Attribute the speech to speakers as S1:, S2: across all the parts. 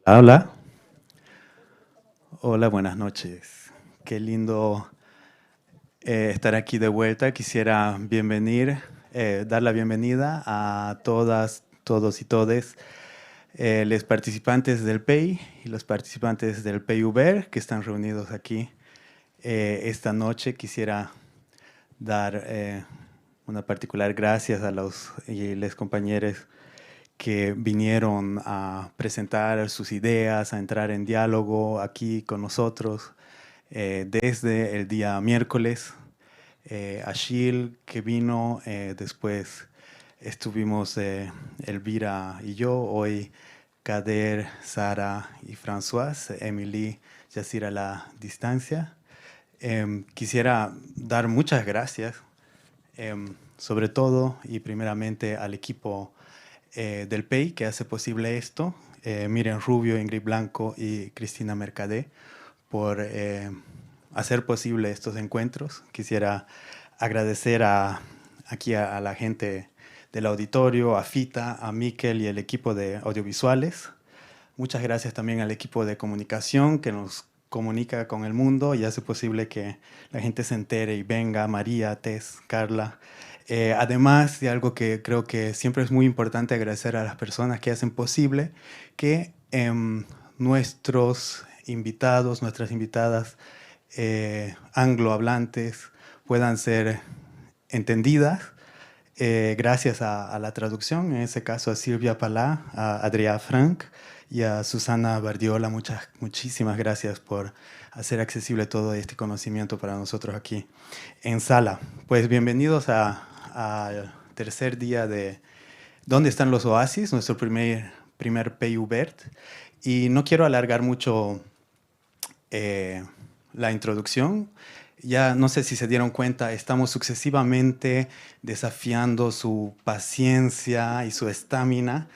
S1: Hola, hola, buenas noches. Qué lindo estar aquí de vuelta. Quisiera dar la bienvenida a todas, todos y todes los participantes del PEI y los participantes del PEI-UBER que están reunidos aquí esta noche. Quisiera dar una particular gracias a los y les compañeros que vinieron a presentar sus ideas, a entrar en diálogo aquí con nosotros desde el día miércoles. Achille, que vino, después estuvimos Elvira y yo, hoy Kader, Sara y Françoise, Emily, Yacir a la distancia. Quisiera dar muchas gracias, sobre todo y primeramente al equipo del PEI que hace posible esto, Miriam Rubio, Ingrid Blanco y Cristina Mercadé, por hacer posible estos encuentros. Quisiera agradecer aquí a la gente del auditorio, a Fita, a Miquel y el equipo de audiovisuales. Muchas gracias también al equipo de comunicación que nos comunica con el mundo y hace posible que la gente se entere y venga, María, Tess, Carla. Además de algo que creo que siempre es muy importante, agradecer a las personas que hacen posible que nuestros invitados, nuestras invitadas anglohablantes puedan ser entendidas gracias a la traducción, en ese caso a Silvia Palá, a Adrià Frank y a Susana Bardiola. Muchísimas gracias por hacer accesible todo este conocimiento para nosotros aquí en sala. Pues bienvenidos al tercer día de ¿Dónde están los oasis? Nuestro primer PUBERT. Y no quiero alargar mucho la introducción. Ya no sé si se dieron cuenta, estamos sucesivamente desafiando su paciencia y su estamina,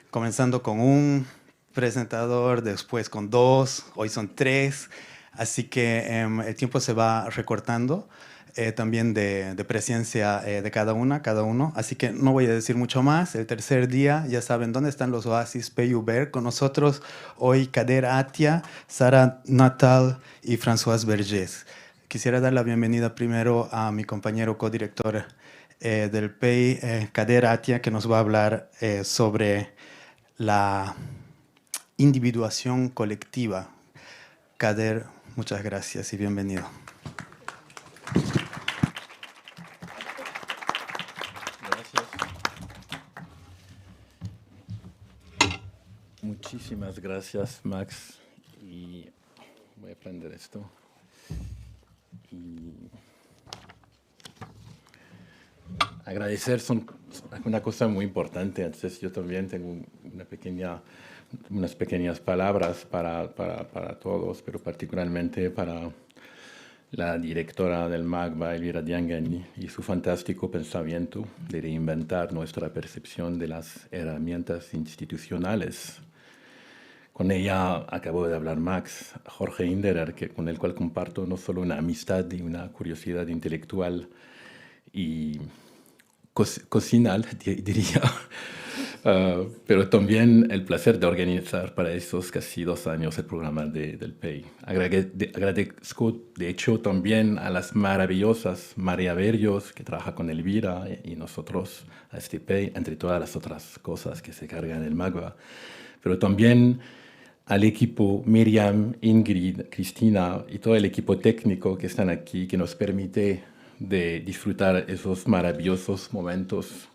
S1: comenzando con un presentador, después con dos, hoy son tres, así que el tiempo se va recortando, también de presencia de cada uno, así que no voy a decir mucho más. El tercer día, ya saben dónde están los oasis PUBER. Con nosotros hoy Kader Attia, Sara Nuttall y Françoise Vergès. Quisiera dar la bienvenida primero a mi compañero codirector del PEI, Kader Attia, que nos va a hablar sobre la individuación colectiva. Kader, muchas gracias y bienvenido.
S2: Gracias. Muchísimas gracias, Max. Y voy a prender esto. Y agradecer son una cosa muy importante. Entonces yo también tengo unas pequeñas palabras para todos, pero particularmente para la directora del Macba, Elvira Diangani, y su fantástico pensamiento de reinventar nuestra percepción de las herramientas institucionales. Con ella acabo de hablar Max, Jorge Inderer, con el cual comparto no solo una amistad y una curiosidad intelectual y cocinal, diría, pero también el placer de organizar para esos casi 2 años el programa del PEI. Agradezco, de hecho, también a las maravillosas María Berrios, que trabaja con Elvira y nosotros a este PEI, entre todas las otras cosas que se cargan en el Macba, pero también al equipo Miriam, Ingrid, Cristina y todo el equipo técnico que están aquí, que nos permite de disfrutar esos maravillosos momentos.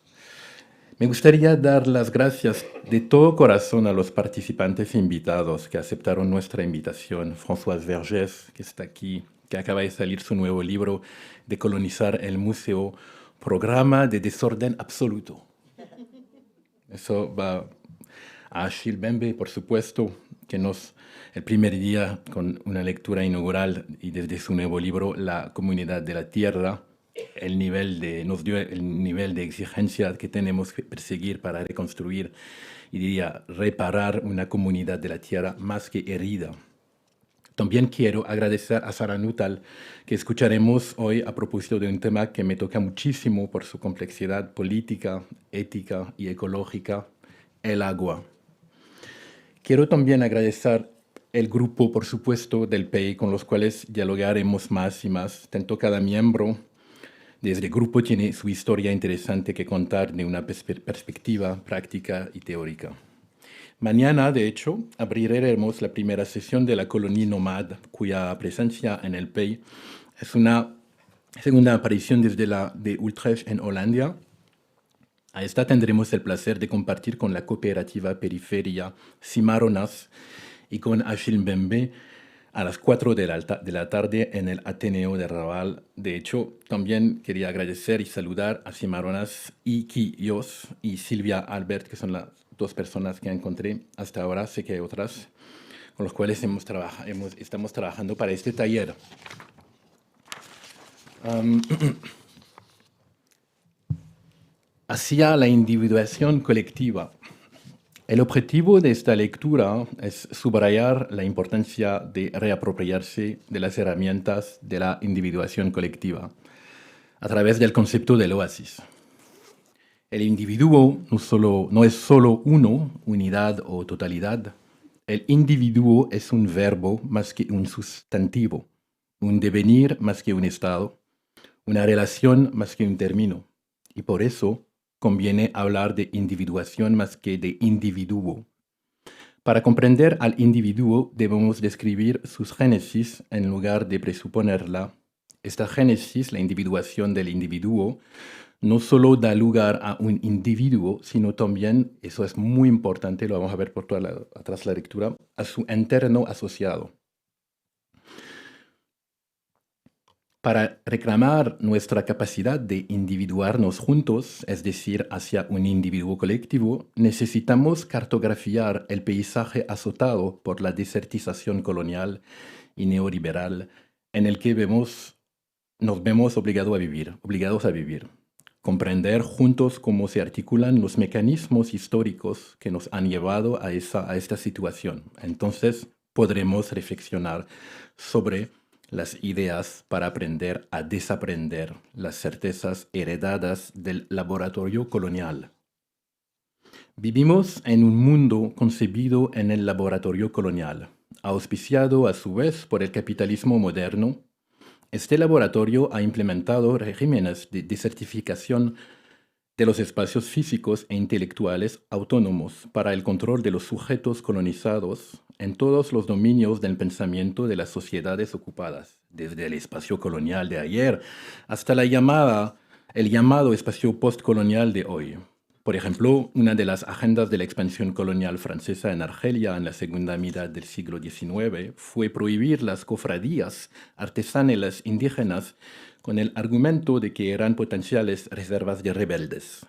S2: Me gustaría dar las gracias de todo corazón a los participantes invitados que aceptaron nuestra invitación. Françoise Vergès, que está aquí, que acaba de salir su nuevo libro, Decolonizar el Museo, Programa de Desorden Absoluto. Eso va a Achille Bembe, por supuesto, que el primer día, con una lectura inaugural y desde su nuevo libro, La Comunidad de la Tierra, nos dio el nivel de exigencia que tenemos que perseguir para reconstruir y diría reparar una comunidad de la Tierra más que herida. También quiero agradecer a Sara Nuttall, que escucharemos hoy a propósito de un tema que me toca muchísimo por su complejidad política, ética y ecológica, el agua. Quiero también agradecer el grupo, por supuesto, del PEI, con los cuales dialogaremos más y más. Tanto cada miembro de este grupo tiene su historia interesante que contar de una perspectiva práctica y teórica. Mañana, de hecho, abriremos la primera sesión de la colonia Nomad, cuya presencia en el PEI es una segunda aparición desde la de Utrecht en Holanda. A esta tendremos el placer de compartir con la cooperativa Periferia Cimarronas y con Achille Mbembe a las 4 de la tarde en el Ateneo de Raval. De hecho, también quería agradecer y saludar a Cimarronas y Quillos y Silvia Albert, que son las dos personas que encontré hasta ahora. Sé que hay otras con las cuales estamos trabajando para este taller. Hacia la individuación colectiva. El objetivo de esta lectura es subrayar la importancia de reapropiarse de las herramientas de la individuación colectiva a través del concepto del oasis. El individuo no es solo uno, unidad o totalidad. El individuo es un verbo más que un sustantivo, un devenir más que un estado, una relación más que un término. Y por eso conviene hablar de individuación más que de individuo. Para comprender al individuo debemos describir sus génesis en lugar de presuponerla. Esta génesis, la individuación del individuo, no solo da lugar a un individuo, sino también, eso es muy importante, lo vamos a ver por atrás la lectura, a su entorno asociado. Para reclamar nuestra capacidad de individuarnos juntos, es decir, hacia un individuo colectivo, necesitamos cartografiar el paisaje azotado por la desertización colonial y neoliberal en el que nos vemos obligados a vivir. Comprender juntos cómo se articulan los mecanismos históricos que nos han llevado a esta situación. Entonces podremos reflexionar sobre las ideas para aprender a desaprender las certezas heredadas del laboratorio colonial. Vivimos en un mundo concebido en el laboratorio colonial, auspiciado a su vez por el capitalismo moderno. Este laboratorio ha implementado regímenes de desertificación de los espacios físicos e intelectuales autónomos para el control de los sujetos colonizados en todos los dominios del pensamiento de las sociedades ocupadas, desde el espacio colonial de ayer hasta el llamado espacio postcolonial de hoy. Por ejemplo, una de las agendas de la expansión colonial francesa en Argelia en la segunda mitad del siglo XIX fue prohibir las cofradías artesanales indígenas con el argumento de que eran potenciales reservas de rebeldes.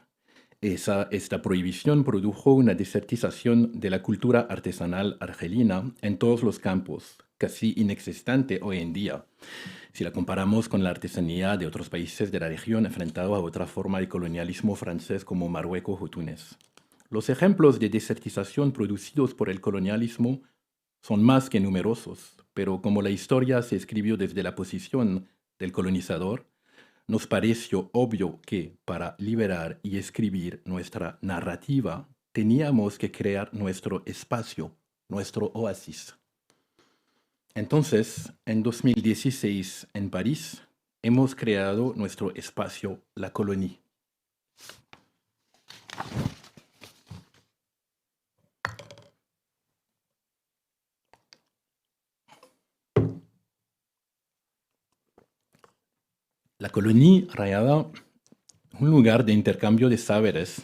S2: Esta prohibición produjo una desertización de la cultura artesanal argelina en todos los campos, casi inexistente hoy en día, si la comparamos con la artesanía de otros países de la región enfrentado a otra forma de colonialismo francés como Marruecos o Túnez. Los ejemplos de desertización producidos por el colonialismo son más que numerosos, pero como la historia se escribió desde la posición del colonizador, nos pareció obvio que para liberar y escribir nuestra narrativa teníamos que crear nuestro espacio, nuestro oasis. Entonces, en 2016, en París, hemos creado nuestro espacio, la colonie. La colonie rayada, un lugar de intercambio de saberes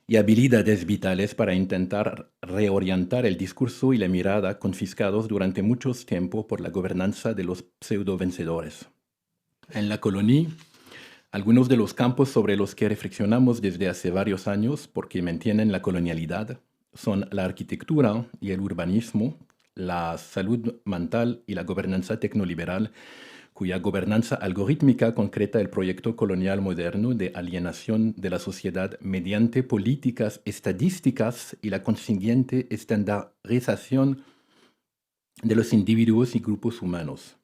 S2: y habilidades vitales para intentar reorientar el discurso y la mirada confiscados durante mucho tiempo por la gobernanza de los pseudo-vencedores. En la colonia, algunos de los campos sobre los que reflexionamos desde hace varios años porque mantienen la colonialidad son la arquitectura y el urbanismo, la salud mental y la gobernanza tecnoliberal, cuya gobernanza algorítmica concreta el proyecto colonial moderno de alienación de la sociedad mediante políticas estadísticas y la consiguiente estandarización de los individuos y grupos humanos.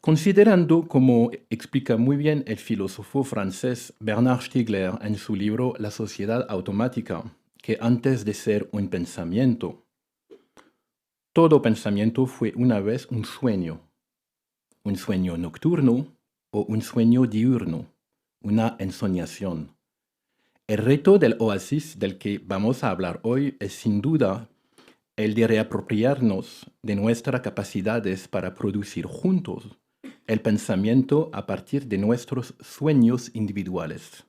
S2: Considerando, como explica muy bien el filósofo francés Bernard Stiegler en su libro La sociedad automática, que antes de ser un pensamiento, todo pensamiento fue una vez un sueño nocturno o un sueño diurno, una ensoñación. El reto del oasis del que vamos a hablar hoy es sin duda el de reapropiarnos de nuestras capacidades para producir juntos el pensamiento a partir de nuestros sueños individuales.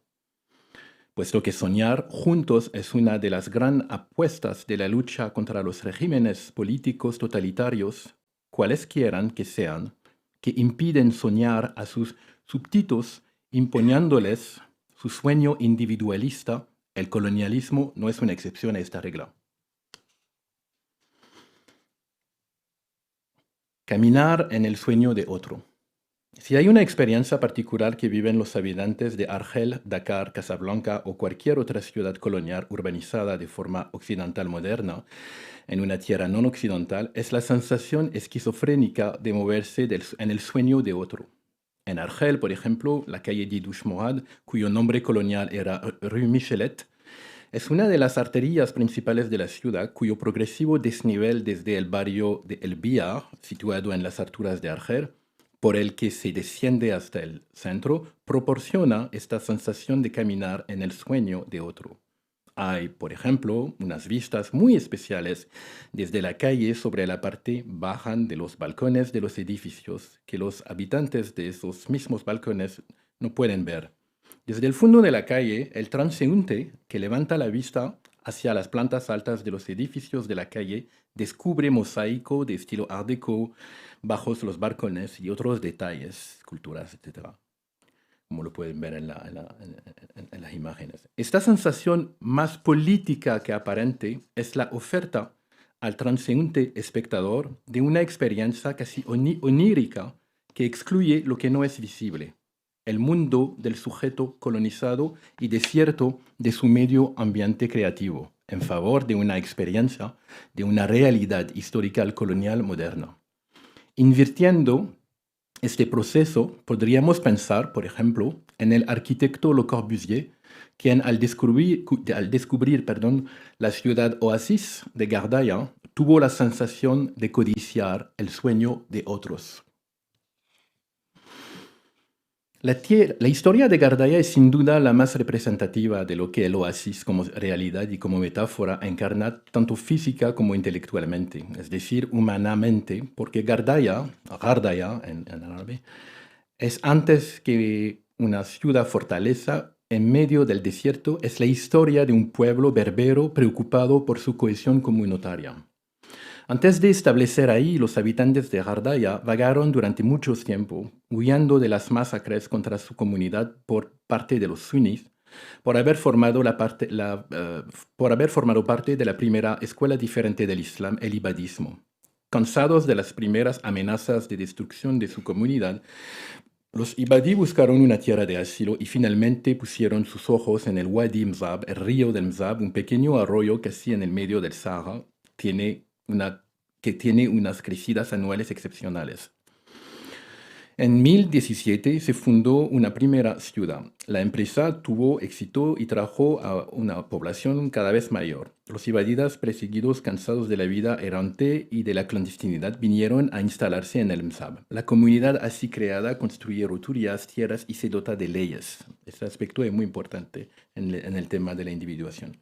S2: Puesto que soñar juntos es una de las grandes apuestas de la lucha contra los regímenes políticos totalitarios, cualesquiera que sean, que impiden soñar a sus súbditos imponiéndoles su sueño individualista, el colonialismo no es una excepción a esta regla. Caminar en el sueño de otro. Si hay una experiencia particular que viven los habitantes de Argel, Dakar, Casablanca o cualquier otra ciudad colonial urbanizada de forma occidental moderna, en una tierra no occidental, es la sensación esquizofrénica de moverse en el sueño de otro. En Argel, por ejemplo, la calle Didouche Morad, cuyo nombre colonial era Rue Michelet, es una de las arterias principales de la ciudad, cuyo progresivo desnivel desde el barrio de El Biar, situado en las alturas de Argel, por el que se desciende hasta el centro, proporciona esta sensación de caminar en el sueño de otro. Hay, por ejemplo, unas vistas muy especiales desde la calle sobre la parte baja de los balcones de los edificios que los habitantes de esos mismos balcones no pueden ver. Desde el fondo de la calle, el transeúnte que levanta la vista hacia las plantas altas de los edificios de la calle descubre mosaico de estilo Art Deco bajo los balcones y otros detalles, esculturas, etc., como lo pueden ver en las imágenes. Esta sensación más política que aparente es la oferta al transeúnte espectador de una experiencia casi onírica que excluye lo que no es visible, el mundo del sujeto colonizado y desierto de su medio ambiente creativo, en favor de una experiencia de una realidad histórica colonial moderna. Invirtiendo este proceso, podríamos pensar, por ejemplo, en el arquitecto Le Corbusier, quien al descubrir la ciudad oasis de Gardaya, tuvo la sensación de codiciar el sueño de otros. La historia de Gardaya es sin duda la más representativa de lo que el oasis como realidad y como metáfora encarna tanto física como intelectualmente, es decir, humanamente, porque Gardaya en árabe, es antes que una ciudad fortaleza en medio del desierto, es la historia de un pueblo berbero preocupado por su cohesión comunitaria. Antes de establecer ahí, los habitantes de Gardaya vagaron durante mucho tiempo, huyendo de las masacres contra su comunidad por parte de los suníes, por haber formado parte de la primera escuela diferente del Islam, el ibadismo. Cansados de las primeras amenazas de destrucción de su comunidad, los ibadí buscaron una tierra de asilo y finalmente pusieron sus ojos en el Wadi Mzab, el río del Mzab, un pequeño arroyo casi en el medio del Sahara, que tiene unas crecidas anuales excepcionales. En 1017 se fundó una primera ciudad. La empresa tuvo éxito y trajo a una población cada vez mayor. Los ibaditas perseguidos, cansados de la vida errante y de la clandestinidad, vinieron a instalarse en el Mzab. La comunidad así creada construye roturías, tierras y se dota de leyes. Este aspecto es muy importante en el tema de la individuación.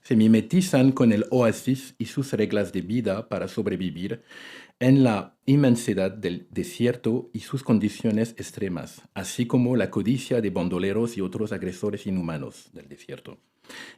S2: Se mimetizan con el oasis y sus reglas de vida para sobrevivir en la inmensidad del desierto y sus condiciones extremas, así como la codicia de bandoleros y otros agresores inhumanos del desierto.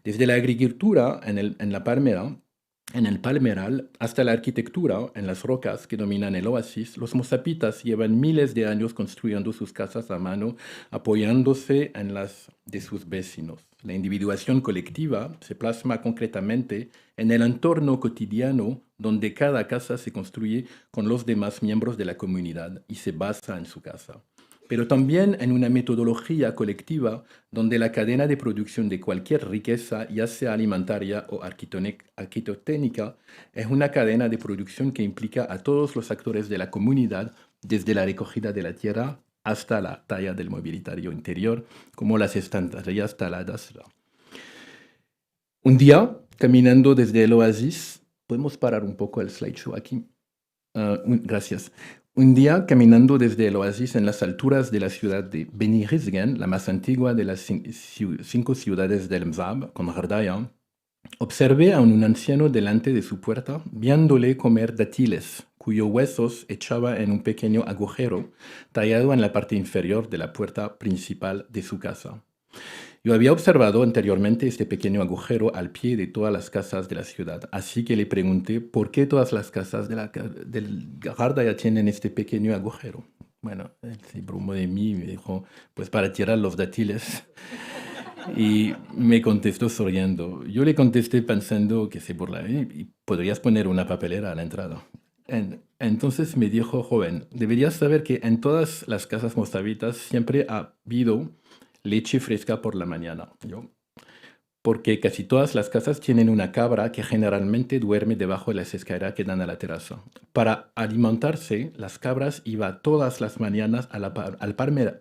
S2: Desde la agricultura en el palmeral, hasta la arquitectura en las rocas que dominan el oasis, los mozapitas llevan miles de años construyendo sus casas a mano, apoyándose en las de sus vecinos. La individuación colectiva se plasma concretamente en el entorno cotidiano donde cada casa se construye con los demás miembros de la comunidad y se basa en su casa. pero también en una metodología colectiva donde la cadena de producción de cualquier riqueza, ya sea alimentaria o arquitectónica, es una cadena de producción que implica a todos los actores de la comunidad, desde la recogida de la tierra hasta la talla del mobiliario interior, como las estanterías taladas. Un día, caminando desde el oasis, podemos parar un poco el slideshow aquí. Gracias. Un día, caminando desde el oasis en las alturas de la ciudad de Beni Rizgen, la más antigua de las 5 ciudades del Mzab, con Gardaya, observé a un anciano delante de su puerta, viéndole comer dátiles, cuyos huesos echaba en un pequeño agujero tallado en la parte inferior de la puerta principal de su casa. Yo había observado anteriormente este pequeño agujero al pie de todas las casas de la ciudad, así que le pregunté por qué todas las casas del Gardaya tienen este pequeño agujero. Bueno, él se bromó de mí y me dijo, pues para tirar los dátiles. Y me contestó sonriendo. Yo le contesté pensando que se burlaba y podrías poner una papelera a la entrada. Entonces me dijo, joven, deberías saber que en todas las casas mozabitas siempre ha habido leche fresca por la mañana. Porque casi todas las casas tienen una cabra que generalmente duerme debajo de las escaleras que dan a la terraza. Para alimentarse, las cabras iban todas las mañanas al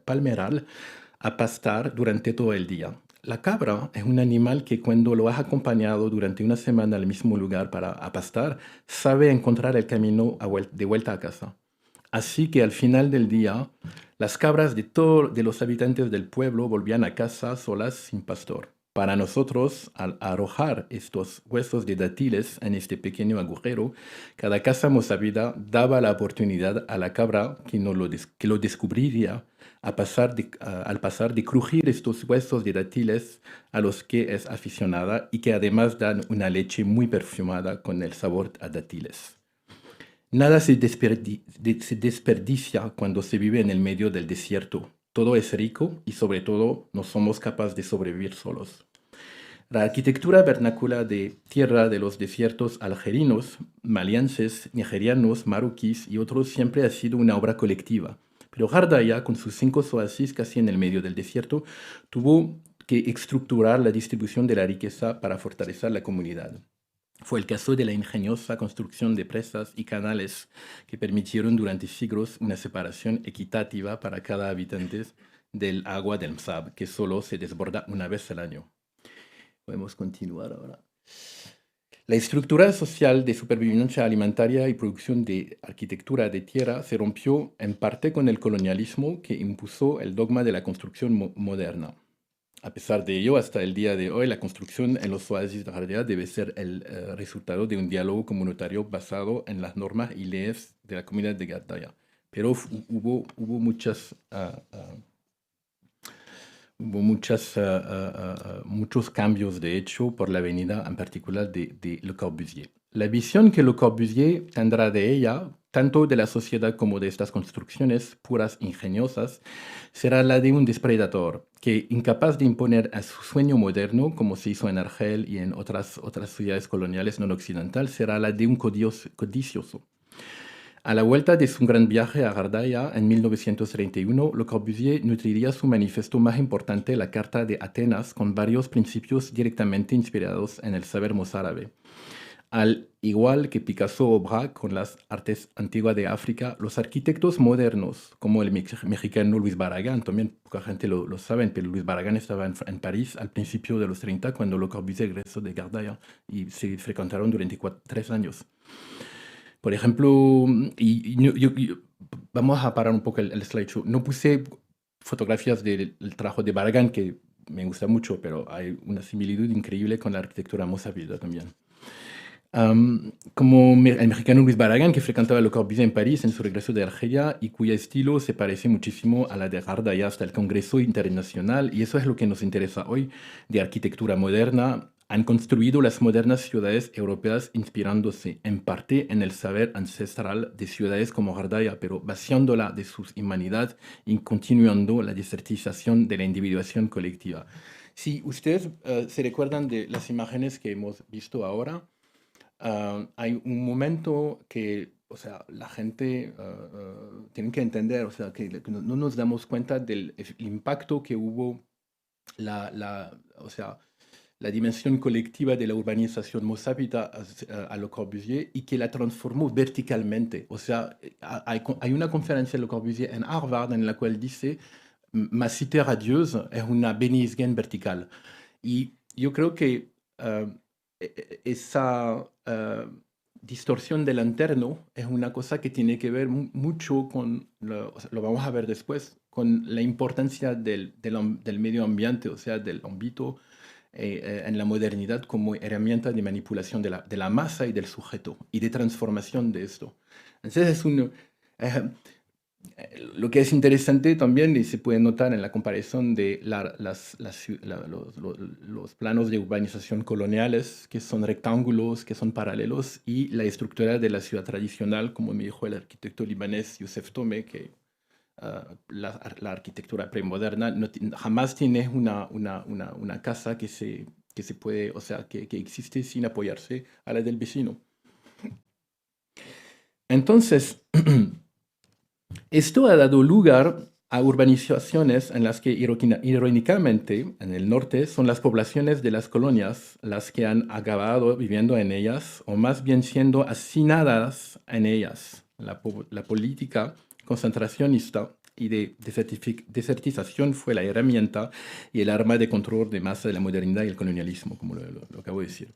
S2: palmeral a pastar durante todo el día. La cabra es un animal que cuando lo has acompañado durante una semana al mismo lugar para pastar, sabe encontrar el camino de vuelta a casa. Así que al final del día, las cabras de los habitantes del pueblo volvían a casa solas sin pastor. Para nosotros, al arrojar estos huesos de dátiles en este pequeño agujero, cada casa mozabita daba la oportunidad a la cabra que lo descubriría al pasar de crujir estos huesos de dátiles a los que es aficionada y que además dan una leche muy perfumada con el sabor a dátiles. Nada se desperdicia cuando se vive en el medio del desierto. Todo es rico y sobre todo no somos capaces de sobrevivir solos. La arquitectura vernácula de tierra de los desiertos algerinos, malienses, nigerianos, marroquíes y otros siempre ha sido una obra colectiva. Pero Gardaya, con sus 5 oasis casi en el medio del desierto, tuvo que estructurar la distribución de la riqueza para fortalecer la comunidad. Fue el caso de la ingeniosa construcción de presas y canales que permitieron durante siglos una separación equitativa para cada habitante del agua del Mzab, que solo se desborda una vez al año. Podemos continuar ahora. La estructura social de supervivencia alimentaria y producción de arquitectura de tierra se rompió en parte con el colonialismo que impuso el dogma de la construcción moderna. A pesar de ello, hasta el día de hoy, la construcción en los oasis de Gardaya debe ser el resultado de un diálogo comunitario basado en las normas y leyes de la comunidad de Gardaya. Pero hubo muchos cambios, de hecho, por la venida en particular de Le Corbusier. La visión que Le Corbusier tendrá de ella, tanto de la sociedad como de estas construcciones puras ingeniosas, será la de un depredador que, incapaz de imponer a su sueño moderno, como se hizo en Argel y en otras ciudades coloniales no occidentales, será la de un codicioso. A la vuelta de su gran viaje a Gardaya en 1931, Le Corbusier nutriría su manifiesto más importante, la Carta de Atenas, con varios principios directamente inspirados en el saber mozárabe. Al igual que Picasso o Braque con las artes antiguas de África, los arquitectos modernos, como el mexicano Luis Barragán, también poca gente lo sabe, pero Luis Barragán estaba en París al principio de los 30 cuando Le Corbusier regresó de Gardaya y se frecuentaron durante 3 años. Por ejemplo, vamos a parar un poco el slideshow. No puse fotografías del trabajo de Barragán, que me gusta mucho, pero hay una similitud increíble con la arquitectura mozávita también. Como el mexicano Luis Barragán, que frecuentaba Le Corbusier en París en su regreso de Argelia y cuyo estilo se parece muchísimo a la de Gardaya hasta el Congreso Internacional, y eso es lo que nos interesa hoy de arquitectura moderna. Han construido las modernas ciudades europeas inspirándose en parte en el saber ancestral de ciudades como Gardaya, pero vaciándola de su humanidad y continuando la desertización de la individuación colectiva. Si ustedes se recuerdan de las imágenes que hemos visto ahora, hay un momento que o sea, la gente tiene que entender, o sea, que no nos damos cuenta del impacto que hubo o sea, la dimensión colectiva de la urbanización mozárabita a Le Corbusier y que la transformó verticalmente. O sea, hay una conferencia de Le Corbusier en Harvard en la cual dice, ma cité radieuse es una Bénisgen vertical. Y yo creo que esa distorsión del interno es una cosa que tiene que ver mucho con, o sea, lo vamos a ver después, con la importancia del medio ambiente, o sea, del ámbito en la modernidad como herramienta de manipulación de la masa y del sujeto y de transformación de esto. Entonces lo que es interesante también, y se puede notar en la comparación de los planos de urbanización coloniales, que son rectángulos, que son paralelos, y la estructura de la ciudad tradicional, como me dijo el arquitecto libanés Youssef Tomé, que la arquitectura premoderna jamás tiene una casa que se puede, o sea, que existe sin apoyarse a la del vecino. Entonces, esto ha dado lugar a urbanizaciones en las que, irónicamente, en el norte, son las poblaciones de las colonias las que han acabado viviendo en ellas, o más bien siendo hacinadas en ellas. La política concentracionista y de desertización fue la herramienta y el arma de control de masa de la modernidad y el colonialismo, como lo acabo de decir.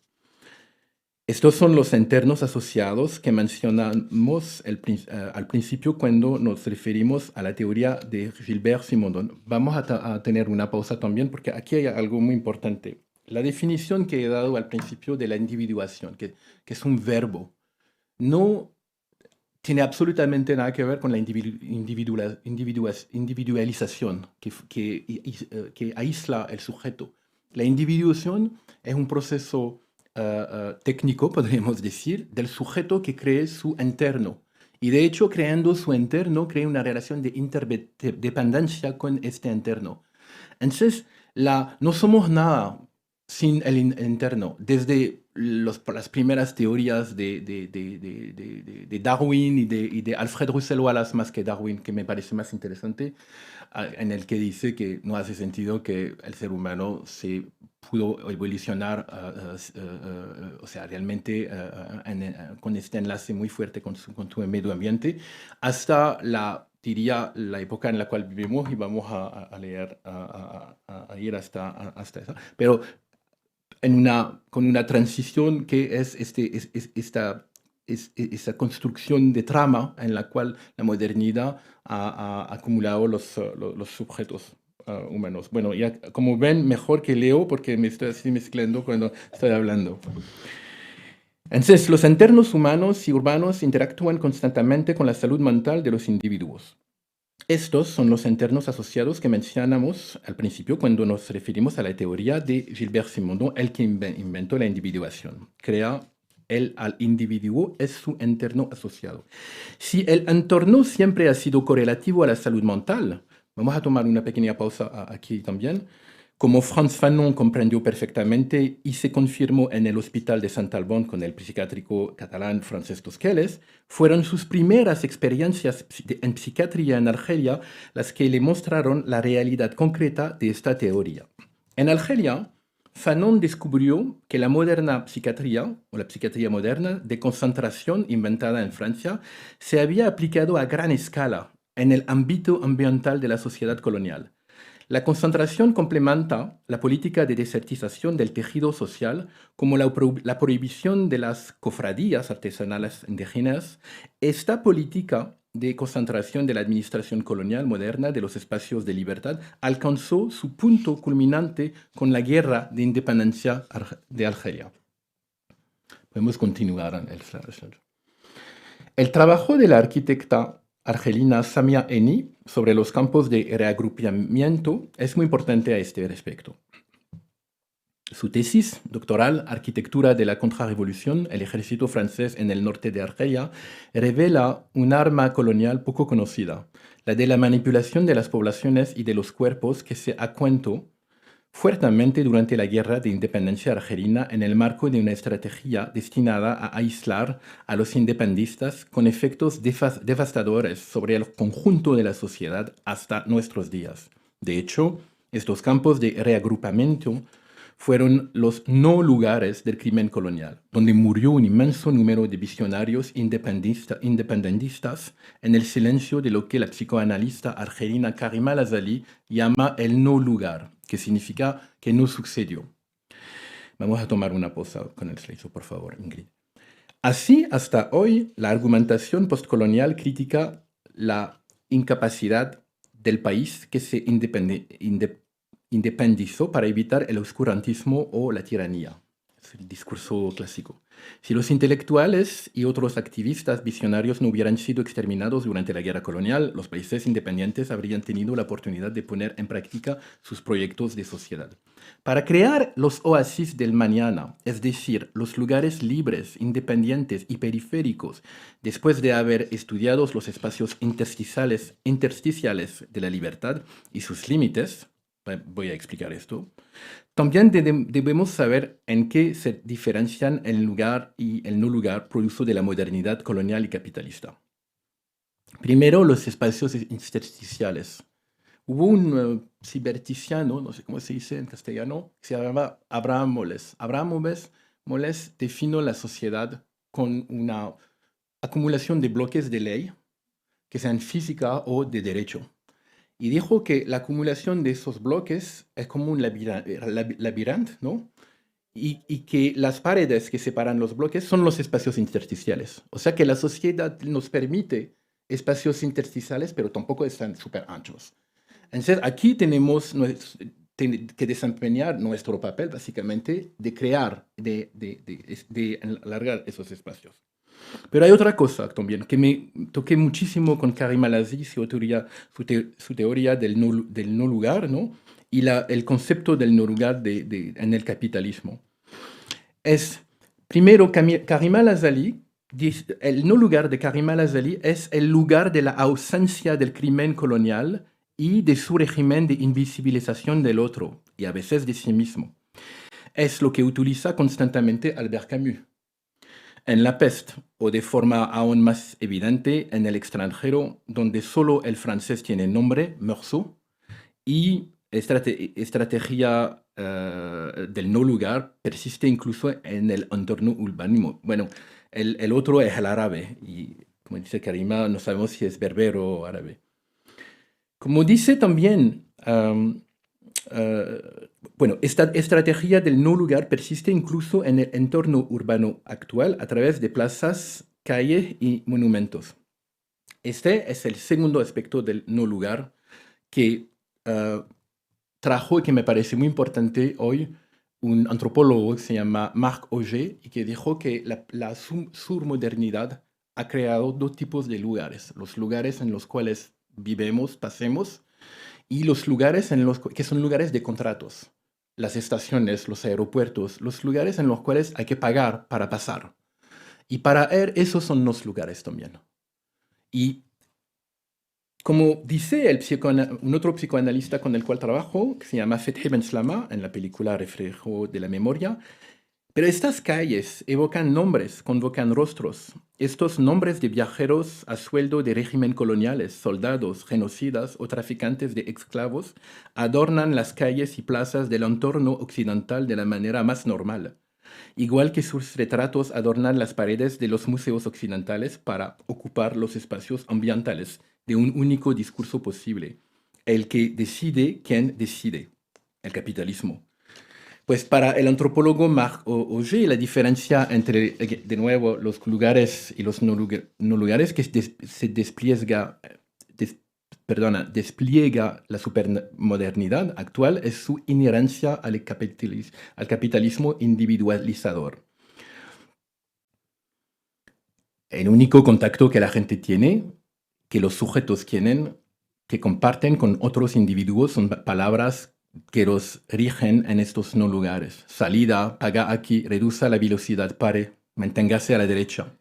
S2: Estos son los internos asociados que mencionamos al principio cuando nos referimos a la teoría de Gilbert Simondon. Vamos a tener una pausa también porque aquí hay algo muy importante. La definición que he dado al principio de la individuación, que es un verbo, no tiene absolutamente nada que ver con la individualización que aísla el sujeto. La individuación es un proceso técnico, podríamos decir, del sujeto que cree su interno. Y de hecho, creando su interno, crea una relación de interdependencia con este interno. Entonces, no somos nada sin el interno. Desde las primeras teorías de Darwin y de Alfred Russel Wallace, más que Darwin, que me parece más interesante, en el que dice que no hace sentido que el ser humano se pudo evolucionar, o sea, realmente con este enlace muy fuerte con su medio ambiente, hasta diría la época en la cual vivimos, y vamos a leer, a ir hasta esa. Pero con una transición que es esta construcción de trama en la cual la modernidad ha acumulado los sujetos humanos. Bueno, ya como ven, mejor que leo porque me estoy así mezclando cuando estoy hablando. Entonces, los entornos humanos y urbanos interactúan constantemente con la salud mental de los individuos. Estos son los entornos asociados que mencionamos al principio cuando nos referimos a la teoría de Gilbert Simondon, el que inventó la individuación. Crea al individuo es su entorno asociado. Si el entorno siempre ha sido correlativo a la salud mental, vamos a tomar una pequeña pausa aquí también. Como Frantz Fanon comprendió perfectamente y se confirmó en el Hospital de Sant-Albón con el psiquiátrico catalán Francesc Tosquelles, fueron sus primeras experiencias en psiquiatría en Argelia las que le mostraron la realidad concreta de esta teoría. En Argelia, Fanon descubrió que la moderna psiquiatría, o la psiquiatría moderna de concentración inventada en Francia, se había aplicado a gran escala en el ámbito ambiental de la sociedad colonial. La concentración complementa la política de desertización del tejido social, como la prohibición de las cofradías artesanales indígenas. Esta política de concentración de la administración colonial moderna de los espacios de libertad alcanzó su punto culminante con la guerra de independencia de Argelia. Podemos continuar. El trabajo de la arquitecta argelina Samia Eni sobre los campos de reagrupamiento es muy importante a este respecto. Su tesis doctoral, Arquitectura de la Contrarrevolución, el ejército francés en el norte de Argelia, revela un arma colonial poco conocida, la de la manipulación de las poblaciones y de los cuerpos que se a cuento fuertemente durante la Guerra de Independencia argelina en el marco de una estrategia destinada a aislar a los independistas con efectos devastadores sobre el conjunto de la sociedad hasta nuestros días. De hecho, estos campos de reagrupamiento fueron los no lugares del crimen colonial, donde murió un inmenso número de visionarios independentistas en el silencio de lo que la psicoanalista argelina Karima Lazali llama el no lugar, que significa que no sucedió. Vamos a tomar una pausa con el slide, por favor, Ingrid. Así, hasta hoy, la argumentación postcolonial critica la incapacidad del país que se independizó para evitar el oscurantismo o la tiranía. Es el discurso clásico. Si los intelectuales y otros activistas visionarios no hubieran sido exterminados durante la guerra colonial, los países independientes habrían tenido la oportunidad de poner en práctica sus proyectos de sociedad. Para crear los oasis del mañana, es decir, los lugares libres, independientes y periféricos, después de haber estudiado los espacios intersticiales de la libertad y sus límites, voy a explicar esto. También debemos saber en qué se diferencian el lugar y el no lugar producto de la modernidad colonial y capitalista. Primero, los espacios intersticiales. Hubo un ciberticiano, no sé cómo se dice en castellano, que se llamaba Abraham Moles. Abraham Moles definió la sociedad con una acumulación de bloques de ley, que sean física o de derecho. Y dijo que la acumulación de esos bloques es como un laberinto, ¿no? Y que las paredes que separan los bloques son los espacios intersticiales. O sea que la sociedad nos permite espacios intersticiales, pero tampoco están súper anchos. Entonces, aquí tenemos que desempeñar nuestro papel, básicamente, de crear, de alargar esos espacios. Pero hay otra cosa también que me toqué muchísimo con Karima Lazali, su teoría del no lugar, ¿no? Y el concepto del no lugar en el capitalismo. Primero, Karima Lazali, el no lugar de Karima Lazali es el lugar de la ausencia del crimen colonial y de su régimen de invisibilización del otro, y a veces de sí mismo. Es lo que utiliza constantemente Albert Camus. En La Peste, o de forma aún más evidente en El extranjero, donde solo el francés tiene nombre, Meursault, y estrategia del no lugar persiste incluso en el entorno urbano. Bueno, el otro es el árabe, y como dice Karima, no sabemos si es berbero o árabe. Como dice también, esta estrategia del no lugar persiste incluso en el entorno urbano actual a través de plazas, calles y monumentos. Este es el segundo aspecto del no lugar que trajo y que me parece muy importante hoy un antropólogo que se llama Marc Auger y que dijo que la surmodernidad ha creado dos tipos de lugares. Los lugares en los cuales vivimos, pasemos, y los lugares que son lugares de contratos. Las estaciones, los aeropuertos, los lugares en los cuales hay que pagar para pasar. Y para él, esos son los lugares también. Y como dice un otro psicoanalista con el cual trabajo, que se llama Fethi Ben Slama, en la película Reflejo de la Memoria, pero estas calles evocan nombres, convocan rostros. Estos nombres de viajeros a sueldo de régimen coloniales, soldados, genocidas o traficantes de esclavos adornan las calles y plazas del entorno occidental de la manera más normal. Igual que sus retratos adornan las paredes de los museos occidentales para ocupar los espacios ambientales de un único discurso posible, el que decide quién decide, el capitalismo. Pues para el antropólogo Marc Auger, la diferencia entre, de nuevo, los lugares y los no lugares que se despliega la supermodernidad actual es su inherencia al capitalismo individualizador. El único contacto que la gente tiene, que los sujetos tienen, que comparten con otros individuos, son palabras que los rigen en estos no lugares. Salida, paga aquí, reduza la velocidad, pare, manténgase a la derecha.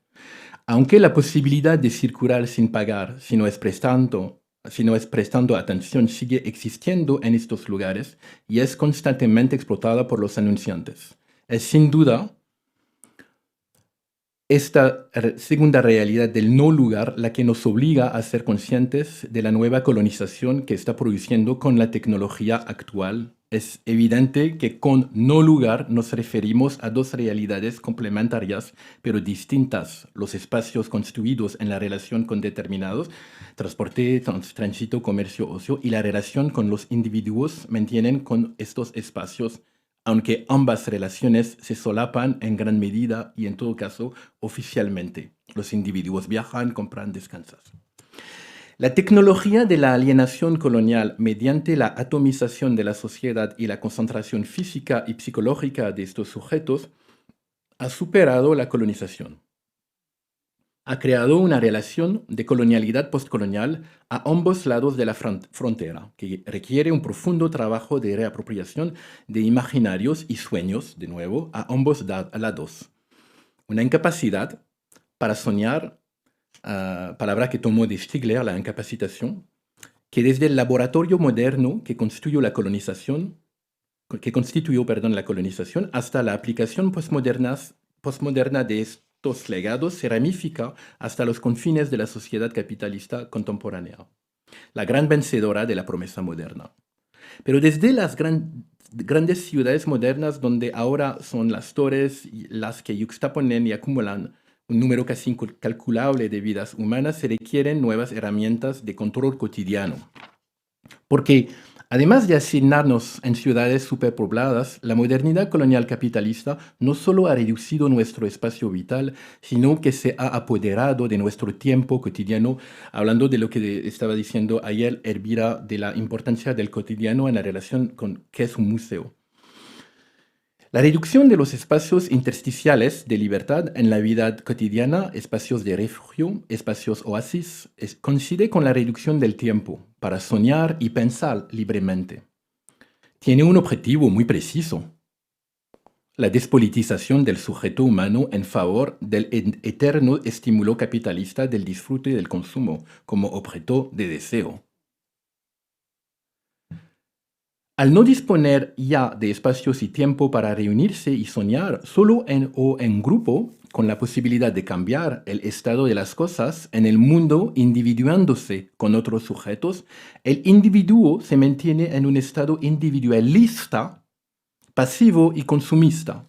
S2: Aunque la posibilidad de circular sin pagar, si no es prestando si no es prestando atención, sigue existiendo en estos lugares y es constantemente explotada por los anunciantes. Es sin duda esta segunda realidad del no lugar la que nos obliga a ser conscientes de la nueva colonización que está produciendo con la tecnología actual. Es evidente que con no lugar nos referimos a dos realidades complementarias pero distintas: los espacios construidos en la relación con determinados, transporte, tránsito, comercio, ocio, y la relación con los individuos mantienen con estos espacios, aunque ambas relaciones se solapan en gran medida y en todo caso oficialmente. Los individuos viajan, compran, descansan. La tecnología de la alienación colonial mediante la atomización de la sociedad y la concentración física y psicológica de estos sujetos ha superado la colonización. Ha creado una relación de colonialidad postcolonial a ambos lados de la frontera, que requiere un profundo trabajo de reapropiación de imaginarios y sueños, de nuevo, a ambos lados. Una incapacidad para soñar, palabra que tomó de Stigler, la incapacitación, que desde el laboratorio moderno que constituyó la colonización, hasta la aplicación postmoderna de estos legados se ramifica hasta los confines de la sociedad capitalista contemporánea, la gran vencedora de la promesa moderna. Pero desde las grandes ciudades modernas, donde ahora son las torres las que yuxtaponen y acumulan un número casi incalculable de vidas humanas, se requieren nuevas herramientas de control cotidiano. Porque además de asignarnos en ciudades superpobladas, la modernidad colonial capitalista no solo ha reducido nuestro espacio vital, sino que se ha apoderado de nuestro tiempo cotidiano, hablando de lo que estaba diciendo ayer Elvira, de la importancia del cotidiano en la relación con qué es un museo. La reducción de los espacios intersticiales de libertad en la vida cotidiana, espacios de refugio, espacios oasis, coincide con la reducción del tiempo para soñar y pensar libremente. Tiene un objetivo muy preciso: la despolitización del sujeto humano en favor del eterno estímulo capitalista del disfrute y del consumo como objeto de deseo. Al no disponer ya de espacios y tiempo para reunirse y soñar solo o en grupo, con la posibilidad de cambiar el estado de las cosas en el mundo individuándose con otros sujetos, el individuo se mantiene en un estado individualista, pasivo y consumista.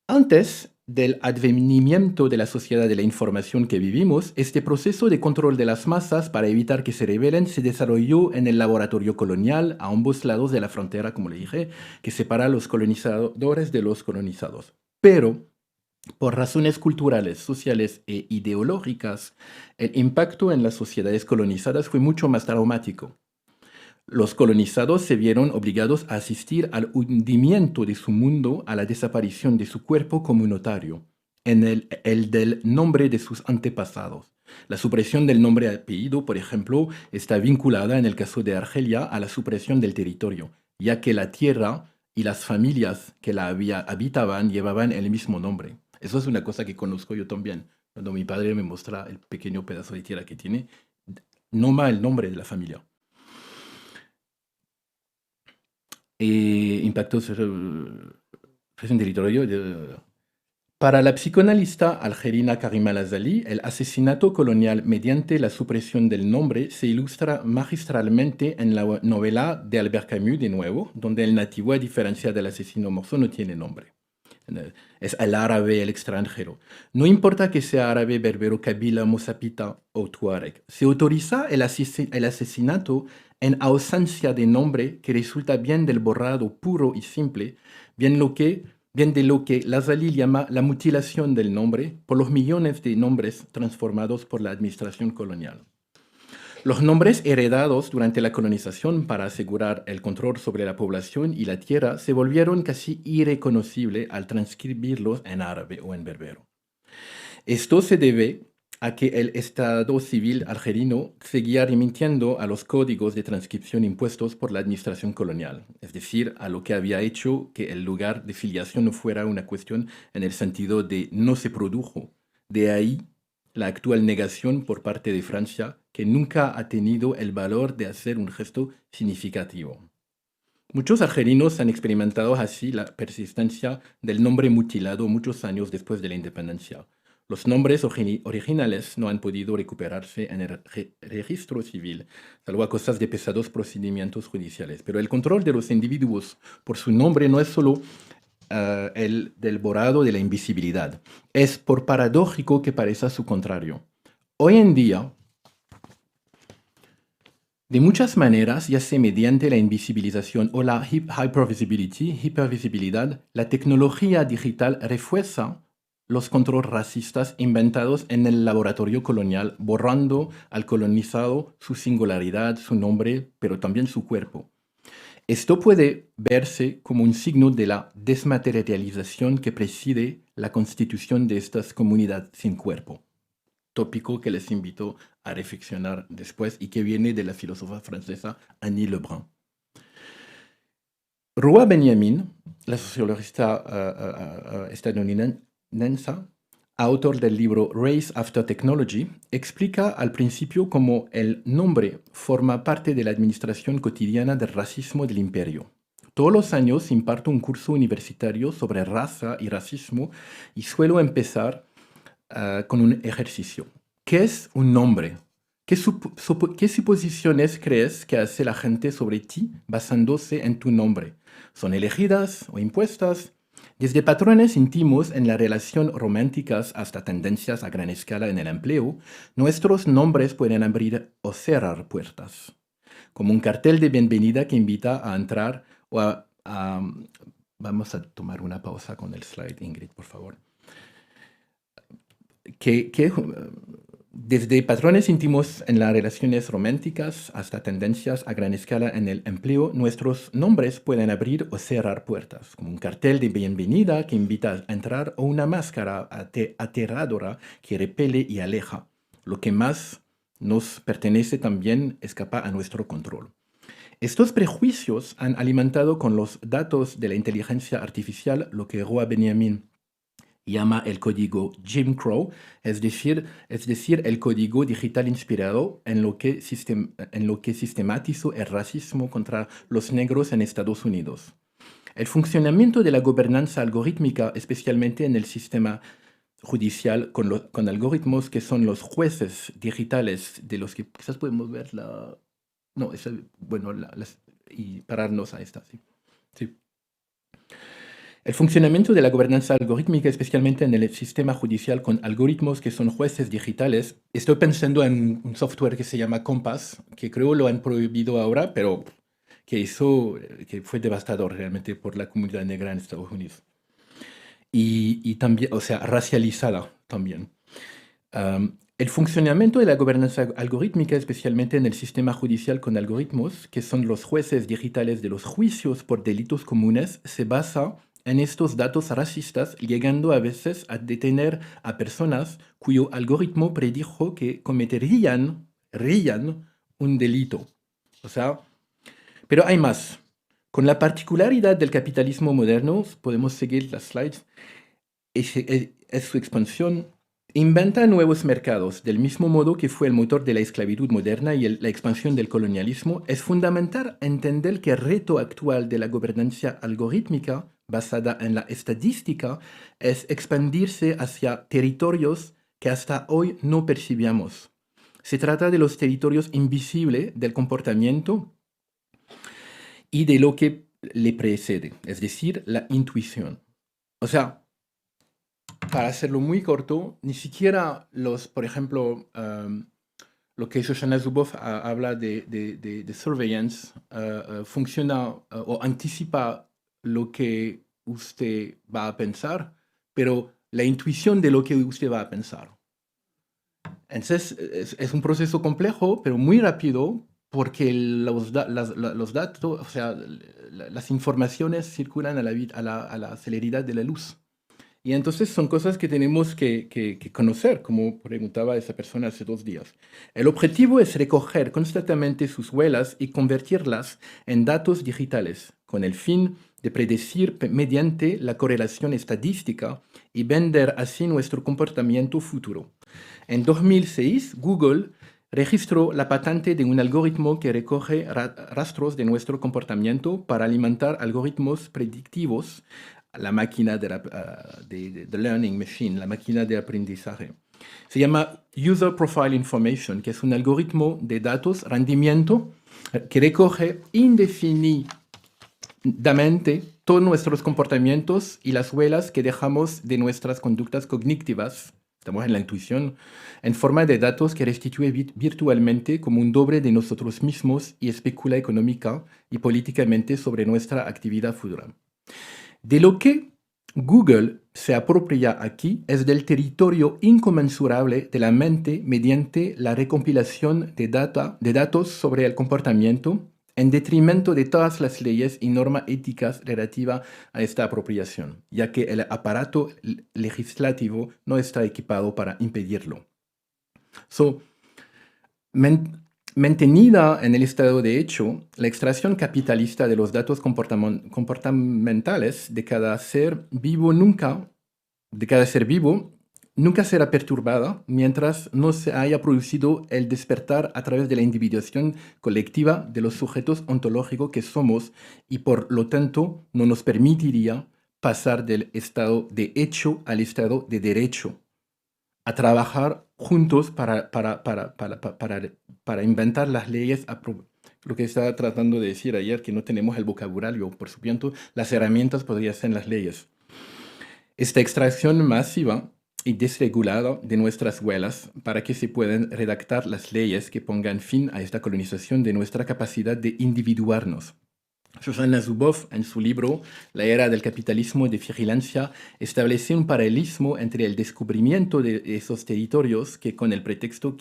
S2: Antes del advenimiento de la sociedad de la información que vivimos, este proceso de control de las masas para evitar que se rebelen se desarrolló en el laboratorio colonial a ambos lados de la frontera, como le dije, que separa a los colonizadores de los colonizados. Pero, por razones culturales, sociales e ideológicas, el impacto en las sociedades colonizadas fue mucho más traumático. Los colonizados se vieron obligados a asistir al hundimiento de su mundo, a la desaparición de su cuerpo comunitario, en el del nombre de sus antepasados. La supresión del nombre apellido, por ejemplo, está vinculada en el caso de Argelia a la supresión del territorio, ya que la tierra y las familias que la habitaban llevaban el mismo nombre. Eso es una cosa que conozco yo también. Cuando mi padre me muestra el pequeño pedazo de tierra que tiene, nombra el nombre de la familia. Impactos en territorio. Para la psicoanalista algerina Karima Lazali, el asesinato colonial mediante la supresión del nombre se ilustra magistralmente en la novela de Albert Camus, de nuevo, donde el nativo, a diferencia del asesino morso, no tiene nombre. Es el árabe, el extranjero. No importa que sea árabe, berbero, kabila, mozapita o tuareg. Se autoriza el asesinato en ausencia de nombre, que resulta bien del borrado puro y simple, bien de lo que Lazali llama la mutilación del nombre por los millones de nombres transformados por la administración colonial. Los nombres heredados durante la colonización para asegurar el control sobre la población y la tierra se volvieron casi irreconocibles al transcribirlos en árabe o en berbero. Esto se debe a que el Estado civil algerino seguía remitiendo a los códigos de transcripción impuestos por la administración colonial, es decir, a lo que había hecho que el lugar de filiación no fuera una cuestión en el sentido de no se produjo. De ahí la actual negación por parte de Francia, que nunca ha tenido el valor de hacer un gesto significativo. Muchos argelinos han experimentado así la persistencia del nombre mutilado muchos años después de la independencia. Los nombres originales no han podido recuperarse en el registro civil, salvo a causa de pesados procedimientos judiciales. Pero el control de los individuos por su nombre no es solo el del borrado de la invisibilidad. Es por paradójico que parezca su contrario. Hoy en día, de muchas maneras, ya sea mediante la invisibilización o la hipervisibilidad, la tecnología digital refuerza los controles racistas inventados en el laboratorio colonial, borrando al colonizado su singularidad, su nombre, pero también su cuerpo. Esto puede verse como un signo de la desmaterialización que preside la constitución de estas comunidades sin cuerpo. Tópico que les invito a reflexionar después y que viene de la filósofa francesa Annie Lebrun. Roa Benjamin, la sociologista estadounidense, autor del libro Race After Technology, explica al principio cómo el nombre forma parte de la administración cotidiana del racismo del imperio. Todos los años imparto un curso universitario sobre raza y racismo y suelo empezar con un ejercicio. ¿Qué es un nombre? ¿Qué suposiciones crees que hace la gente sobre ti basándose en tu nombre? ¿Son elegidas o impuestas? Desde patrones íntimos en las relaciones románticas hasta tendencias a gran escala en el empleo, nuestros nombres pueden abrir o cerrar puertas. Como un cartel de bienvenida que invita a entrar o vamos a tomar una pausa con el slide, Ingrid, por favor. Desde patrones íntimos en las relaciones románticas hasta tendencias a gran escala en el empleo, nuestros nombres pueden abrir o cerrar puertas, como un cartel de bienvenida que invita a entrar o una máscara aterradora que repele y aleja. Lo que más nos pertenece también escapa a nuestro control. Estos prejuicios han alimentado con los datos de la inteligencia artificial lo que Roa Benjamin llama el código Jim Crow, es decir, el código digital inspirado en lo que sistematizó el racismo contra los negros en Estados Unidos. El funcionamiento de la gobernanza algorítmica, especialmente en el sistema judicial, con algoritmos que son los jueces digitales, de los que quizás podemos ver y pararnos a esta, sí. El funcionamiento de la gobernanza algorítmica, especialmente en el sistema judicial con algoritmos que son jueces digitales. Estoy pensando en un software que se llama Compass, que creo lo han prohibido ahora, pero que fue devastador realmente por la comunidad negra en Estados Unidos. Y también, o sea, racializada también. El funcionamiento de la gobernanza algorítmica, especialmente en el sistema judicial con algoritmos, que son los jueces digitales de los juicios por delitos comunes, se basa en estos datos racistas, llegando a veces a detener a personas cuyo algoritmo predijo que cometerían un delito. O sea, pero hay más. Con la particularidad del capitalismo moderno, podemos seguir las slides, es su expansión, inventa nuevos mercados, del mismo modo que fue el motor de la esclavitud moderna y la expansión del colonialismo. Es fundamental entender que el reto actual de la gobernanza algorítmica basada en la estadística es expandirse hacia territorios que hasta hoy no percibíamos. Se trata de los territorios invisibles del comportamiento y de lo que le precede, es decir, la intuición. O sea, para hacerlo muy corto, ni siquiera por ejemplo, lo que Shoshana Zuboff habla de surveillance, funciona o anticipa lo que usted va a pensar, pero la intuición de lo que usted va a pensar. Entonces, es un proceso complejo, pero muy rápido, porque los datos, o sea, las informaciones circulan a la celeridad de la luz. Y entonces son cosas que tenemos que conocer, como preguntaba esa persona hace 2 días. El objetivo es recoger constantemente sus huellas y convertirlas en datos digitales, con el fin de predecir mediante la correlación estadística y vender así nuestro comportamiento futuro. En 2006, Google registró la patente de un algoritmo que recoge rastros de nuestro comportamiento para alimentar algoritmos predictivos, la máquina de learning machine, la máquina de aprendizaje. Se llama User Profile Information, que es un algoritmo de datos, rendimiento, que recoge indefinidamente todos nuestros comportamientos y las huellas que dejamos de nuestras conductas cognitivas, estamos en la intuición, en forma de datos que restituye virtualmente como un doble de nosotros mismos y especula económica y políticamente sobre nuestra actividad futura. De lo que Google se apropia aquí es del territorio inconmensurable de la mente mediante la recompilación de datos sobre el comportamiento en detrimento de todas las leyes y normas éticas relativas a esta apropiación, ya que el aparato legislativo no está equipado para impedirlo. Mantenida en el estado de hecho, la extracción capitalista de los datos comportamentales de cada ser vivo nunca será perturbada mientras no se haya producido el despertar a través de la individuación colectiva de los sujetos ontológicos que somos y por lo tanto no nos permitiría pasar del estado de hecho al estado de derecho, a trabajar juntos para inventar las leyes. Lo que estaba tratando de decir ayer, que no tenemos el vocabulario, por supuesto, las herramientas podrían ser las leyes. Esta extracción masiva y desregulada de nuestras huellas para que se puedan redactar las leyes que pongan fin a esta colonización de nuestra capacidad de individuarnos. Sara Nuttall, en su libro La era del capitalismo de vigilancia, establece un paralelismo entre el descubrimiento de esos territorios que, con el pretexto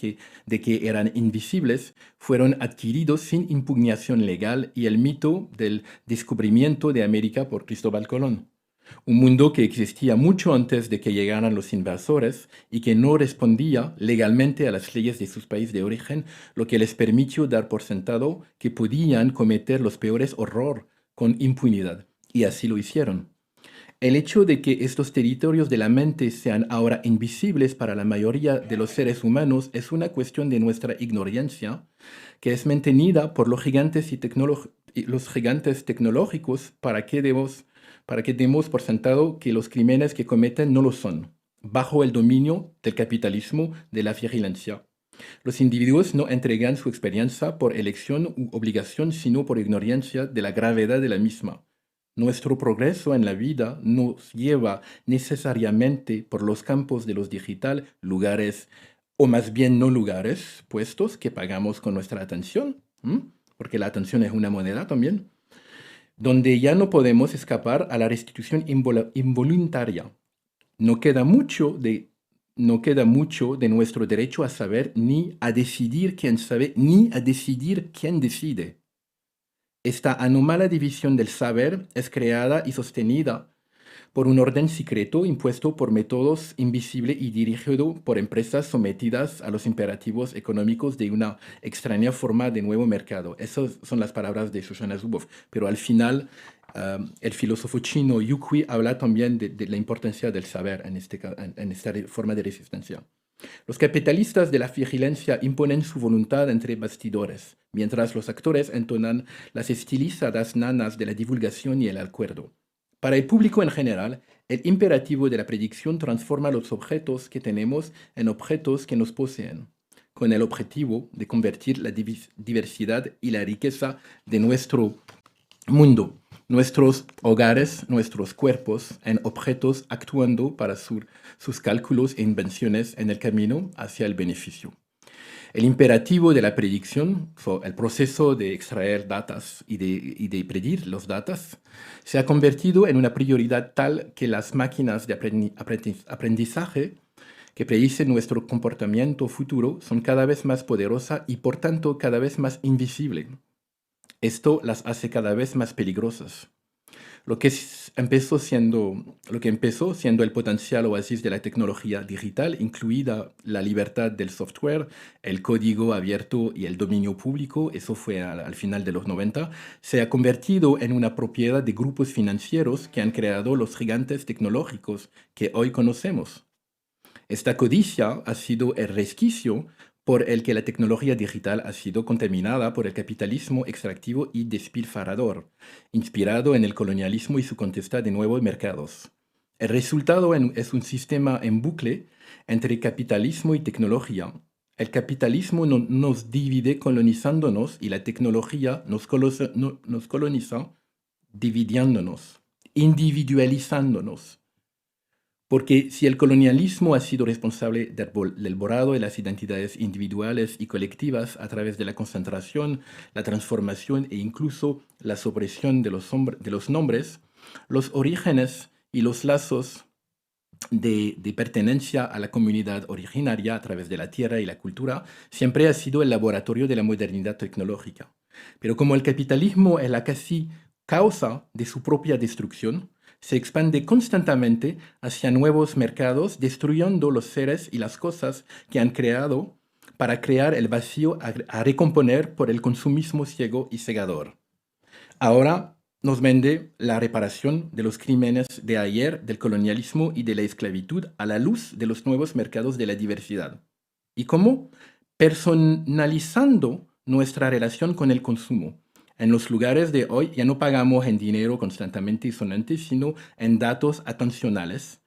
S2: de que eran invisibles, fueron adquiridos sin impugnación legal y el mito del descubrimiento de América por Cristóbal Colón. Un mundo que existía mucho antes de que llegaran los invasores y que no respondía legalmente a las leyes de sus países de origen, lo que les permitió dar por sentado que podían cometer los peores horrores con impunidad. Y así lo hicieron. El hecho de que estos territorios de la mente sean ahora invisibles para la mayoría de los seres humanos es una cuestión de nuestra ignorancia, que es mantenida por los gigantes tecnológicos para que demos por sentado que los crímenes que cometen no lo son, bajo el dominio del capitalismo de la vigilancia. Los individuos no entregan su experiencia por elección u obligación, sino por ignorancia de la gravedad de la misma. Nuestro progreso en la vida nos lleva necesariamente por los campos de los digital, lugares, o más bien no lugares, puestos que pagamos con nuestra atención, porque la atención es una moneda también, donde ya no podemos escapar a la restitución involuntaria. No queda mucho de nuestro derecho a saber, ni a decidir quién sabe, ni a decidir quién decide. Esta anómala división del saber es creada y sostenida por un orden secreto impuesto por métodos invisibles y dirigido por empresas sometidas a los imperativos económicos de una extraña forma de nuevo mercado. Esas son las palabras de Sara Nuttall. Pero al final, el filósofo chino Yu Kui habla también de la importancia del saber en esta forma de resistencia. Los capitalistas de la vigilancia imponen su voluntad entre bastidores, mientras los actores entonan las estilizadas nanas de la divulgación y el acuerdo. Para el público en general, el imperativo de la predicción transforma los objetos que tenemos en objetos que nos poseen, con el objetivo de convertir la diversidad y la riqueza de nuestro mundo, nuestros hogares, nuestros cuerpos, en objetos actuando para sus cálculos e invenciones en el camino hacia el beneficio. El imperativo de la predicción, el proceso de extraer datos y de predir los datos, se ha convertido en una prioridad tal que las máquinas de aprendizaje que predicen nuestro comportamiento futuro son cada vez más poderosas y por tanto cada vez más invisibles. Esto las hace cada vez más peligrosas. Lo que empezó siendo el potencial oasis de la tecnología digital, incluida la libertad del software, el código abierto y el dominio público, eso fue al final de los 90, se ha convertido en una propiedad de grupos financieros que han creado los gigantes tecnológicos que hoy conocemos. Esta codicia ha sido el resquicio por el que la tecnología digital ha sido contaminada por el capitalismo extractivo y despilfarrador, inspirado en el colonialismo y su conquista de nuevos mercados. El resultado es un sistema en bucle entre capitalismo y tecnología. El capitalismo nos divide colonizándonos y la tecnología nos coloniza dividiéndonos, individualizándonos. Porque si el colonialismo ha sido responsable del borrado de las identidades individuales y colectivas a través de la concentración, la transformación e incluso la supresión de los nombres, los orígenes y los lazos de pertenencia a la comunidad originaria a través de la tierra y la cultura siempre ha sido el laboratorio de la modernidad tecnológica. Pero como el capitalismo es la casi causa de su propia destrucción, se expande constantemente hacia nuevos mercados, destruyendo los seres y las cosas que han creado para crear el vacío a recomponer por el consumismo ciego y cegador. Ahora nos vende la reparación de los crímenes de ayer, del colonialismo y de la esclavitud a la luz de los nuevos mercados de la diversidad. ¿Y cómo? Personalizando nuestra relación con el consumo. En los lugares de hoy ya no pagamos en dinero constantemente y sonante, sino en datos atencionales.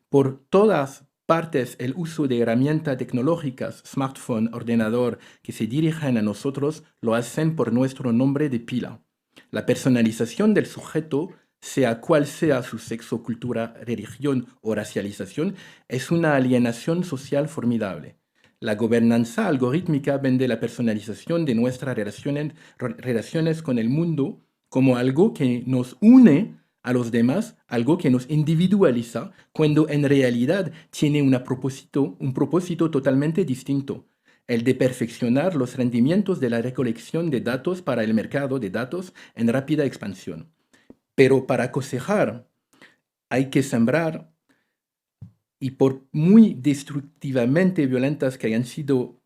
S2: Por todas partes, el uso de herramientas tecnológicas, smartphone, ordenador, que se dirigen a nosotros, lo hacen por nuestro nombre de pila. La personalización del sujeto, sea cual sea su sexo, cultura, religión o racialización, es una alienación social formidable. La gobernanza algorítmica vende la personalización de nuestras relaciones con el mundo como algo que nos une a los demás, algo que nos individualiza, cuando en realidad tiene un propósito totalmente distinto, el de perfeccionar los rendimientos de la recolección de datos para el mercado de datos en rápida expansión. Pero para cosechar hay que sembrar, y por muy destructivamente violentas que hayan sido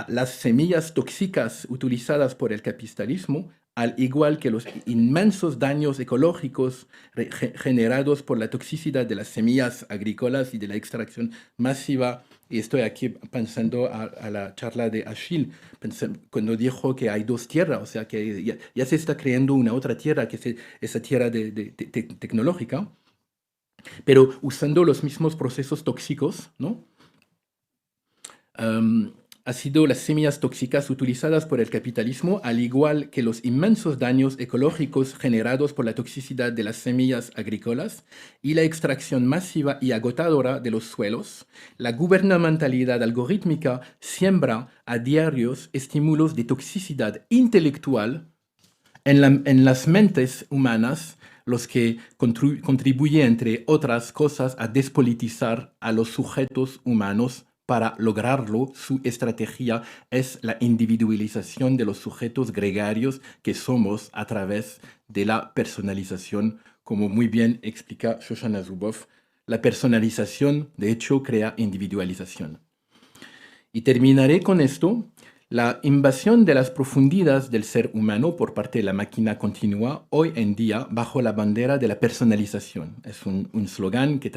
S2: las semillas tóxicas utilizadas por el capitalismo, al igual que los inmensos daños ecológicos generados por la toxicidad de las semillas agrícolas y de la extracción masiva. Y estoy aquí pensando a la charla de Achille, cuando dijo que hay dos tierras, o sea que ya se está creando una otra tierra, que es esa tierra tecnológica, pero usando los mismos procesos tóxicos, ¿no? Ha sido las semillas tóxicas utilizadas por el capitalismo, al igual que los inmensos daños ecológicos generados por la toxicidad de las semillas agrícolas y la extracción masiva y agotadora de los suelos. La gubernamentalidad algorítmica siembra a diarios estímulos de toxicidad intelectual en las mentes humanas, los que contribuyen, entre otras cosas, a despolitizar a los sujetos humanos. Para lograrlo, su estrategia es la individualización de los sujetos gregarios que somos a través de la personalización, como muy bien explica Shoshana Zuboff. La personalización, de hecho, crea individualización. Y terminaré con esto. La invasión de las profundidades del ser humano por parte de la máquina continúa hoy en día bajo la bandera de la personalización. Es un slogan que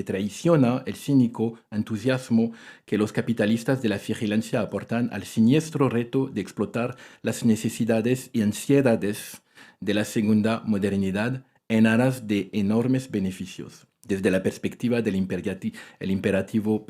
S2: traiciona el cínico entusiasmo que los capitalistas de la vigilancia aportan al siniestro reto de explotar las necesidades y ansiedades de la segunda modernidad en aras de enormes beneficios. Desde la perspectiva del imperativo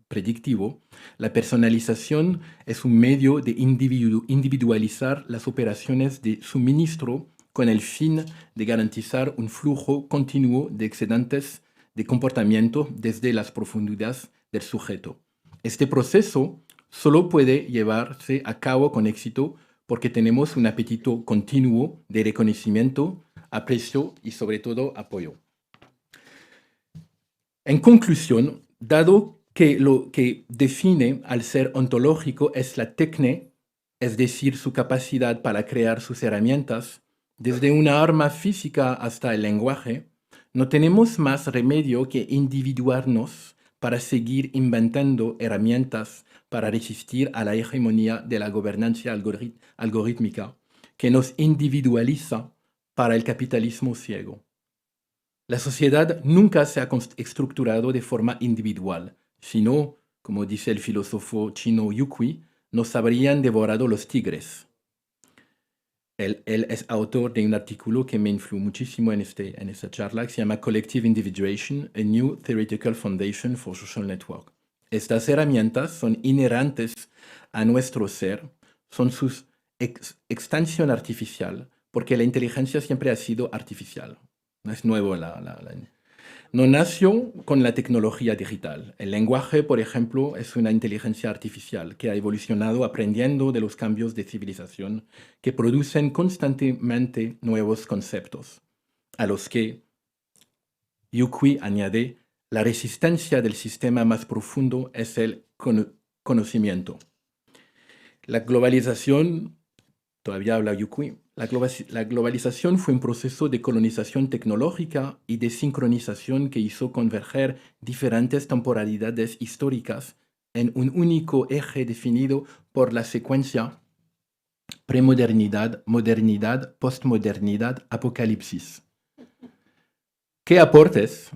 S2: predictivo, la personalización es un medio de individualizar las operaciones de suministro con el fin de garantizar un flujo continuo de excedentes de comportamiento desde las profundidades del sujeto. Este proceso solo puede llevarse a cabo con éxito porque tenemos un apetito continuo de reconocimiento, aprecio y sobre todo apoyo. En conclusión, dado que lo que define al ser ontológico es la tecne, es decir, su capacidad para crear sus herramientas, desde una arma física hasta el lenguaje, no tenemos más remedio que individuarnos para seguir inventando herramientas para resistir a la hegemonía de la gobernanza algorítmica que nos individualiza para el capitalismo ciego. La sociedad nunca se ha estructurado de forma individual, Si no, como dice el filósofo chino Yukui, nos habrían devorado los tigres. Él es autor de un artículo que me influyó muchísimo en esta charla, que se llama Collective Individuation, a New Theoretical Foundation for Social Network. Estas herramientas son inherentes a nuestro ser, son su extensión artificial, porque la inteligencia siempre ha sido artificial. No es nuevo no nació con la tecnología digital. El lenguaje, por ejemplo, es una inteligencia artificial que ha evolucionado aprendiendo de los cambios de civilización que producen constantemente nuevos conceptos, a los que Yukui añade, la resistencia del sistema más profundo es el conocimiento. La globalización, todavía habla Yukui, la globalización fue un proceso de colonización tecnológica y de sincronización que hizo converger diferentes temporalidades históricas en un único eje definido por la secuencia premodernidad, modernidad, postmodernidad, apocalipsis. ¿Qué aportes?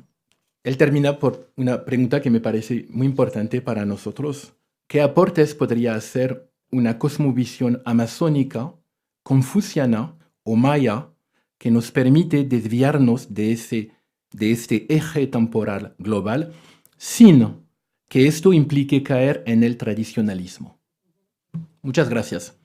S2: Él termina por una pregunta que me parece muy importante para nosotros. ¿Qué aportes podría hacer una cosmovisión amazónica, confuciana o maya que nos permite desviarnos de este eje temporal global sin que esto implique caer en el tradicionalismo? Muchas gracias.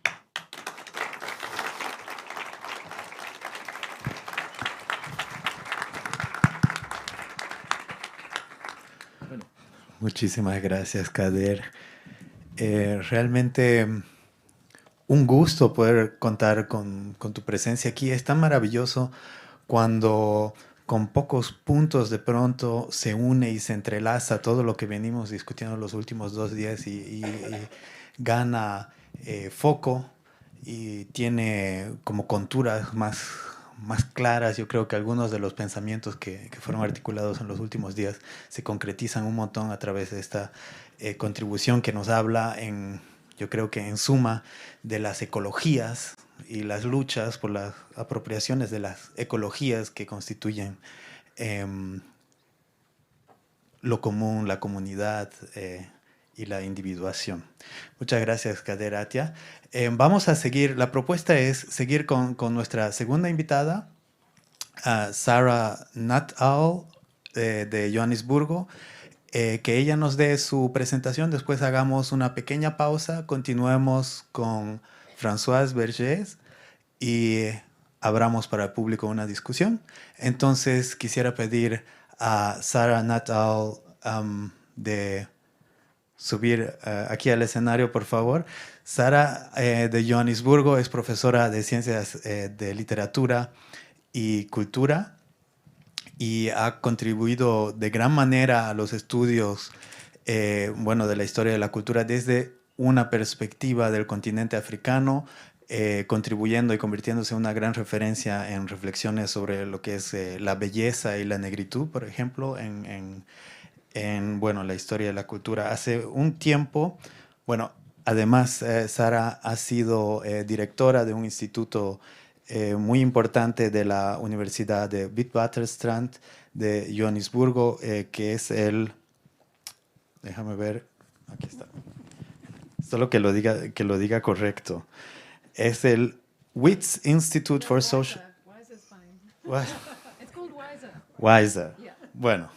S1: Muchísimas gracias, Kader. Realmente un gusto poder contar con tu presencia aquí. Es tan maravilloso cuando con pocos puntos de pronto se une y se entrelaza todo lo que venimos discutiendo los últimos 2 días y gana foco y tiene como conturas más claras. Yo creo que algunos de los pensamientos que fueron articulados en los últimos días se concretizan un montón a través de esta contribución que nos habla yo creo que en suma de las ecologías y las luchas por las apropiaciones de las ecologías que constituyen lo común, la comunidad y la individuación. Muchas gracias, Kader Attia. Vamos a seguir, la propuesta es seguir con nuestra segunda invitada, Sara Nuttall, de Johannesburgo, que ella nos dé su presentación, después hagamos una pequeña pausa, continuemos con Françoise Vergès y abramos para el público una discusión. Entonces quisiera pedir a Sara Nuttall de subir aquí al escenario, por favor. Sara de Johannesburgo es profesora de Ciencias de Literatura y Cultura y ha contribuido de gran manera a los estudios de la historia de la cultura desde una perspectiva del continente africano, contribuyendo y convirtiéndose en una gran referencia en reflexiones sobre lo que es la belleza y la negritud, por ejemplo, en la historia de la cultura. Hace un tiempo, además, Sara ha sido directora de un instituto muy importante de la Universidad de Witwatersrand de Johannesburgo, que es déjame ver, aquí está, solo que lo diga correcto, es el Wits Institute for Social...
S3: WISE is fine.
S1: What?
S3: It's called WISE.
S1: WISE.
S3: Yeah.
S1: Bueno,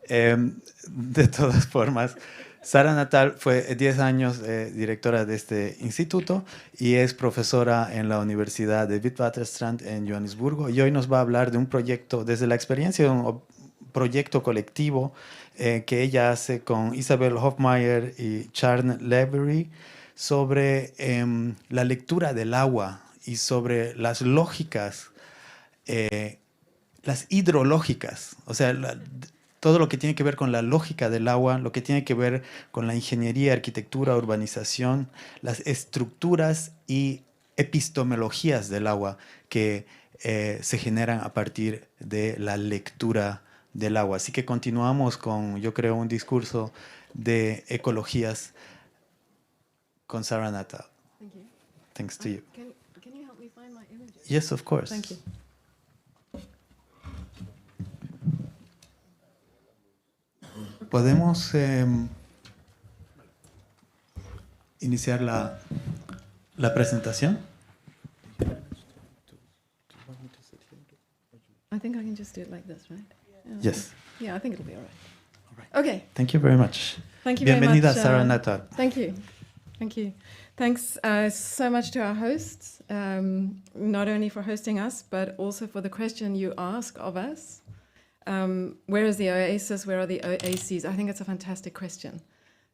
S1: de todas formas, Sara Nuttall fue 10 años directora de este instituto y es profesora en la Universidad de Witwatersrand en Johannesburgo, y hoy nos va a hablar de un proyecto, desde la experiencia de un proyecto colectivo que ella hace con Isabel Hofmeier y Charles Levery sobre la lectura del agua y sobre las lógicas, las hidrológicas, o sea, todo lo que tiene que ver con la lógica del agua, lo que tiene que ver con la ingeniería, arquitectura, urbanización, las estructuras y epistemologías del agua que se generan a partir de la lectura del agua. Así que continuamos con, yo creo, un discurso de ecologías con Sara Nuttall.
S3: Thank you.
S1: Thanks to you.
S3: Can you help me find my images?
S1: Yes, of course.
S3: Thank you.
S1: Podemos iniciar la presentación.
S3: I think I can just do it like this, right? Yeah,
S1: Yes.
S3: Yeah, I think it'll be all right.
S1: All right.
S3: Okay.
S1: Thank you very much.
S3: Thank you very much.
S1: Bienvenida, Sara Nuttall.
S3: Thank you. Thank you. Thanks so much to our hosts, not only for hosting us, but also for the question you ask of us. Where is the OASES? Where are the OASES? I think it's a fantastic question.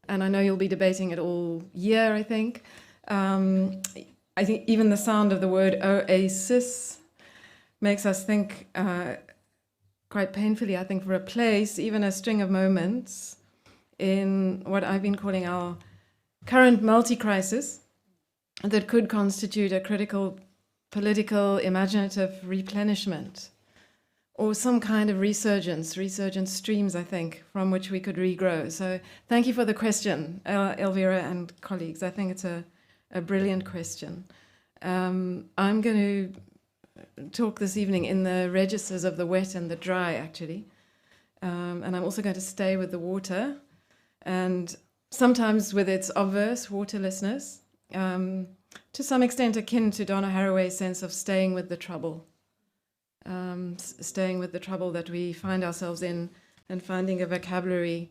S3: And I know you'll be debating it all year, I think. I think even the sound of the word oasis makes us think quite painfully, I think, for a place, even a string of moments in what I've been calling our current multi-crisis that could constitute a critical political imaginative replenishment or some kind of resurgence streams, I think, from which we could regrow. So thank you for the question, Elvira and colleagues. I think it's a brilliant question. I'm going to talk this evening in the registers of the wet and the dry, actually. And I'm also going to stay with the water, and sometimes with its obverse waterlessness, to some extent akin to Donna Haraway's sense of staying with the trouble. Staying with the trouble that we find ourselves in and finding a vocabulary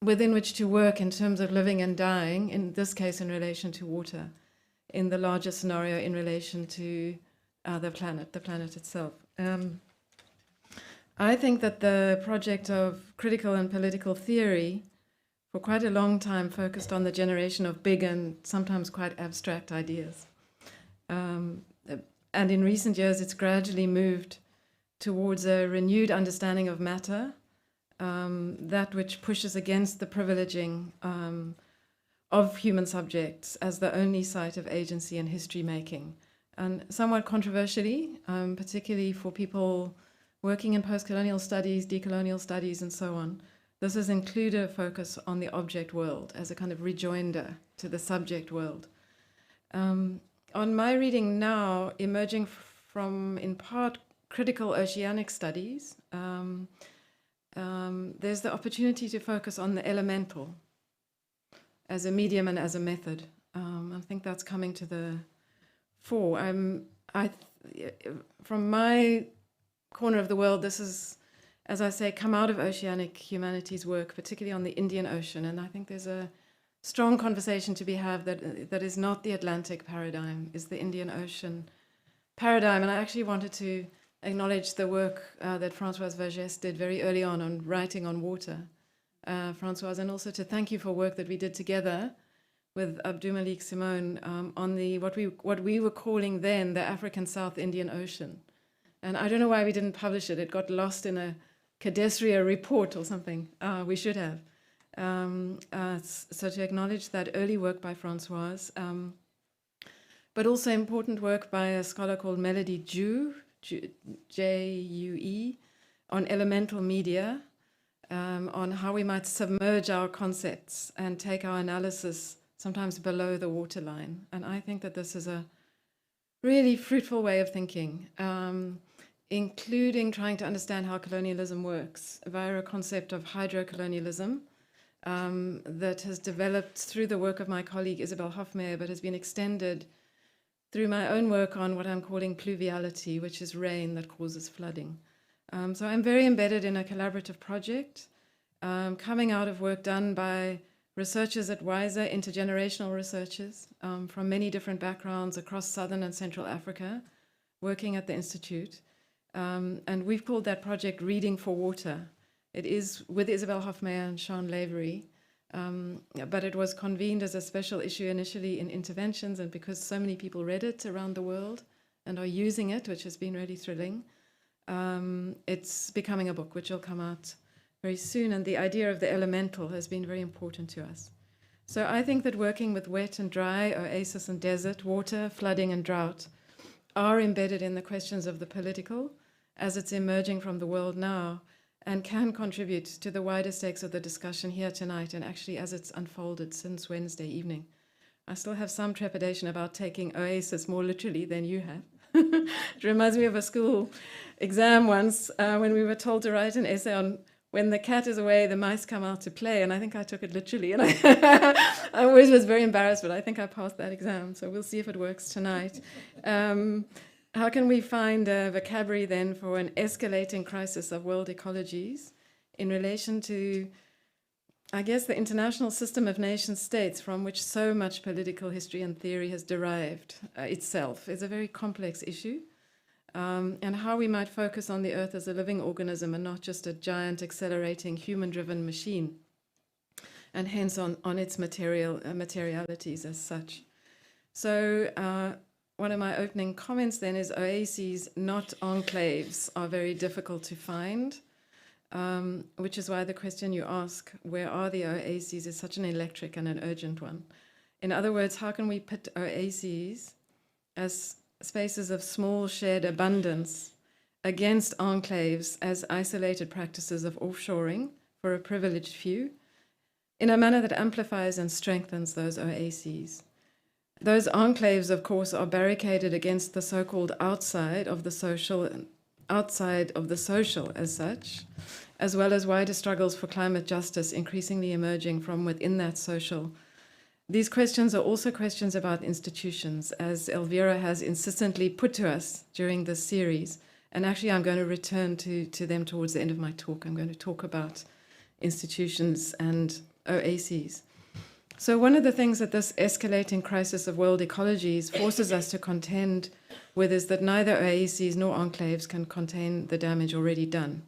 S3: within which to work in terms of living and dying, in this case in relation to water, in the larger scenario in relation to the planet itself. I think that the project of critical and political theory for quite a long time focused on the generation of big and sometimes quite abstract ideas. And in recent years, it's gradually moved towards a renewed understanding of matter, that which pushes against the privileging of human subjects as the only site of agency and history making. And somewhat controversially, particularly for people working in post-colonial studies, decolonial studies, and so on, this has included a focus on the object world as a kind of rejoinder to the subject world. On my reading now, emerging from, in part, critical oceanic studies, there's the opportunity to focus on the elemental as a medium and as a method. I think that's coming to the fore. From my corner of the world, this is, as I say, come out of oceanic humanities work, particularly on the Indian Ocean, and I think there's a strong conversation to be had that is not the Atlantic paradigm, is the Indian Ocean paradigm. And I actually wanted to acknowledge the work that Françoise Vergès did very early on writing on water, Françoise, and also to thank you for work that we did together with Abdulmalik Simone on the what we were calling then the African South Indian Ocean. And I don't know why we didn't publish it. It got lost in a Cadestria report or something. We should have. So to acknowledge that early work by Françoise, but also important work by a scholar called Melody Jue, Jue, on elemental media, on how we might submerge our concepts and take our analysis sometimes below the waterline. And I think that this is a really fruitful way of thinking, including trying to understand how colonialism works via a concept of hydrocolonialism that has developed through the work of my colleague Isabel Hofmeyr, but has been extended through my own work on what I'm calling pluviality, which is rain that causes flooding. So I'm very embedded in a collaborative project, coming out of work done by researchers at OASES, intergenerational researchers from many different backgrounds across Southern and Central Africa, working at the Institute. And we've called that project Reading for Water. It is with Isabel Hofmeyr and Sean Lavery, but it was convened as a special issue initially in interventions, and because so many people read it around the world and are using it, which has been really thrilling, it's becoming a book which will come out very soon, and the idea of the elemental has been very important to us. So I think that working with wet and dry, oasis and desert, water, flooding and drought are embedded in the questions of the political as it's emerging from the world now, and can contribute to the wider stakes of the discussion here tonight, and actually as it's unfolded since Wednesday evening. I still have some trepidation about taking oasis more literally than you have. It reminds me of a school exam once when we were told to write an essay on when the cat is away, the mice come out to play, and I think I took it literally, and I always was very embarrassed, but I think I passed that exam, so we'll see if it works tonight. How can we find a vocabulary then for an escalating crisis of world ecologies in relation to, I guess, the international system of nation states from which so much political history and theory has derived itself? Is a very complex issue. And how we might focus on the Earth as a living organism and not just a giant accelerating human-driven machine, and hence on its materialities as such. So one of my opening comments then is oases, not enclaves, are very difficult to find, which is why the question you ask, where are the oases, is such an electric and an urgent one. In other words, how can we put oases as spaces of small shared abundance against enclaves as isolated practices of offshoring for a privileged few in a manner that amplifies and strengthens those oases. Those enclaves, of course, are barricaded against the so-called outside of the social as such, as well as wider struggles for climate justice increasingly emerging from within that social. These questions are also questions about institutions, as Elvira has insistently put to us during this series. And actually, I'm going to return to them towards the end of my talk. I'm going to talk about institutions and oases. So one of the things that this escalating crisis of world ecologies forces us to contend with is that neither oases nor enclaves can contain the damage already done.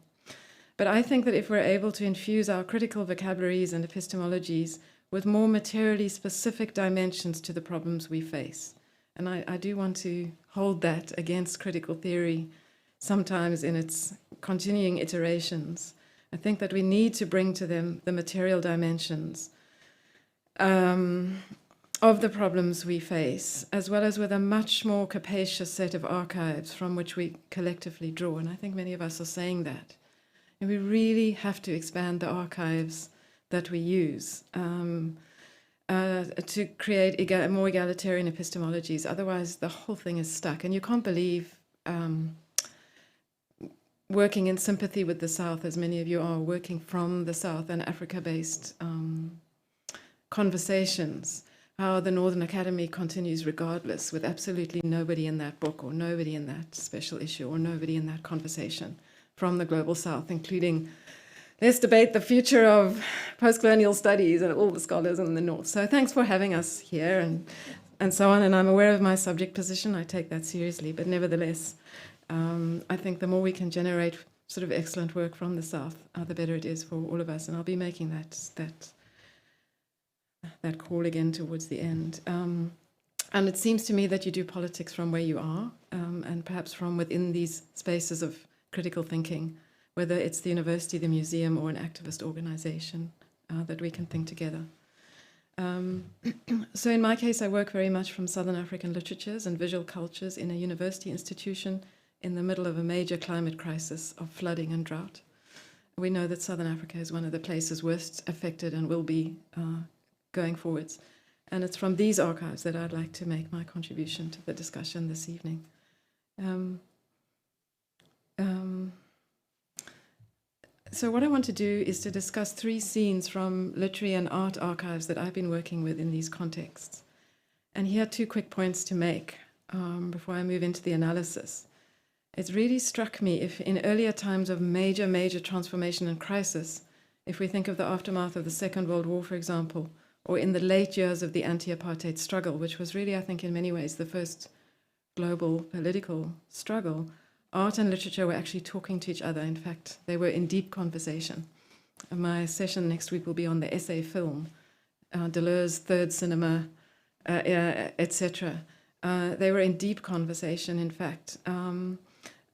S3: But I think that if we're able to infuse our critical vocabularies and epistemologies with more materially specific dimensions to the problems we face. And I do want to hold that against critical theory sometimes in its continuing iterations. I think that we need to bring to them the material dimensions of the problems we face, as well as with a much more capacious set of archives from which we collectively draw. And I think many of us are saying that. And we really have to expand the archives that we use to create more egalitarian epistemologies. Otherwise, the whole thing is stuck. And you can't believe working in sympathy with the South, as many of you are, working from the South and Africa-based conversations, how the Northern Academy continues regardless, with absolutely nobody in that book or nobody in that special issue or nobody in that conversation from the Global South, including let's debate the future of post-colonial studies and all the scholars in the North. So thanks for having us here and so on. And I'm aware of my subject position. I take that seriously. But nevertheless, I think the more we can generate sort of excellent work from the South, the better it is for all of us. And I'll be making that call again towards the end. And it seems to me that you do politics from where you are, and perhaps from within these spaces of critical thinking, whether it's the university, the museum, or an activist organization, that we can think together. So in my case, I work very much from Southern African literatures and visual cultures in a university institution in the middle of a major climate crisis of flooding and drought. We know that Southern Africa is one of the places worst affected and will be going forwards. And it's from these archives that I'd like to make my contribution to the discussion this evening. So what I want to do is to discuss 3 scenes from literary and art archives that I've been working with in these contexts. And here are 2 quick points to make before I move into the analysis. It's really struck me if in earlier times of major transformation and crisis, if we think of the aftermath of the Second World War, for example, or in the late years of the anti-apartheid struggle, which was really, I think, in many ways the first global political struggle, art and literature were actually talking to each other. In fact, they were in deep conversation. And my session next week will be on the essay film, Deleuze's third cinema, etc. They were in deep conversation, in fact. And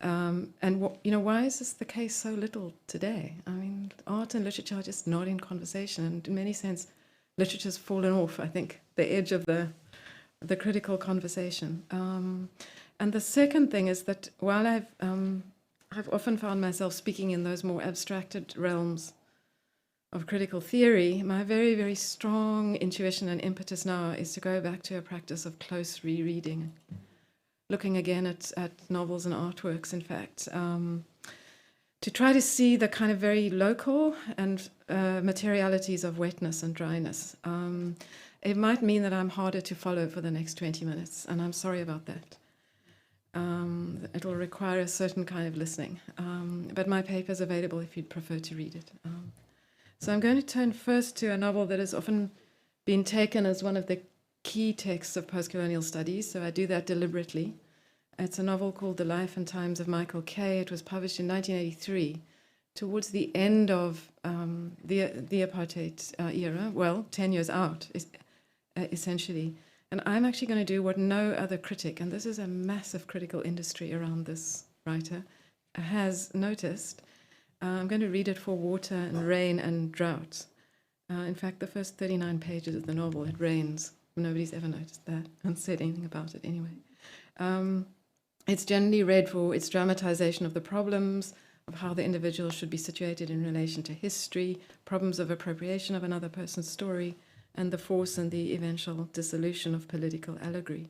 S3: why is this the case so little today? I mean, art and literature are just not in conversation. And in many sense, literature's fallen off, I think, the edge of the critical conversation. And the second thing is that while I've often found myself speaking in those more abstracted realms of critical theory, my very, very strong intuition and impetus now is to go back to a practice of close rereading, looking again at novels and artworks, in fact, to try to see the kind of very local and materialities of wetness and dryness. It might mean that I'm harder to follow for the next 20 minutes, and I'm sorry about that. It'll require a certain kind of listening, but my paper is available if you'd prefer to read it. So I'm going to turn first to a novel that has often been taken as one of the key texts of postcolonial studies, so I do that deliberately. It's a novel called The Life and Times of Michael Kay. It was published in 1983, towards the end of the apartheid era, well, 10 years out, essentially. And I'm actually going to do what no other critic, and this is a massive critical industry around this writer, has noticed. I'm going to read it for water and rain and drought. In fact, the first 39 pages of the novel, it rains. Nobody's ever noticed that and said anything about it anyway. It's generally read for its dramatization of the problems, of how the individual should be situated in relation to history, problems of appropriation of another person's story, and the force and the eventual dissolution of political allegory.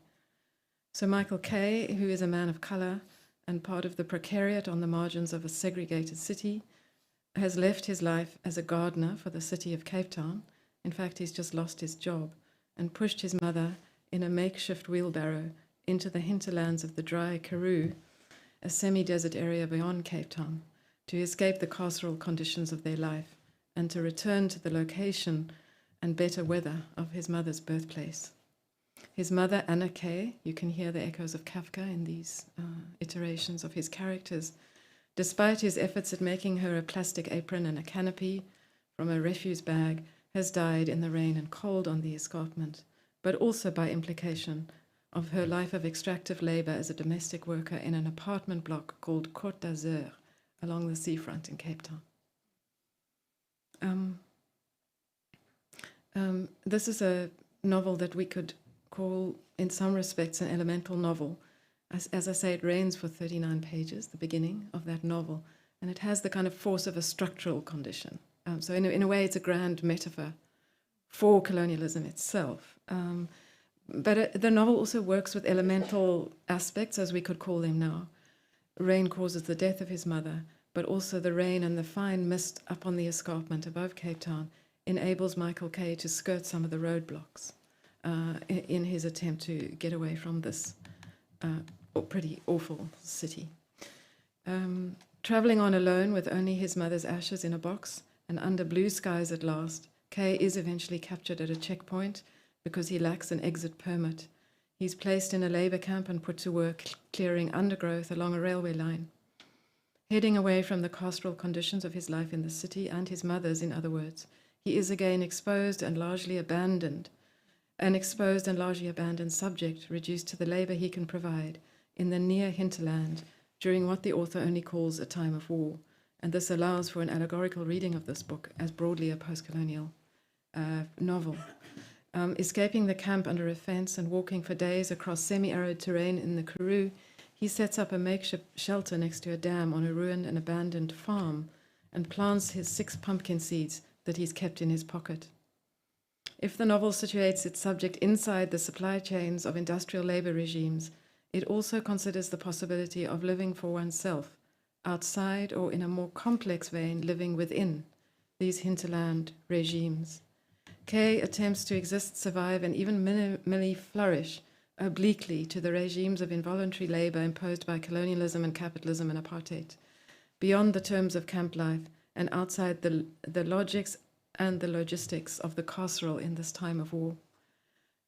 S3: So Michael Kay, who is a man of colour and part of the precariat on the margins of a segregated city, has left his life as a gardener for the city of Cape Town. In fact, he's just lost his job, and pushed his mother in a makeshift wheelbarrow into the hinterlands of the dry Karoo, a semi-desert area beyond Cape Town, to escape the carceral conditions of their life and to return to the location and better weather of his mother's birthplace. His mother, Anna Kay, you can hear the echoes of Kafka in these iterations of his characters, despite his efforts at making her a plastic apron and a canopy from a refuse bag, has died in the rain and cold on the escarpment, but also by implication of her life of extractive labor as a domestic worker in an apartment block called Côte d'Azur along the seafront in Cape Town. This is a novel that we could call, in some respects, an elemental novel. As I say, it rains for 39 pages, the beginning of that novel, and it has the kind of force of a structural condition. So in a way, it's a grand metaphor for colonialism itself. But the novel also works with elemental aspects, as we could call them now. Rain causes the death of his mother, but also the rain and the fine mist up on the escarpment above Cape Town enables Michael Kay to skirt some of the roadblocks in his attempt to get away from this pretty awful city. Travelling on alone with only his mother's ashes in a box and under blue skies at last, Kay is eventually captured at a checkpoint because he lacks an exit permit. He's placed in a labour camp and put to work clearing undergrowth along a railway line. Heading away from the carceral conditions of his life in the city, and his mother's, in other words, he is again exposed and largely abandoned, an exposed and largely abandoned subject reduced to the labour he can provide in the near hinterland during what the author only calls a time of war, and this allows for an allegorical reading of this book as broadly a post-colonial novel. Escaping the camp under a fence and walking for days across semi-arid terrain in the Karoo, he sets up a makeshift shelter next to a dam on a ruined and abandoned farm and plants his 6 pumpkin seeds that he's kept in his pocket. If the novel situates its subject inside the supply chains of industrial labor regimes, it also considers the possibility of living for oneself, outside or in a more complex vein, living within these hinterland regimes. Kay attempts to exist, survive, and even minimally flourish obliquely to the regimes of involuntary labor imposed by colonialism and capitalism and apartheid, beyond the terms of camp life and outside the logics and the logistics of the carceral in this time of war.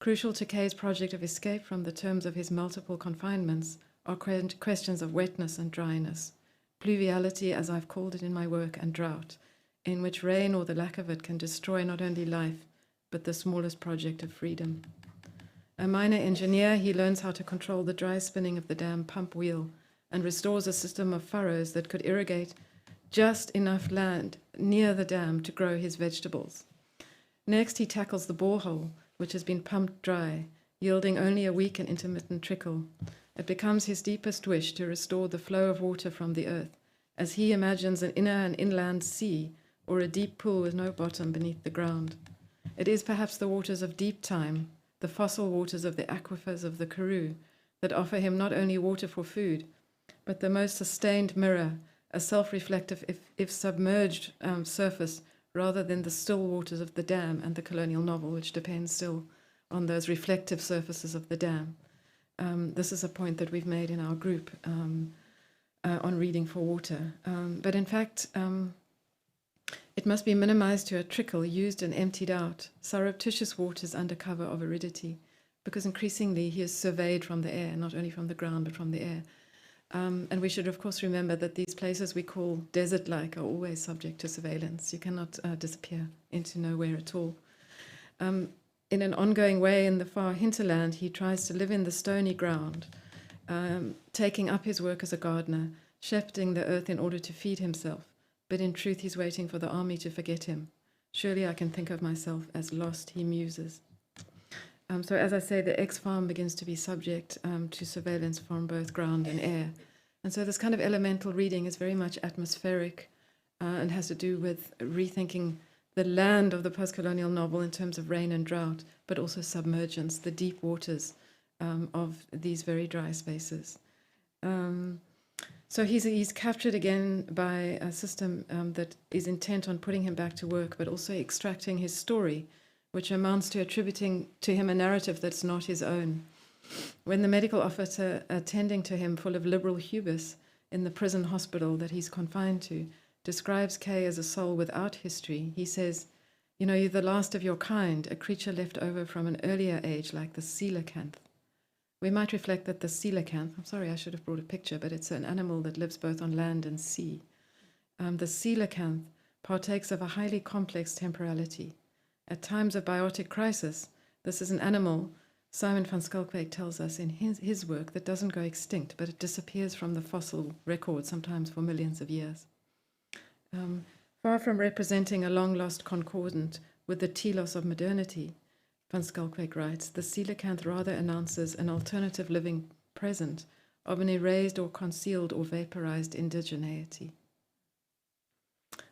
S3: Crucial to Kay's project of escape from the terms of his multiple confinements are questions of wetness and dryness, pluviality, as I've called it in my work, and drought, in which rain or the lack of it can destroy not only life, but the smallest project of freedom. A minor engineer, he learns how to control the dry spinning of the dam pump wheel and restores a system of furrows that could irrigate just enough land near the dam to grow his vegetables. Next, he tackles the borehole, which has been pumped dry, yielding only a weak and intermittent trickle. It becomes his deepest wish to restore the flow of water from the earth, as he imagines an inner and inland sea, or a deep pool with no bottom beneath the ground. It is perhaps the waters of deep time, the fossil waters of the aquifers of the Karoo, that offer him not only water for food, but the most sustained mirror, a self-reflective, if submerged surface, rather than the still waters of the dam and the colonial novel, which depends still on those reflective surfaces of the dam. This is a point that we've made in our group on reading for water. But in fact, it must be minimized to a trickle, used and emptied out, surreptitious waters under cover of aridity, because increasingly he is surveyed from the air, not only from the ground, but from the air. And we should, of course, remember that these places we call desert-like are always subject to surveillance. You cannot disappear into nowhere at all. In an ongoing way in the far hinterland, he tries to live in the stony ground, taking up his work as a gardener, shepherding the earth in order to feed himself. But in truth, he's waiting for the army to forget him. Surely I can think of myself as lost, he muses. So as I say, the ex-farm begins to be subject to surveillance from both ground and air. And so this kind of elemental reading is very much atmospheric and has to do with rethinking the land of the post-colonial novel in terms of rain and drought, but also submergence, the deep waters of these very dry spaces. So he's captured again by a system that is intent on putting him back to work, but also extracting his story, which amounts to attributing to him a narrative that's not his own. When the medical officer attending to him, full of liberal hubris, in the prison hospital that he's confined to, describes Kay as a soul without history, he says, "You know, you're the last of your kind, a creature left over from an earlier age like the coelacanth." We might reflect that the coelacanth, I'm sorry I should have brought a picture, but it's an animal that lives both on land and sea. The coelacanth partakes of a highly complex temporality. At times of biotic crisis, this is an animal, Simon van Schalkwyk tells us in his work, that doesn't go extinct, but it disappears from the fossil record, sometimes for millions of years. Far from representing a long-lost concordant with the telos of modernity, van Schalkwyk writes, the coelacanth rather announces an alternative living present of an erased or concealed or vaporized indigeneity,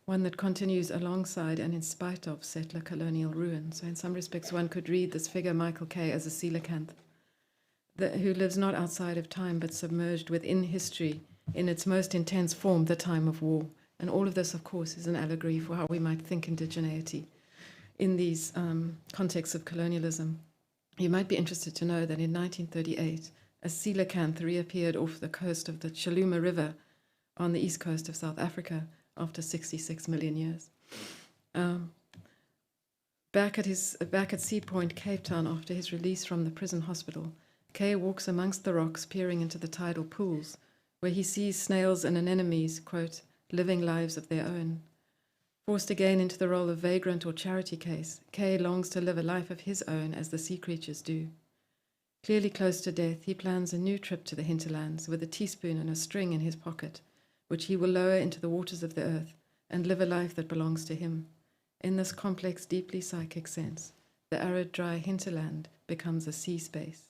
S3: one that continues alongside and in spite of settler colonial ruin. So in some respects, one could read this figure, Michael Kay, as a coelacanth, who lives not outside of time, but submerged within history in its most intense form, the time of war. And all of this, of course, is an allegory for how we might think indigeneity in these contexts of colonialism. You might be interested to know that in 1938, a coelacanth reappeared off the coast of the Chaluma River on the east coast of South Africa after 66 million years. Back at Sea Point, Cape Town, after his release from the prison hospital, Kay walks amongst the rocks, peering into the tidal pools, where he sees snails and anemones, quote, living lives of their own. Forced again into the role of vagrant or charity case, Kay longs to live a life of his own as the sea creatures do. Clearly close to death, he plans a new trip to the hinterlands with a teaspoon and a string in his pocket, which he will lower into the waters of the earth and live a life that belongs to him. In this complex, deeply psychic sense, the arid, dry hinterland becomes a sea space.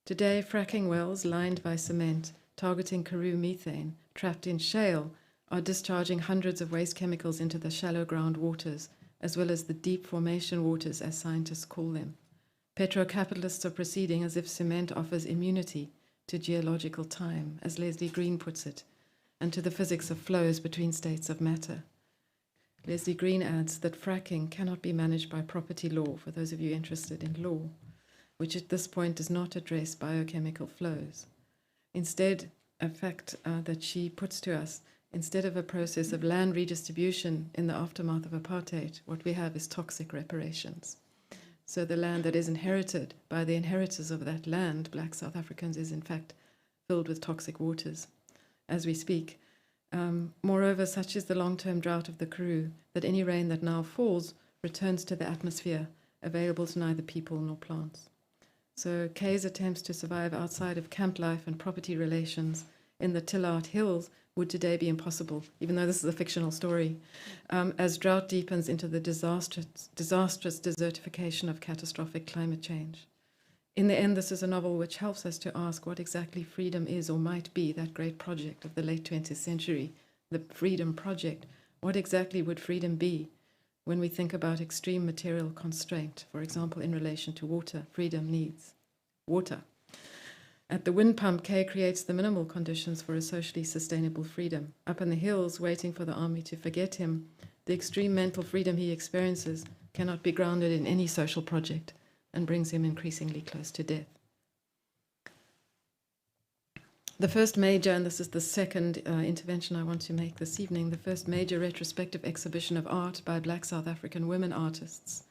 S3: Today, fracking wells lined by cement, targeting Karoo methane, trapped in shale, are discharging hundreds of waste chemicals into the shallow ground waters, as well as the deep formation waters, as scientists call them. Petrocapitalists are proceeding as if cement offers immunity to geological time, as Leslie Green puts it, and to the physics of flows between states of matter. Leslie Green adds that fracking cannot be managed by property law, for those of you interested in law, which at this point does not address biochemical flows. Instead, a fact that she puts to us, instead of a process of land redistribution in the aftermath of apartheid, what we have is toxic reparations. So the land that is inherited by the inheritors of that land, black South Africans, is in fact filled with toxic waters as we speak. Moreover, such is the long-term drought of the Karoo that any rain that now falls returns to the atmosphere, available to neither people nor plants. So Kay's attempts to survive outside of camp life and property relations in the Tillart Hills would today be impossible, even though this is a fictional story, as drought deepens into the disastrous desertification of catastrophic climate change. In the end, this is a novel which helps us to ask what exactly freedom is or might be, that great project of the late 20th century, the Freedom Project. What exactly would freedom be when we think about extreme material constraint, for example, in relation to water? Freedom needs water. At the wind pump, Kay creates the minimal conditions for a socially sustainable freedom. Up in the hills, waiting for the army to forget him, the extreme mental freedom he experiences cannot be grounded in any social project and brings him increasingly close to death. The first major, and this is the second intervention I want to make this evening, the first major retrospective exhibition of art by Black South African women artists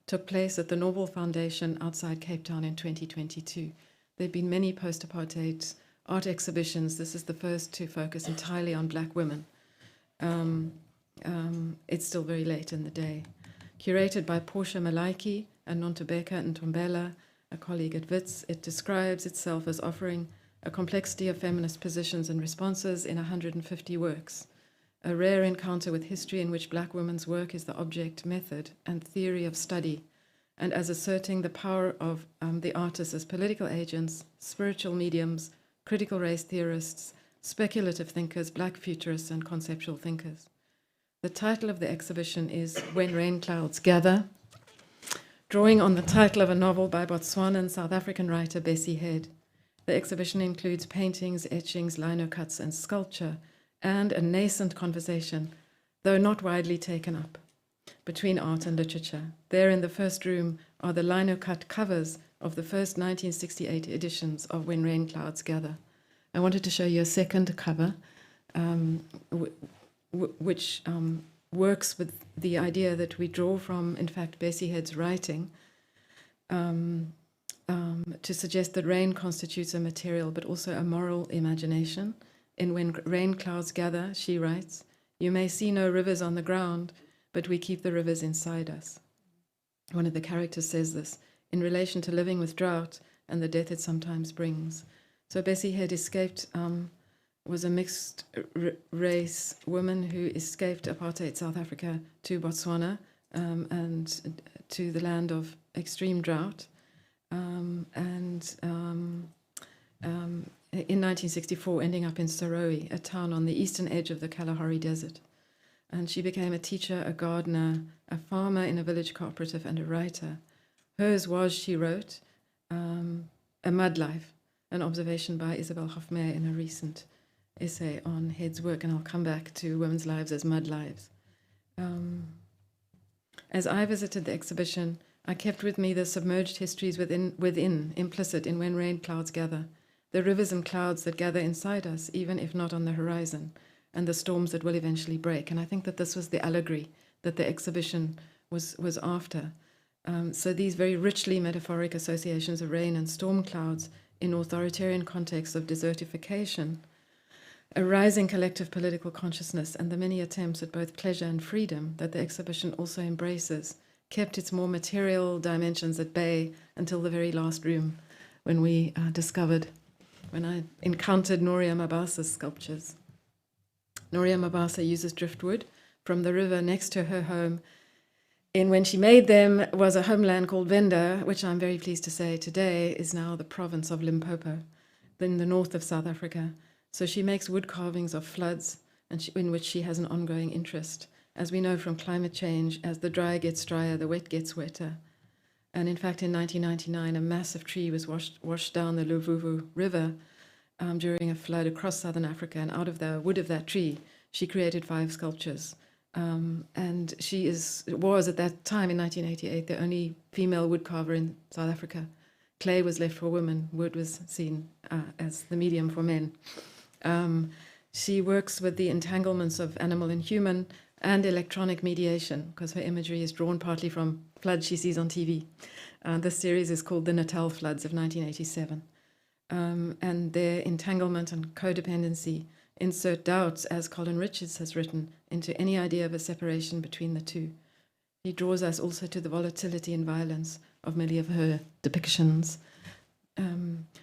S3: took place at the Norval Foundation outside Cape Town in 2022. There have been many post-apartheid art exhibitions. This is the first to focus entirely on Black women. It's still very late in the day. Curated by Portia Malaiki and Nontobeka Ntombela, a colleague at WITS, it describes itself as offering a complexity of feminist positions and responses in 150 works, a rare encounter with history in which Black women's work is the object, method, and theory of study, and as asserting the power of the artists as political agents, spiritual mediums, critical race theorists, speculative thinkers, Black futurists, and conceptual thinkers. The title of the exhibition is When Rain Clouds Gather, drawing on the title of a novel by Botswana and South African writer Bessie Head. The exhibition includes paintings, etchings, lino cuts, and sculpture, and a nascent conversation, though not widely taken up, between art and literature. There in the first room are the lino cut covers of the first 1968 editions of When Rain Clouds Gather. I wanted to show you a second cover, which works with the idea that we draw from, in fact, Bessie Head's writing, to suggest that rain constitutes a material but also a moral imagination. In When Rain Clouds Gather, she writes, "You may see no rivers on the ground, but we keep the rivers inside us." One of the characters says this in relation to living with drought and the death it sometimes brings. So Bessie Head was a mixed race woman who escaped apartheid South Africa to Botswana and to the land of extreme drought. In 1964, ending up in Saroe, a town on the eastern edge of the Kalahari Desert. And she became a teacher, a gardener, a farmer in a village cooperative, and a writer. Hers was, she wrote, a mud life, an observation by Isabel Hofmeyer in a recent essay on Head's work, and I'll come back to women's lives as mud lives. As I visited the exhibition, I kept with me the submerged histories within, implicit in When Rain Clouds Gather, the rivers and clouds that gather inside us, even if not on the horizon, and the storms that will eventually break. And I think that this was the allegory that the exhibition was after. So these very richly metaphoric associations of rain and storm clouds in authoritarian contexts of desertification, a rising collective political consciousness, and the many attempts at both pleasure and freedom that the exhibition also embraces, kept its more material dimensions at bay until the very last room, when I encountered Noria Mabasa's sculptures. Noria Mabasa uses driftwood from the river next to her home. And when she made them was a homeland called Venda, which I'm very pleased to say today is now the province of Limpopo, in the north of South Africa. So she makes wood carvings of floods, in which she has an ongoing interest. As we know from climate change, as the dry gets drier, the wet gets wetter. And in fact, in 1999, a massive tree was washed down the Luvuvu River during a flood across southern Africa. And out of the wood of that tree, she created 5 sculptures. And she was at that time in 1988 the only female woodcarver in South Africa. Clay was left for women. Wood was seen as the medium for men. She works with the entanglements of animal and human and electronic mediation, because her imagery is drawn partly from floods she sees on TV. This series is called The Nuttall Floods of 1987. And their entanglement and codependency insert doubts, as Colin Richards has written, into any idea of a separation between the two. He draws us also to the volatility and violence of many of her depictions.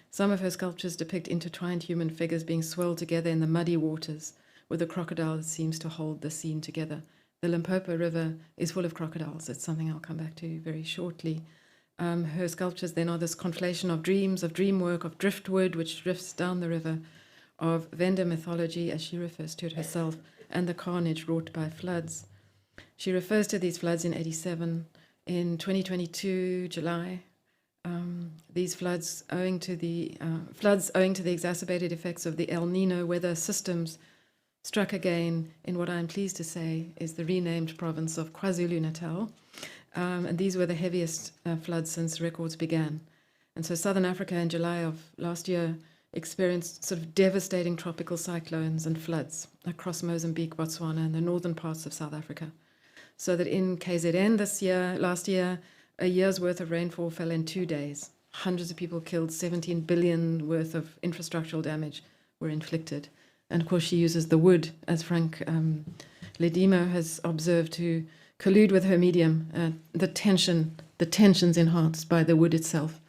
S3: Some of her sculptures depict intertwined human figures being swirled together in the muddy waters, with a crocodile that seems to hold the scene together. The Limpopo River is full of crocodiles. It's something I'll come back to very shortly. Her sculptures then are this conflation of dreams, of dream work, of driftwood, which drifts down the river, of Venda mythology, as she refers to it herself, and the carnage wrought by floods. She refers to these floods in 87. In 2022, July, These floods owing to the exacerbated effects of the El Nino weather systems struck again in what I'm pleased to say is the renamed province of KwaZulu-Natal. And these were the heaviest floods since records began. And so Southern Africa in July of last year experienced sort of devastating tropical cyclones and floods across Mozambique, Botswana, and the northern parts of South Africa. So that in KZN last year, a year's worth of rainfall fell in 2 days. Hundreds of people killed, 17 billion worth of infrastructural damage were inflicted. And of course, she uses the wood, as Frank Ledimo has observed, to collude with her medium, the tensions enhanced by the wood itself.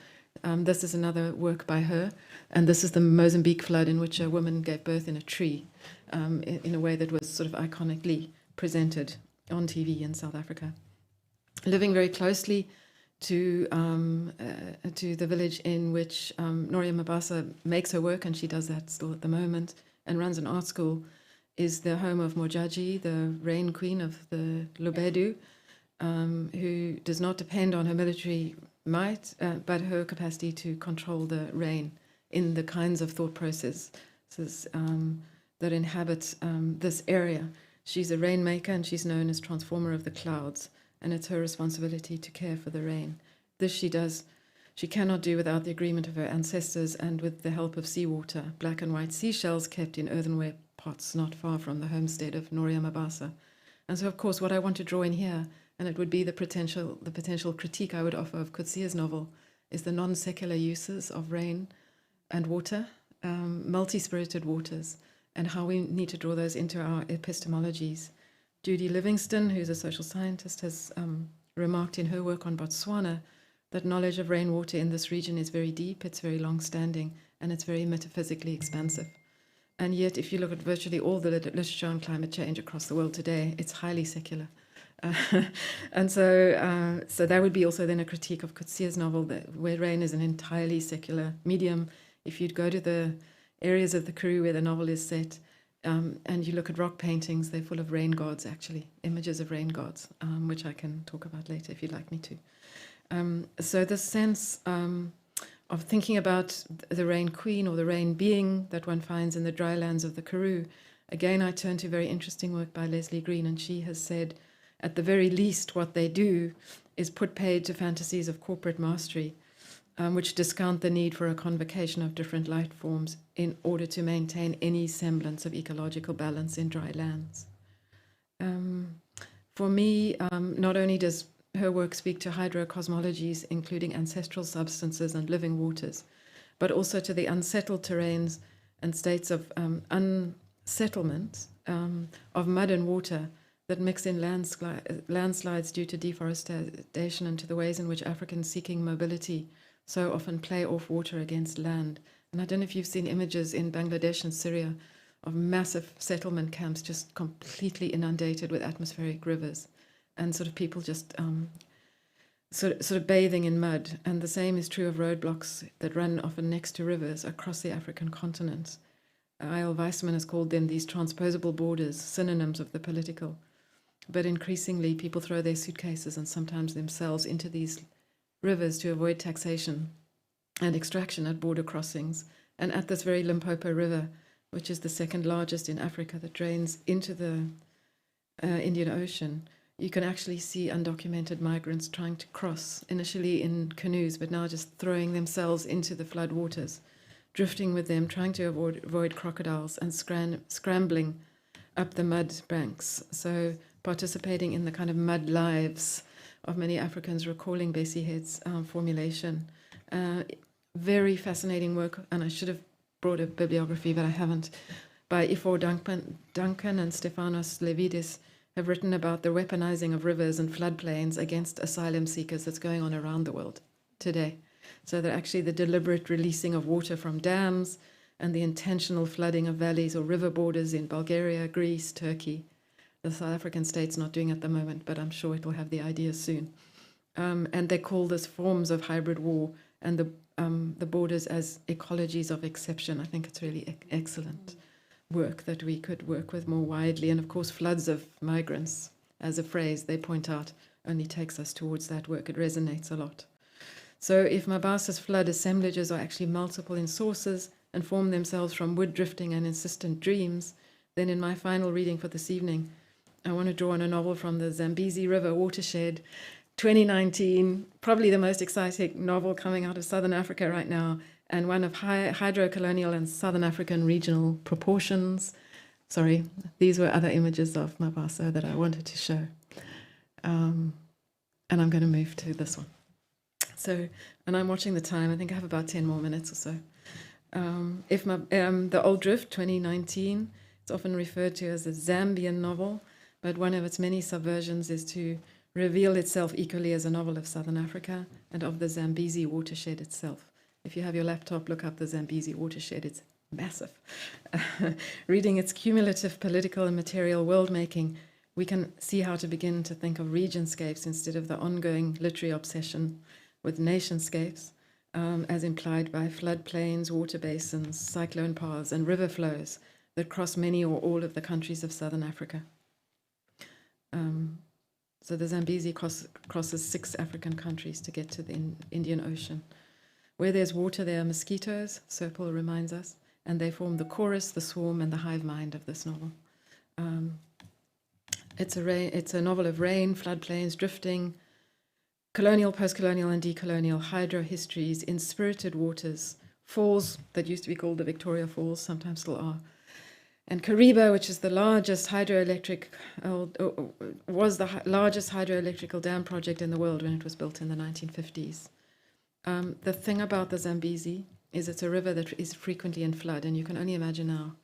S3: This is another work by her, and this is the Mozambique flood in which a woman gave birth in a tree in a way that was sort of iconically presented on TV in South Africa. Living very closely to the village in which Noria Mabasa makes her work, and she does that still at the moment, and runs an art school, is the home of Mojaji, the rain queen of the Lobedu, who does not depend on her military might, but her capacity to control the rain in the kinds of thought processes that inhabit this area. She's a rainmaker, and she's known as transformer of the clouds, and it's her responsibility to care for the rain. This she does. She cannot do without the agreement of her ancestors and with the help of seawater, black and white seashells kept in earthenware pots not far from the homestead of Noria Mabasa. And so, of course, what I want to draw in here, and it would be the potential critique I would offer of Coetzee's novel, is the non-secular uses of rain and water, multi-spirited waters, and how we need to draw those into our epistemologies. Judy Livingston, who's a social scientist, has remarked in her work on Botswana that knowledge of rainwater in this region is very deep, it's very long-standing, and it's very metaphysically expansive. And yet, if you look at virtually all the literature on climate change across the world today, it's highly secular. And so that would be also then a critique of Coetzee's novel, where rain is an entirely secular medium. If you'd go to the areas of the Karoo where the novel is set, and you look at rock paintings, they're full of rain gods, actually, images of rain gods, which I can talk about later if you'd like me to. So the sense of thinking about the rain queen or the rain being that one finds in the dry lands of the Karoo, again, I turn to very interesting work by Leslie Green, and she has said, at the very least, what they do is put paid to fantasies of corporate mastery, which discount the need for a convocation of different life forms in order to maintain any semblance of ecological balance in dry lands. For me, not only does her work speak to hydrocosmologies, including ancestral substances and living waters, but also to the unsettled terrains and states of unsettlement of mud and water that mix in landslides due to deforestation, and to the ways in which Africans seeking mobility so often play off water against land. And I don't know if you've seen images in Bangladesh and Syria of massive settlement camps just completely inundated with atmospheric rivers, and sort of people just sort of bathing in mud. And the same is true of roadblocks that run often next to rivers across the African continent. I.L. Weissman has called them these transposable borders, synonyms of the political. But increasingly, people throw their suitcases and sometimes themselves into these rivers to avoid taxation and extraction at border crossings. And at this very Limpopo River, which is the second largest in Africa that drains into the Indian Ocean, you can actually see undocumented migrants trying to cross, initially in canoes, but now just throwing themselves into the flood waters, drifting with them, trying to avoid crocodiles, and scrambling up the mud banks. So participating in the kind of mud lives of many Africans, recalling Bessie Head's formulation. Very fascinating work, and I should have brought a bibliography, but I haven't, by Ifor Duncan and Stefanos Levidis, have written about the weaponizing of rivers and floodplains against asylum seekers that's going on around the world today. So that actually the deliberate releasing of water from dams and the intentional flooding of valleys or river borders in Bulgaria, Greece, Turkey. The South African state's not doing at the moment, but I'm sure it will have the idea soon. And they call this forms of hybrid war, and the borders as ecologies of exception. I think it's really excellent work that we could work with more widely. And of course, floods of migrants, as a phrase they point out, only takes us towards that work. It resonates a lot. So if Mabasa's flood assemblages are actually multiple in sources and form themselves from wood drifting and insistent dreams, then in my final reading for this evening, I want to draw on a novel from the Zambezi River watershed, 2019, probably the most exciting novel coming out of Southern Africa right now, and one of hydrocolonial and Southern African regional proportions. Sorry, these were other images of Mabasa that I wanted to show. And I'm going to move to this one. So, and I'm watching the time. I think I have about 10 more minutes or so. The Old Drift, 2019, it's often referred to as a Zambian novel, but one of its many subversions is to reveal itself equally as a novel of Southern Africa and of the Zambezi watershed itself. If you have your laptop, look up the Zambezi watershed. It's massive. Reading its cumulative political and material world-making, we can see how to begin to think of regionscapes instead of the ongoing literary obsession with nationscapes, as implied by floodplains, water basins, cyclone paths, and river flows that cross many or all of the countries of Southern Africa. So the Zambezi crosses 6 African countries to get to the Indian Ocean. Where there's water, there are mosquitoes, Serpil reminds us, and they form the chorus, the swarm, and the hive mind of this novel. It's a novel of rain, floodplains, drifting, colonial, post-colonial, and decolonial hydro histories in spirited waters, falls that used to be called the Victoria Falls, sometimes still are, and Kariba, which is the largest was the largest hydroelectrical dam project in the world when it was built in the 1950s. The thing about the Zambezi is it's a river that is frequently in flood, and you can only imagine now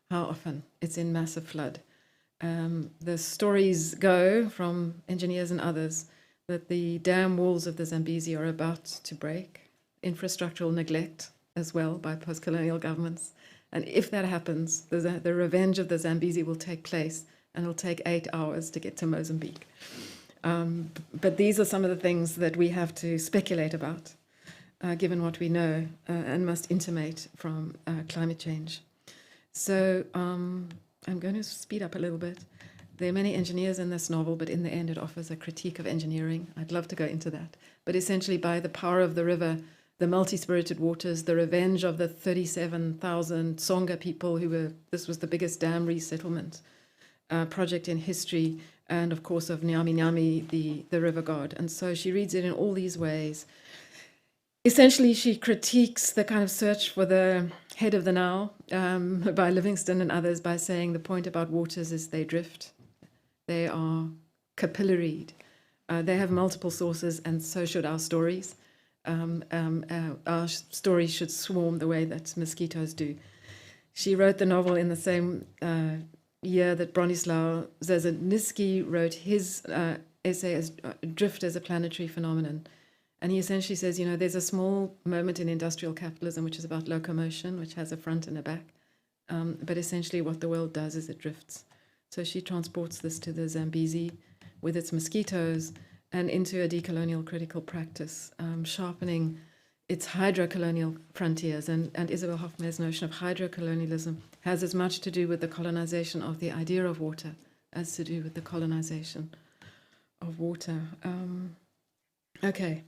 S3: how often it's in massive flood. The stories go from engineers and others that the dam walls of the Zambezi are about to break, infrastructural neglect as well by post-colonial governments. And if that happens, the revenge of the Zambezi will take place, and it'll take 8 hours to get to Mozambique. But these are some of the things that we have to speculate about, given what we know, and must intimate from climate change. So I'm going to speed up a little bit. There are many engineers in this novel, but in the end it offers a critique of engineering. I'd love to go into that. But essentially, by the power of the river, the multi-spirited waters, the revenge of the 37,000 Songa people this was the biggest dam resettlement project in history, and of course of Nyami Nyami, the river god. And so she reads it in all these ways. Essentially, she critiques the kind of search for the head of the now by Livingston and others by saying the point about waters is they drift. They are capillaried. They have multiple sources, and so should our stories. Our stories should swarm the way that mosquitoes do. She wrote the novel in the same year that Bronislaw Zazaniski wrote his essay as Drift as a Planetary Phenomenon. And he essentially says, there's a small moment in industrial capitalism which is about locomotion, which has a front and a back. But essentially what the world does is it drifts. So she transports this to the Zambezi with its mosquitoes and into a decolonial critical practice, sharpening its hydrocolonial frontiers. And Isabel Hoffmeier's notion of hydrocolonialism has as much to do with the colonization of the idea of water as to do with the colonization of water. Okay.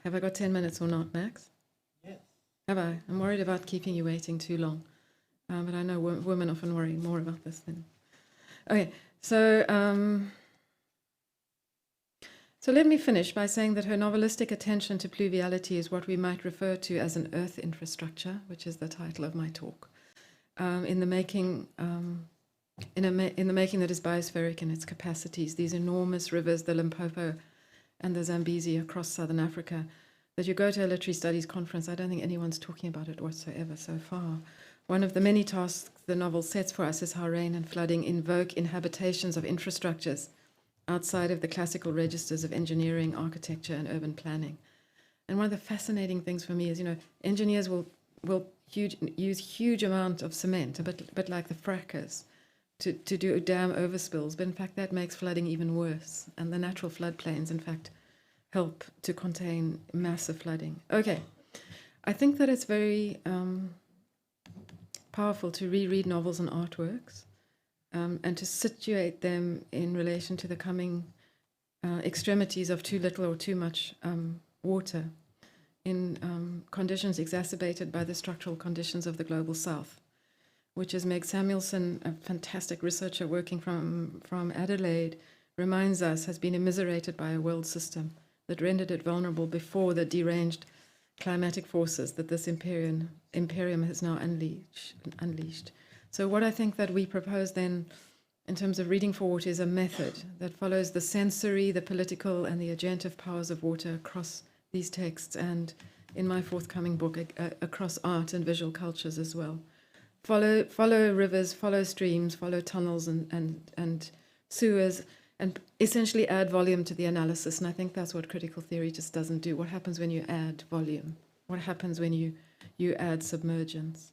S3: Have I got 10 minutes or not, Max?
S1: Yes.
S3: Have I? I'm worried about keeping you waiting too long. But I know women often worry more about this than... Okay, so let me finish by saying that her novelistic attention to pluviality is what we might refer to as an earth infrastructure, which is the title of my talk. In the making that is biospheric in its capacities, these enormous rivers, the Limpopo and the Zambezi across southern Africa, that you go to a literary studies conference, I don't think anyone's talking about it whatsoever so far. One of the many tasks the novel sets for us is how rain and flooding invoke inhabitations of infrastructures outside of the classical registers of engineering, architecture, and urban planning. And one of the fascinating things for me is, engineers will use huge amount of cement, a bit like the frackers, to do dam overspills. But in fact, that makes flooding even worse. And the natural floodplains, in fact, help to contain massive flooding. Okay, I think that it's very powerful to reread novels and artworks, and to situate them in relation to the coming extremities of too little or too much water in conditions exacerbated by the structural conditions of the global south, which, as Meg Samuelson, a fantastic researcher working from Adelaide, reminds us, has been immiserated by a world system that rendered it vulnerable before the deranged climatic forces that this imperium has now unleashed. So what I think that we propose then, in terms of reading for water, is a method that follows the sensory, the political, and the agentive powers of water across these texts, and in my forthcoming book, across art and visual cultures as well. Follow rivers, follow streams, follow tunnels and sewers, and essentially add volume to the analysis. And I think that's what critical theory just doesn't do. What happens when you add volume? What happens when you add submergence?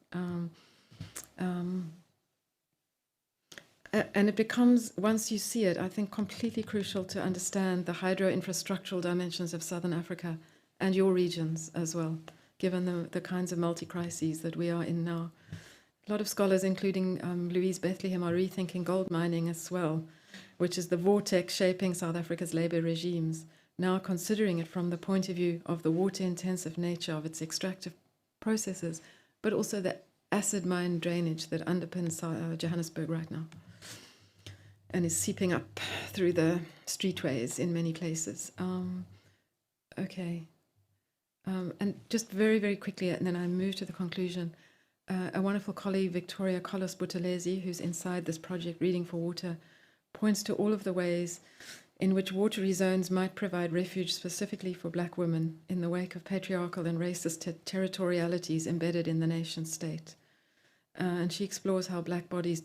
S3: And it becomes, once you see it, I think completely crucial to understand the hydro-infrastructural dimensions of Southern Africa and your regions as well, given the kinds of multi-crises that we are in now. A lot of scholars, including Louise Bethlehem, are rethinking gold mining as well, which is the vortex shaping South Africa's labour regimes, now considering it from the point of view of the water-intensive nature of its extractive processes, but also the acid mine drainage that underpins Johannesburg right now and is seeping up through the streetways in many places. And just very, very quickly, and then I move to the conclusion, a wonderful colleague, Victoria Collis Buthelezi, who's inside this project, Reading for Water, points to all of the ways in which watery zones might provide refuge specifically for black women in the wake of patriarchal and racist territorialities embedded in the nation state. And she explores how black bodies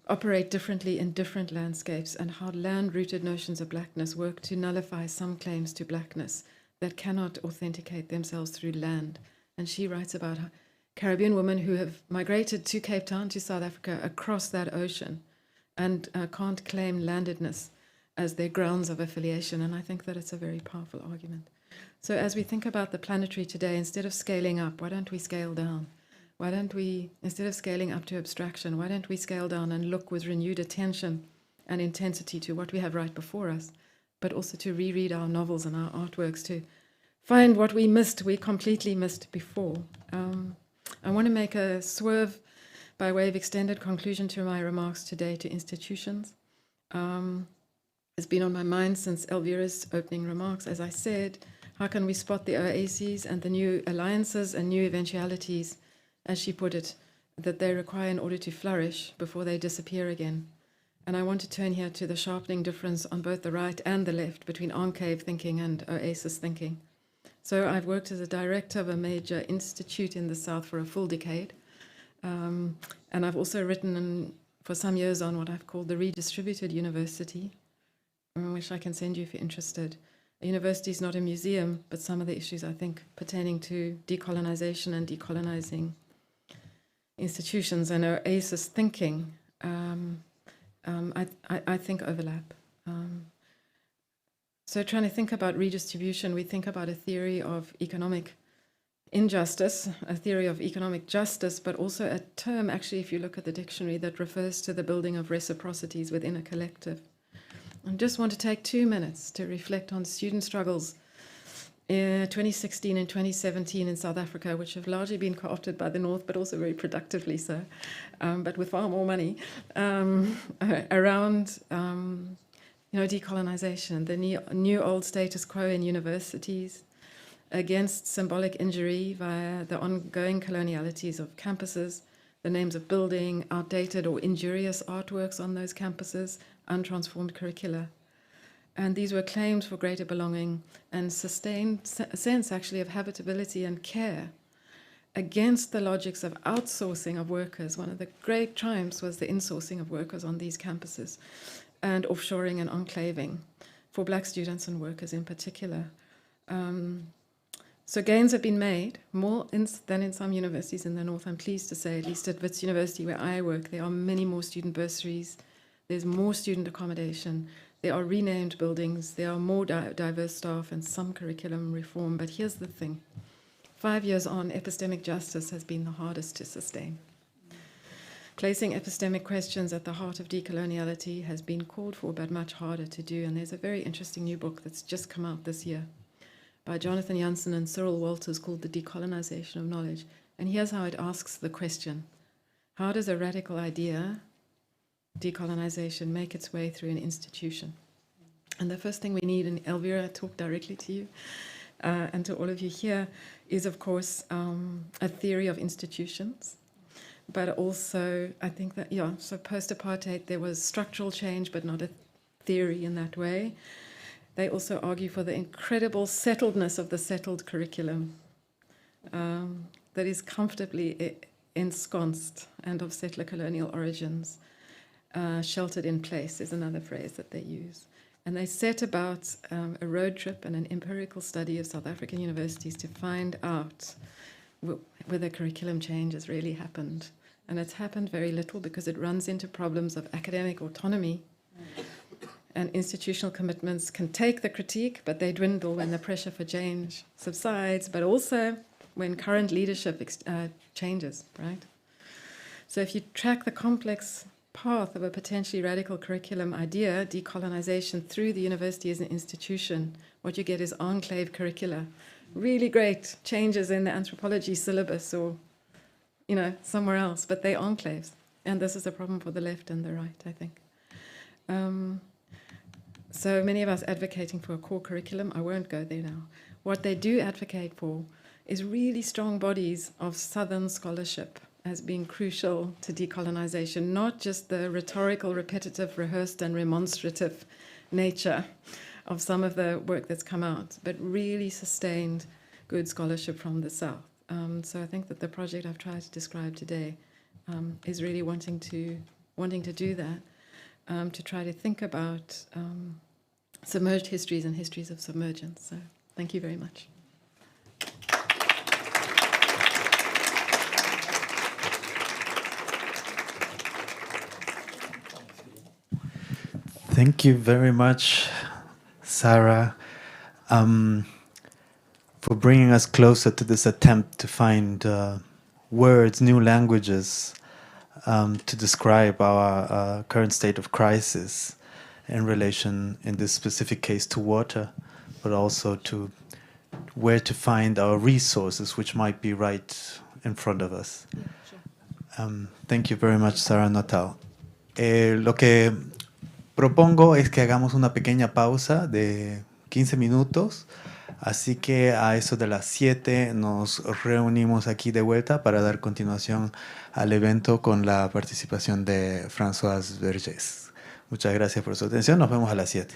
S3: operate differently in different landscapes, and how land-rooted notions of blackness work to nullify some claims to blackness that cannot authenticate themselves through land. And she writes about Caribbean women who have migrated to Cape Town, to South Africa, across that ocean, and can't claim landedness as their grounds of affiliation. And I think that it's a very powerful argument. So as we think about the planetary today, instead of scaling up, why don't we scale down? Why don't we, instead of scaling up to abstraction, why don't we scale down and look with renewed attention and intensity to what we have right before us, but also to reread our novels and our artworks, to find what we completely missed before. I want to make a swerve by way of extended conclusion to my remarks today to institutions. It's been on my mind since Elvira's opening remarks. As I said, how can we spot the OASES and the new alliances and new eventualities, as she put it, that they require in order to flourish before they disappear again? And I want to turn here to the sharpening difference on both the right and the left between enclave thinking and oasis thinking. So I've worked as a director of a major institute in the South for a full decade. And I've also written for some years on what I've called the redistributed university, which I can send you if you're interested. A university is not a museum, but some of the issues, I think, pertaining to decolonization and decolonizing institutions and oasis thinking, I think overlap. So trying to think about redistribution, we think about a theory of economic injustice, a theory of economic justice, but also a term, actually, if you look at the dictionary, that refers to the building of reciprocities within a collective. I just want to take 2 minutes to reflect on student struggles in 2016 and 2017 in South Africa, which have largely been co-opted by the North, but also very productively so, but with far more money, around decolonization, the new old status quo in universities, against symbolic injury via the ongoing colonialities of campuses, the names of building, outdated or injurious artworks on those campuses, untransformed curricula. And these were claims for greater belonging and sustained a sense, actually, of habitability and care against the logics of outsourcing of workers. One of the great triumphs was the insourcing of workers on these campuses, and offshoring and enclaving for black students and workers in particular. So gains have been made, more than in some universities in the North, I'm pleased to say. At least at Wits University, where I work, there are many more student bursaries, there's more student accommodation, there are renamed buildings, there are more diverse staff and some curriculum reform. But here's the thing. 5 years on, epistemic justice has been the hardest to sustain. placing epistemic questions at the heart of decoloniality has been called for, but much harder to do. And there's a very interesting new book that's just come out this year by Jonathan Janssen and Cyril Walters called The Decolonization of Knowledge. And here's how it asks the question: how does a radical idea, decolonization, make its way through an institution? And the first thing we need, and Elvira, I talk directly to you and to all of you here, is of course a theory of institutions. But also, I think that, so post-apartheid, there was structural change, but not a theory in that way. They also argue for the incredible settledness of the settled curriculum that is comfortably ensconced and of settler colonial origins. Sheltered in place is another phrase that they use. And they set about a road trip and an empirical study of South African universities to find out whether curriculum change has really happened. And it's happened very little because it runs into problems of academic autonomy. And institutional commitments can take the critique, but they dwindle when the pressure for change subsides, but also when current leadership changes, right? So if you track the complex path of a potentially radical curriculum idea, decolonization, through the university as an institution, what you get is enclave curricula. Really great changes in the anthropology syllabus or, somewhere else, but they're enclaves. And this is a problem for the left and the right, I think. So many of us advocating for a core curriculum, I won't go there now. What they do advocate for is really strong bodies of Southern scholarship as being crucial to decolonization, not just the rhetorical, repetitive, rehearsed and remonstrative nature of some of the work that's come out, but really sustained good scholarship from the South. So I think that the project I've tried to describe today is really wanting to do that, to try to think about submerged histories and histories of submergence. So thank you very much.
S1: Thank you very much, Sara, for bringing us closer to this attempt to find words, new languages, to describe our current state of crisis in relation, in this specific case, to water, but also to where to find our resources, which might be right in front of us.
S3: Yeah, sure.
S1: Thank you very much, Sara Nuttall. Lo que propongo es que hagamos una pequeña pausa de 15 minutos, así que a eso de las 7 nos reunimos aquí de vuelta para dar continuación al evento con la participación de Françoise Vergès. Muchas gracias por su atención, nos vemos a las 7.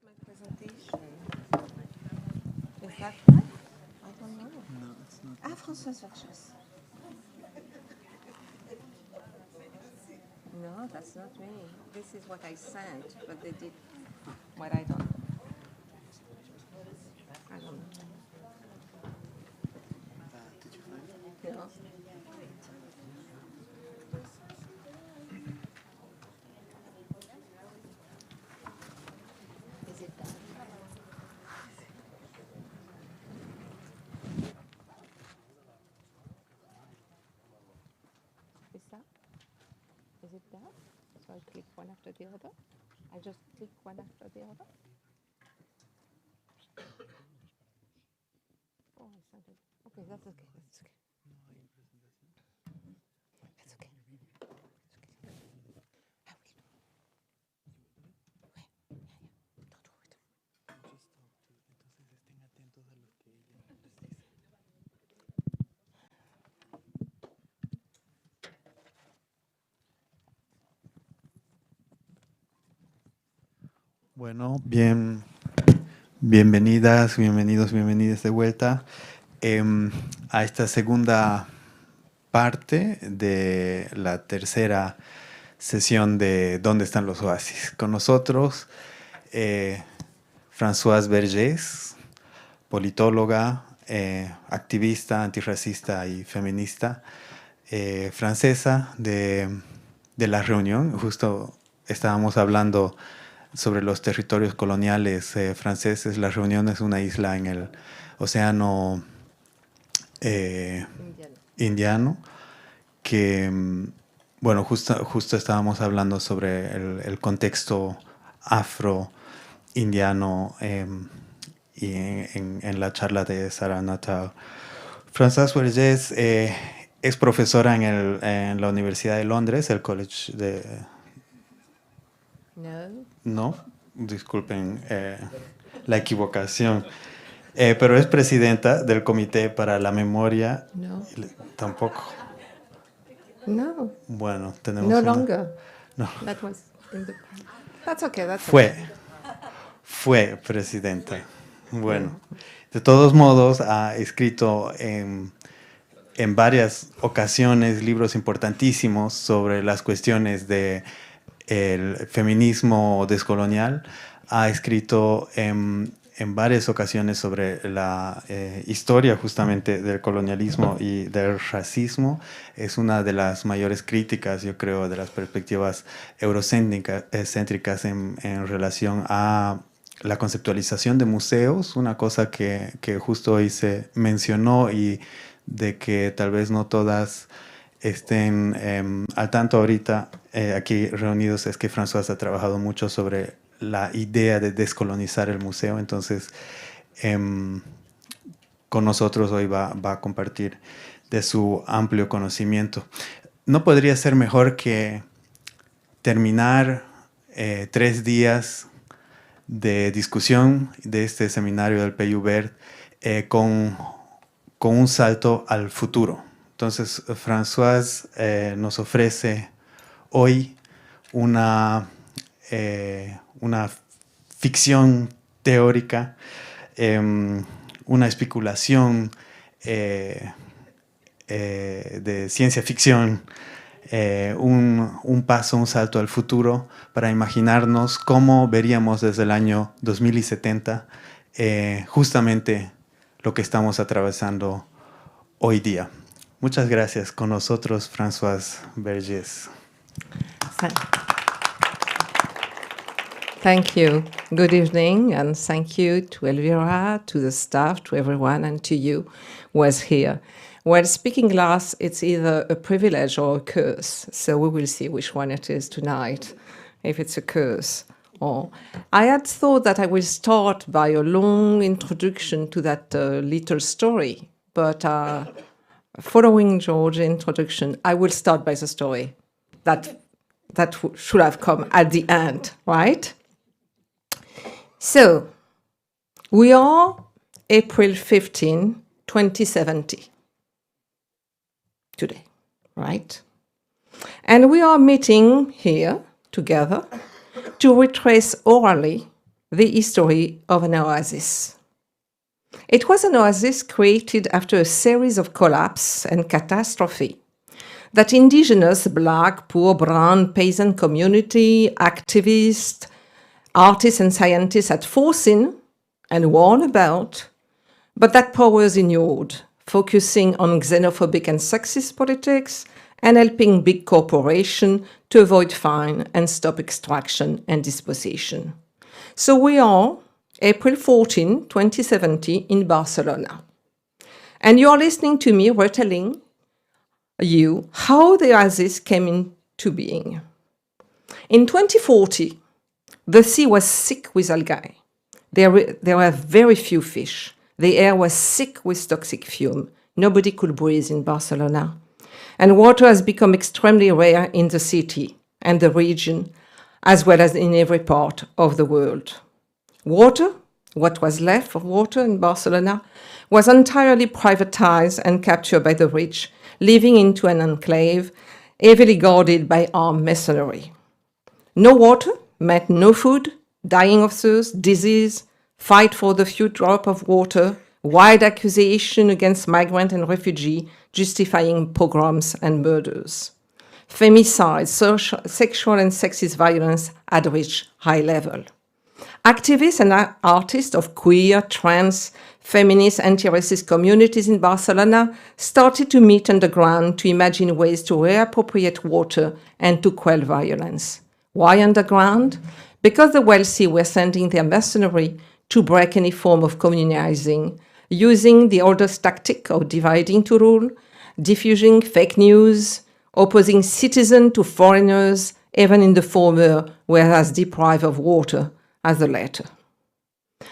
S4: my presentation. Is that right? I don't know.
S1: No, it's not.
S4: Ah, Françoise Vergès. No, that's not me. This is what I sent, but they did what I don't know. I don't know.
S1: Did you find it?
S4: No. Is it done? Is that? Is it done? So I click one after the other? I just click one after the other? Oh, I sent it. Okay, that's okay. That's okay. That's okay. I will. Don't do it.
S1: Entonces estén atentos a lo que ella les dice. Bueno, bienvenidas, bienvenidos, bienvenidas de vuelta a esta segunda parte de la tercera sesión de ¿Dónde están los oasis? Con nosotros, Françoise Vergès, politóloga, activista, antirracista y feminista, francesa de la Reunión. Justo estábamos hablando sobre los territorios coloniales franceses. La Reunión es una isla en el océano Indiano, que, bueno, justo estábamos hablando sobre el contexto afro-indiano y en la charla de Sara Nuttall. Françoise Vergès es profesora en la Universidad de Londres, el College de... No, disculpen la equivocación. Pero es presidenta del Comité para la Memoria.
S4: No.
S1: Tampoco.
S4: No.
S1: Bueno, tenemos
S4: No
S1: una...
S4: longer.
S1: No.
S4: That was in the... That's okay. That's
S1: Fue presidenta. Bueno, de todos modos ha escrito en varias ocasiones libros importantísimos sobre las cuestiones de el feminismo descolonial. Ha escrito en varias ocasiones sobre la historia justamente del colonialismo y del racismo. Es una de las mayores críticas, yo creo, de las perspectivas eurocéntricas en relación a la conceptualización de museos, una cosa que justo hoy se mencionó y de que tal vez no todas estén al tanto ahorita aquí reunidos, es que Françoise ha trabajado mucho sobre la idea de descolonizar el museo. Entonces, con nosotros hoy va a compartir de su amplio conocimiento. No podría ser mejor que terminar 3 días de discusión de este seminario del PUBERT con un salto al futuro. Entonces, Françoise nos ofrece hoy una ficción teórica, una especulación de ciencia ficción, un salto al futuro para imaginarnos cómo veríamos desde el año 2070 justamente lo que estamos atravesando hoy día. Muchas gracias. Con nosotros, Françoise Vergès.
S4: Thank you. Good evening, and thank you to Elvira, to the staff, to everyone, and to you who was here. Well, speaking last, it's either a privilege or a curse, so we will see which one it is tonight, if it's a curse. I had thought that I will start by a long introduction to that little story, but following George's introduction, I will start by the story that should have come at the end, right? So, we are April 15, 2070, today, right? And we are meeting here together to retrace orally the history of an oasis. It was an oasis created after a series of collapse and catastrophe that indigenous, black, poor, brown, peasant community, activists, artists and scientists had foreseen and warned about, but that powers ignored, focusing on xenophobic and sexist politics and helping big corporations to avoid fine and stop extraction and dispossession. So we are April 14, 2017 in Barcelona. And you are listening to me retelling you how the oasis came into being. In 2040, the sea was sick with algae. There were very few fish. The air was sick with toxic fume. Nobody could breathe in Barcelona. And water has become extremely rare in the city and the region, as well as in every part of the world. Water, what was left of water in Barcelona, was entirely privatized and captured by the rich, living into an enclave heavily guarded by armed masonry. No water meant no food, dying of thirst, disease, fight for the few drops of water, wide accusation against migrant and refugee, justifying pogroms and murders. Femicide, sexual and sexist violence had reached high level. Activists and artists of queer, trans, feminist, anti-racist communities in Barcelona started to meet underground to imagine ways to reappropriate water and to quell violence. Why underground? Because the wealthy were sending their mercenary to break any form of communizing, using the oldest tactic of dividing to rule, diffusing fake news, opposing citizens to foreigners, even in the former, whereas deprived of water as the latter.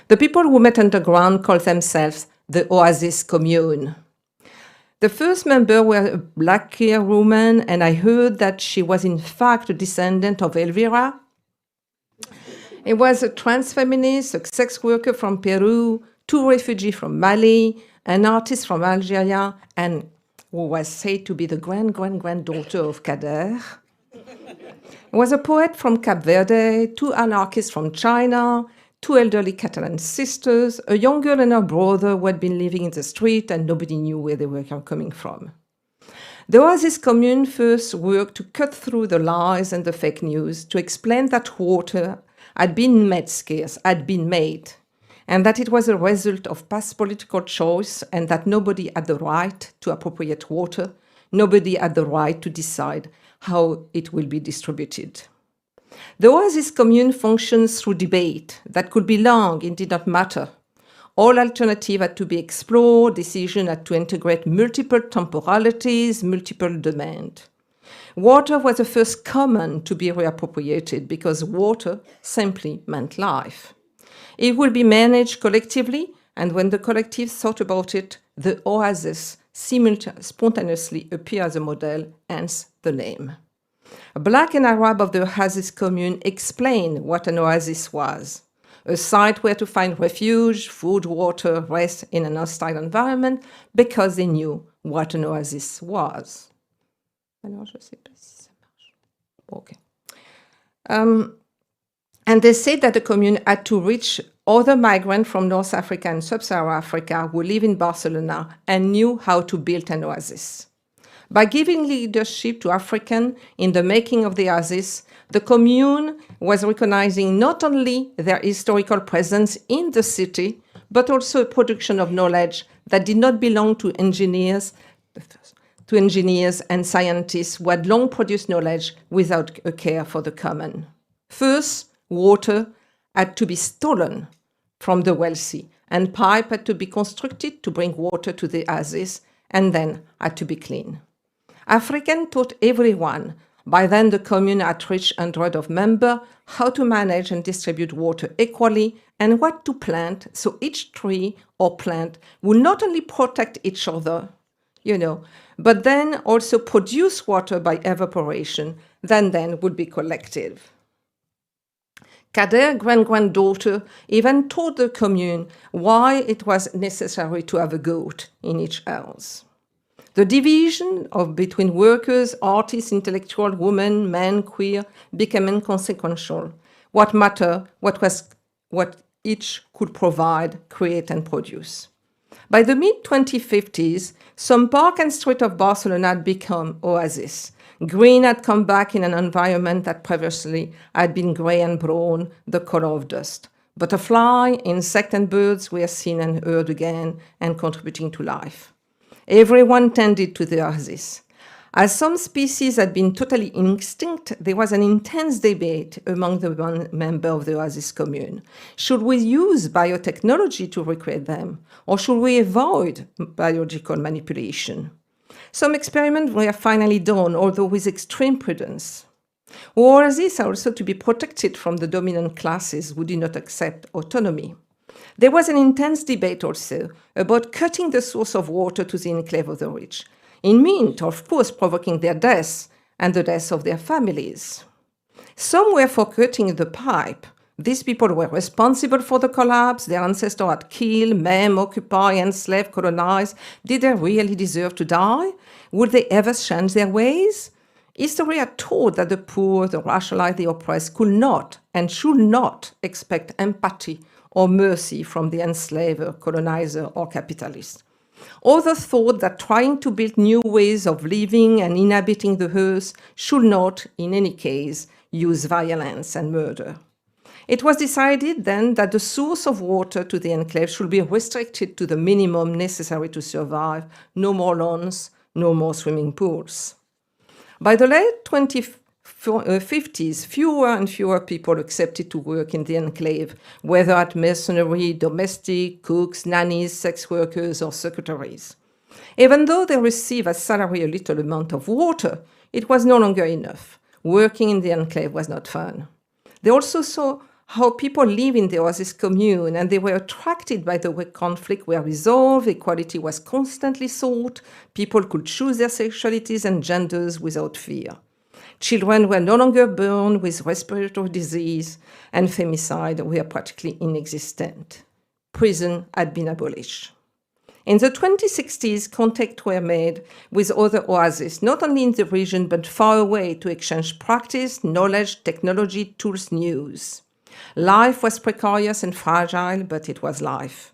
S4: The people who met underground called themselves the Oasis Commune. The first member were a black queer woman, and I heard that she was in fact a descendant of Elvira. It was a trans feminist, a sex worker from Peru, 2 refugees from Mali, an artist from Algeria, and who was said to be the granddaughter of Kader. Was a poet from Cape Verde, 2 anarchists from China, 2 elderly Catalan sisters, a young girl and her brother who had been living in the street and nobody knew where they were coming from. The Oasis Commune first worked to cut through the lies and the fake news, to explain that water had been made scarce, had been made, and that it was a result of past political choice and that nobody had the right to appropriate water, nobody had the right to decide how it will be distributed. The Oasis Commune functions through debate that could be long, it did not matter. All alternatives had to be explored, decisions had to integrate multiple temporalities, multiple demand. Water was the first common to be reappropriated because water simply meant life. It will be managed collectively, and when the collective thought about it, the oasis spontaneously appeared as a model, hence the name. Black and Arab of the Oasis Commune explained what an oasis was. A site where to find refuge, food, water, rest in an hostile environment, because they knew what an oasis was. Okay. And they said that the commune had to reach other migrants from North Africa and Sub-Saharan Africa who live in Barcelona and knew how to build an oasis. By giving leadership to Africans in the making of the oasis, the commune was recognizing not only their historical presence in the city, but also a production of knowledge that did not belong to engineers and scientists who had long produced knowledge without a care for the common. First, water had to be stolen from the wealthy, and pipes had to be constructed to bring water to the oasis, and then had to be clean. African taught everyone, by then the commune had reached hundreds of members, how to manage and distribute water equally and what to plant, so each tree or plant will not only protect each other, but then also produce water by evaporation, that then would be collective. Kader, granddaughter, even told the commune why it was necessary to have a goat in each house. The division between workers, artists, intellectual, women, men, queer, became inconsequential. What mattered, what was what each could provide, create, and produce. By the mid-2050s, some park and street of Barcelona had become oases. Green had come back in an environment that previously had been grey and brown, the color of dust. Butterflies, insects, and birds were seen and heard again and contributing to life. Everyone tended to the oasis. As some species had been totally extinct, there was an intense debate among the members of the oasis commune. Should we use biotechnology to recreate them, or should we avoid biological manipulation? Some experiments were finally done, although with extreme prudence. Oases are also to be protected from the dominant classes who did not accept autonomy. There was an intense debate also about cutting the source of water to the enclave of the rich, in mean, of course, provoking their deaths and the deaths of their families. Some were for cutting the pipe. These people were responsible for the collapse. Their ancestors had killed, maimed, occupied, enslaved, colonized. Did they really deserve to die? Would they ever change their ways? History had taught that the poor, the racialized, the oppressed could not and should not expect empathy or mercy from the enslaver, colonizer, or capitalist. Others thought that trying to build new ways of living and inhabiting the earth should not, in any case, use violence and murder. It was decided then that the source of water to the enclave should be restricted to the minimum necessary to survive, no more lawns, no more swimming pools. By the late 2050s, fewer and fewer people accepted to work in the enclave, whether at mercenary, domestic, cooks, nannies, sex workers, or secretaries. Even though they receive as salary a little amount of water, it was no longer enough. Working in the enclave was not fun. They also saw how people live in the oasis commune, and they were attracted by the way conflict were resolved, equality was constantly sought, people could choose their sexualities and genders without fear. Children were no longer born with respiratory disease, and femicide were practically inexistent. Prison had been abolished. In the 2060s, contacts were made with other oases, not only in the region but far away, to exchange practice, knowledge, technology, tools, news. Life was precarious and fragile, but it was life.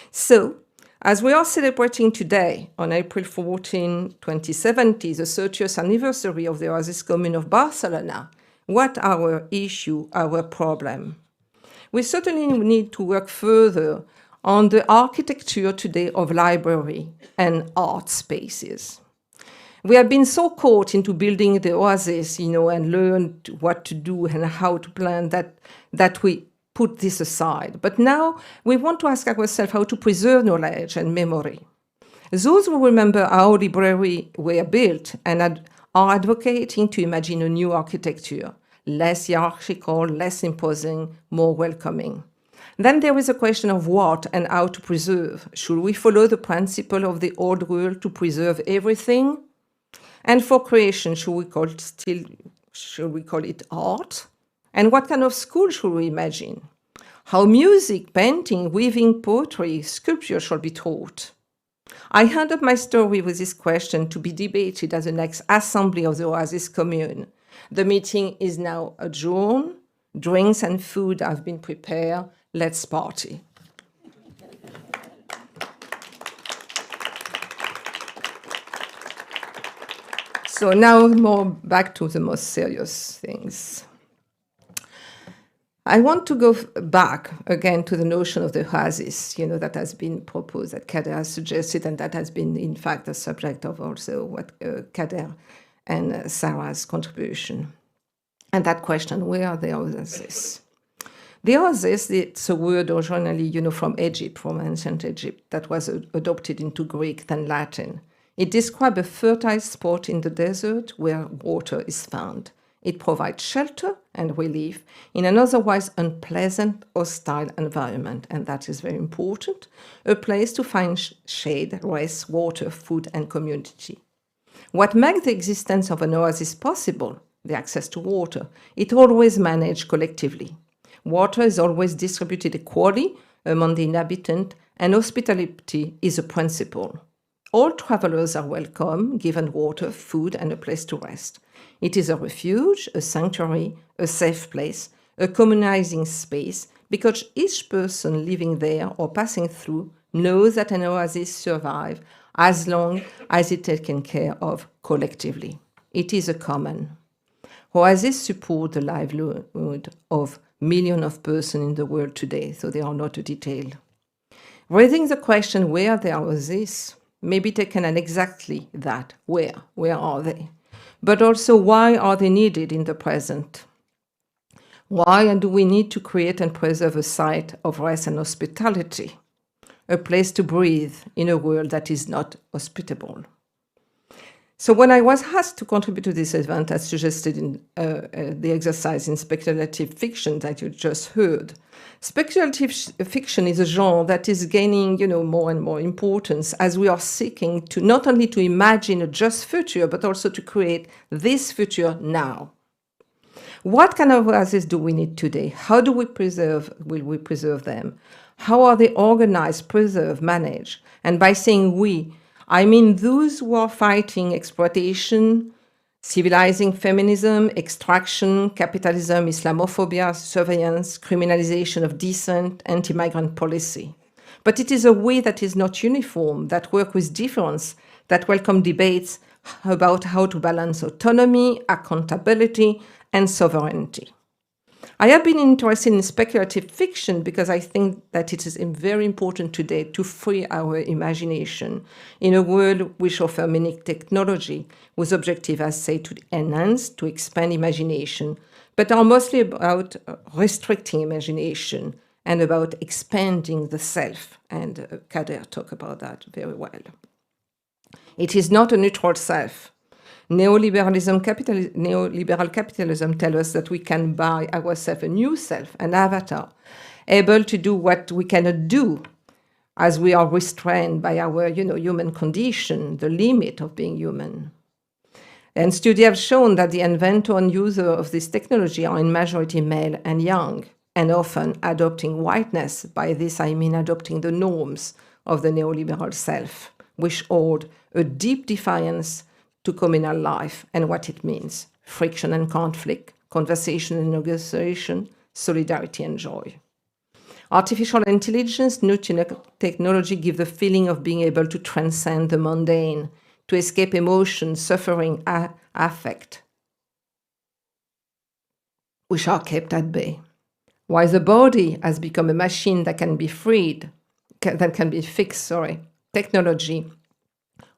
S4: So, as we are celebrating today, on April 14, 2070, the 30th anniversary of the Oasis Commune of Barcelona, what our issue, our problem? We certainly need to work further on the architecture today of library and art spaces. We have been so caught into building the oasis, and learned what to do and how to plan that we put this aside. But now we want to ask ourselves how to preserve knowledge and memory. Those who remember how libraries were built and are advocating to imagine a new architecture, less hierarchical, less imposing, more welcoming. Then there is a question of what and how to preserve. Should we follow the principle of the old world to preserve everything? And for creation, should we call it art? And what kind of school should we imagine? How music, painting, weaving, poetry, sculpture should be taught? I hand up my story with this question to be debated at the next assembly of the Oasis Commune. The meeting is now adjourned. Drinks and food have been prepared. Let's party. So now more back to the most serious things. I want to go back again to the notion of the oasis, that has been proposed, that Kader has suggested, and that has been, in fact, the subject of also what Kader and Sarah's contribution. And that question, where are the oases? The oasis, it's a word originally, from Egypt, from ancient Egypt, that was adopted into Greek and Latin. It describes a fertile spot in the desert where water is found. It provides shelter and relief in an otherwise unpleasant, hostile environment, and that is very important, a place to find shade, rest, water, food, and community. What makes the existence of an oasis possible? The access to water. It always managed collectively. Water is always distributed equally among the inhabitants, and hospitality is a principle. All travelers are welcome, given water, food, and a place to rest. It is a refuge, a sanctuary, a safe place, a communizing space because each person living there or passing through knows that an oasis survives as long as it's taken care of collectively. It is a common. Oases support the livelihood of millions of persons in the world today, so they are not a detail. Raising the question where the oases may be taken at exactly that, where are they? But also why are they needed in the present? Why do we need to create and preserve a site of rest and hospitality, a place to breathe in a world that is not hospitable? So when I was asked to contribute to this event, as suggested in the exercise in speculative fiction that you just heard, speculative fiction is a genre that is gaining, more and more importance as we are seeking to not only to imagine a just future, but also to create this future now. What kind of oases do we need today? How will we preserve them? How are they organized, preserved, managed? And by saying we, I mean those who are fighting exploitation, civilizing feminism, extraction, capitalism, Islamophobia, surveillance, criminalization of dissent, anti-migrant policy. But it is a way that is not uniform, that works with difference, that welcome debates about how to balance autonomy, accountability, and sovereignty. I have been interested in speculative fiction because I think that it is very important today to free our imagination in a world which offers many technology whose objective, as say, to enhance, to expand imagination, but are mostly about restricting imagination and about expanding the self. And Kader talked about that very well. It is not a neutral self. Neoliberal capitalism tells us that we can buy ourselves a new self, an avatar, able to do what we cannot do as we are restrained by our human condition, the limit of being human. And studies have shown that the inventor and user of this technology are in majority male and young, and often adopting whiteness. By this I mean adopting the norms of the neoliberal self, which hold a deep defiance to communal life and what it means: friction and conflict, conversation and negotiation, solidarity and joy. Artificial intelligence, new technology give the feeling of being able to transcend the mundane, to escape emotion, suffering, affect, which are kept at bay. While the body has become a machine that can be fixed, technology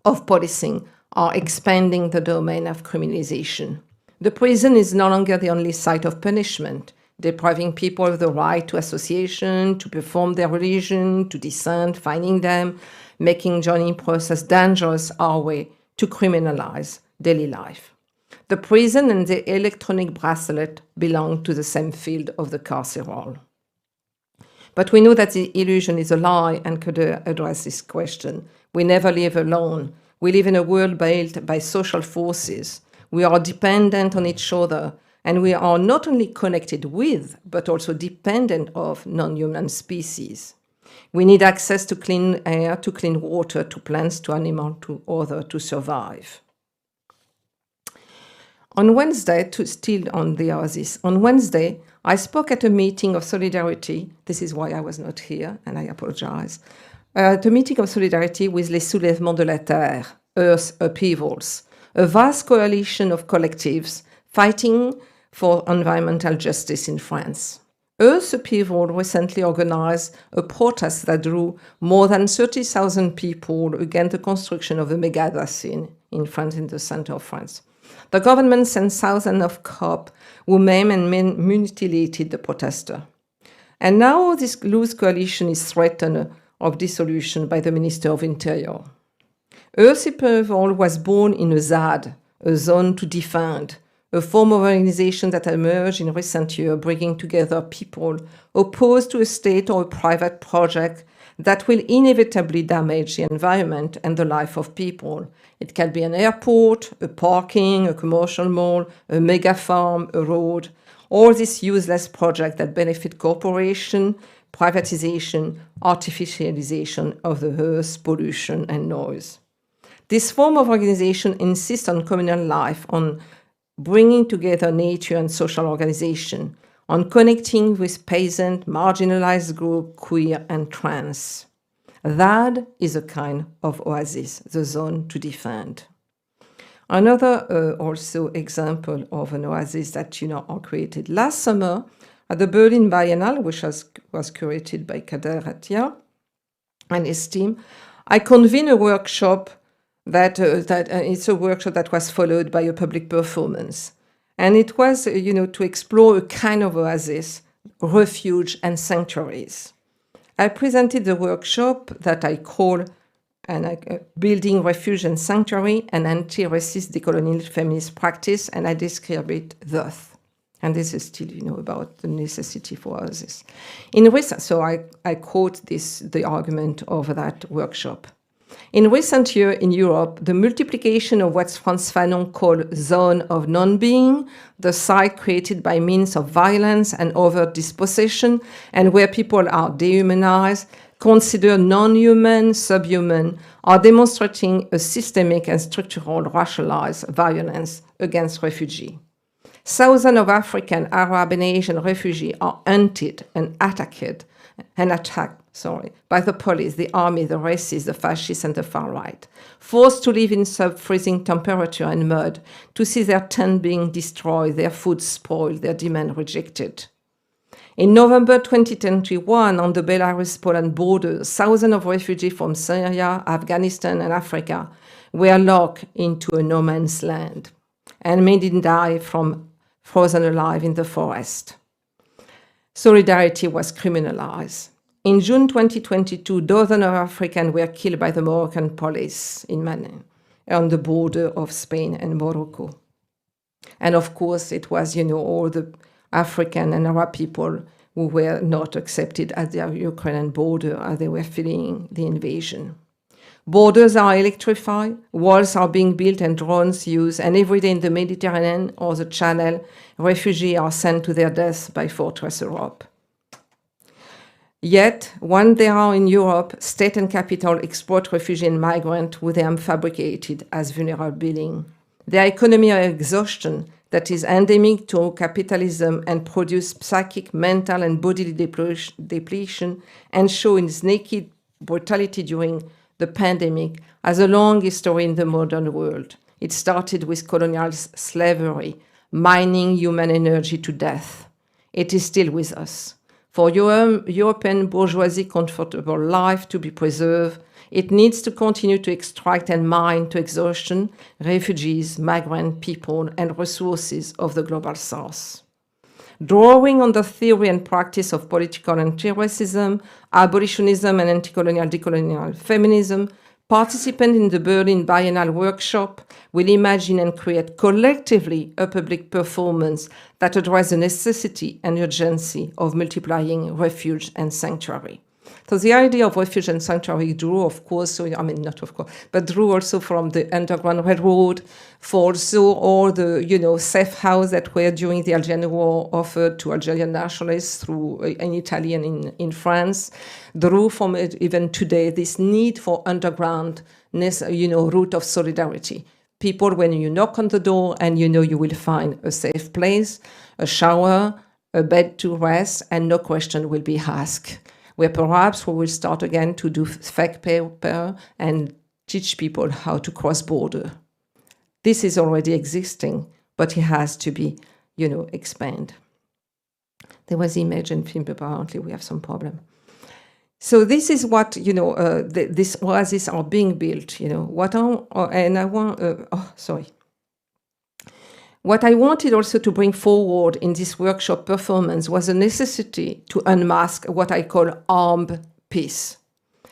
S4: of policing are expanding the domain of criminalization. The prison is no longer the only site of punishment, depriving people of the right to association, to perform their religion, to dissent, fining them, making joining process dangerous, our way to criminalize daily life. The prison and the electronic bracelet belong to the same field of the carceral. But we know that the illusion is a lie and could address this question. We never live alone. We live in a world built by social forces. We are dependent on each other, and we are not only connected with, but also dependent of non-human species. We need access to clean air, to clean water, to plants, to animals, to others to survive. On Wednesday, still on the Oasis, on Wednesday, I spoke at a meeting of solidarity. This is why I was not here, and I apologize. At a meeting of solidarity with Les Soulèvements de la Terre, Earth Upheavals, a vast coalition of collectives fighting for environmental justice in France. Earth Upheaval recently organized a protest that drew more than 30,000 people against the construction of a mega basin in France, in the center of France. The government sent thousands of cops who maimed and mutilated the protester. And now this loose coalition is threatened of dissolution by the Minister of Interior. Earth Upheaval was born in a ZAD, a zone to defend, a form of organization that emerged in recent years, bringing together people opposed to a state or a private project that will inevitably damage the environment and the life of people. It can be an airport, a parking, a commercial mall, a mega farm, a road, all these useless projects that benefit corporation, privatization, artificialization of the earth, pollution, and noise. This form of organization insists on communal life, on bringing together nature and social organization, on connecting with peasant, marginalized group, queer and trans. That is a kind of oasis, the zone to defend. Another also example of an oasis that are created last summer at the Berlin Biennale, which was curated by Kader Attia and his team. I convened a workshop it's a workshop that was followed by a public performance. And it was, to explore a kind of oasis, refuge and sanctuaries. I presented the workshop that I call Building Refuge and Sanctuary, an anti-racist decolonial feminist practice, and I describe it thus. And this is still, about the necessity for oasis. So I quote the argument of that workshop. In recent years in Europe, the multiplication of what Frantz Fanon called zone of non-being, the site created by means of violence and overt dispossession, and where people are dehumanized, considered non-human, subhuman, are demonstrating a systemic and structural racialized violence against refugees. Thousands of African, Arab, and Asian refugees are hunted and attacked by the police, the army, the racists, the fascists, and the far right, forced to live in sub-freezing temperature and mud, to see their tent being destroyed, their food spoiled, their demand rejected. In November 2021, on the Belarus-Poland border, thousands of refugees from Syria, Afghanistan, and Africa were locked into a no man's land, and many died from frozen alive in the forest. Solidarity was criminalized. In June 2022, dozens of Africans were killed by the Moroccan police in Manin, on the border of Spain and Morocco. And of course, it was, all the African and Arab people who were not accepted at the Ukrainian border as they were fleeing the invasion. Borders are electrified, walls are being built and drones used, and every day in the Mediterranean or the Channel, refugees are sent to their deaths by Fortress Europe. Yet, when they are in Europe, state and capital exploit refugees and migrants who they have fabricated as vulnerable beings. Their economy of exhaustion that is endemic to capitalism and produce psychic, mental, and bodily depletion and show its naked brutality during the pandemic has a long history in the modern world. It started with colonial slavery, mining human energy to death. It is still with us. For European bourgeoisie comfortable life to be preserved, it needs to continue to extract and mine to exhaustion refugees, migrant people, and resources of the global south. Drawing on the theory and practice of political anti-racism, abolitionism, and anti-colonial decolonial feminism, participants in the Berlin Biennale workshop will imagine and create collectively a public performance that addresses the necessity and urgency of multiplying refuge and sanctuary. So the idea of refuge and sanctuary drew, of course, but drew also from the Underground Railroad, for also all the, safe houses that were during the Algerian War offered to Algerian nationalists in Italy and in France, drew from it even today this need for underground, route of solidarity. People, when you knock on the door and you will find a safe place, a shower, a bed to rest, and no question will be asked. Where perhaps we will start again to do fake paper and teach people how to cross border. This is already existing, but it has to be, expanded. There was image and film, apparently we have some problem. So this is what, these oases are being built, What I wanted also to bring forward in this workshop performance was a necessity to unmask what I call armed peace.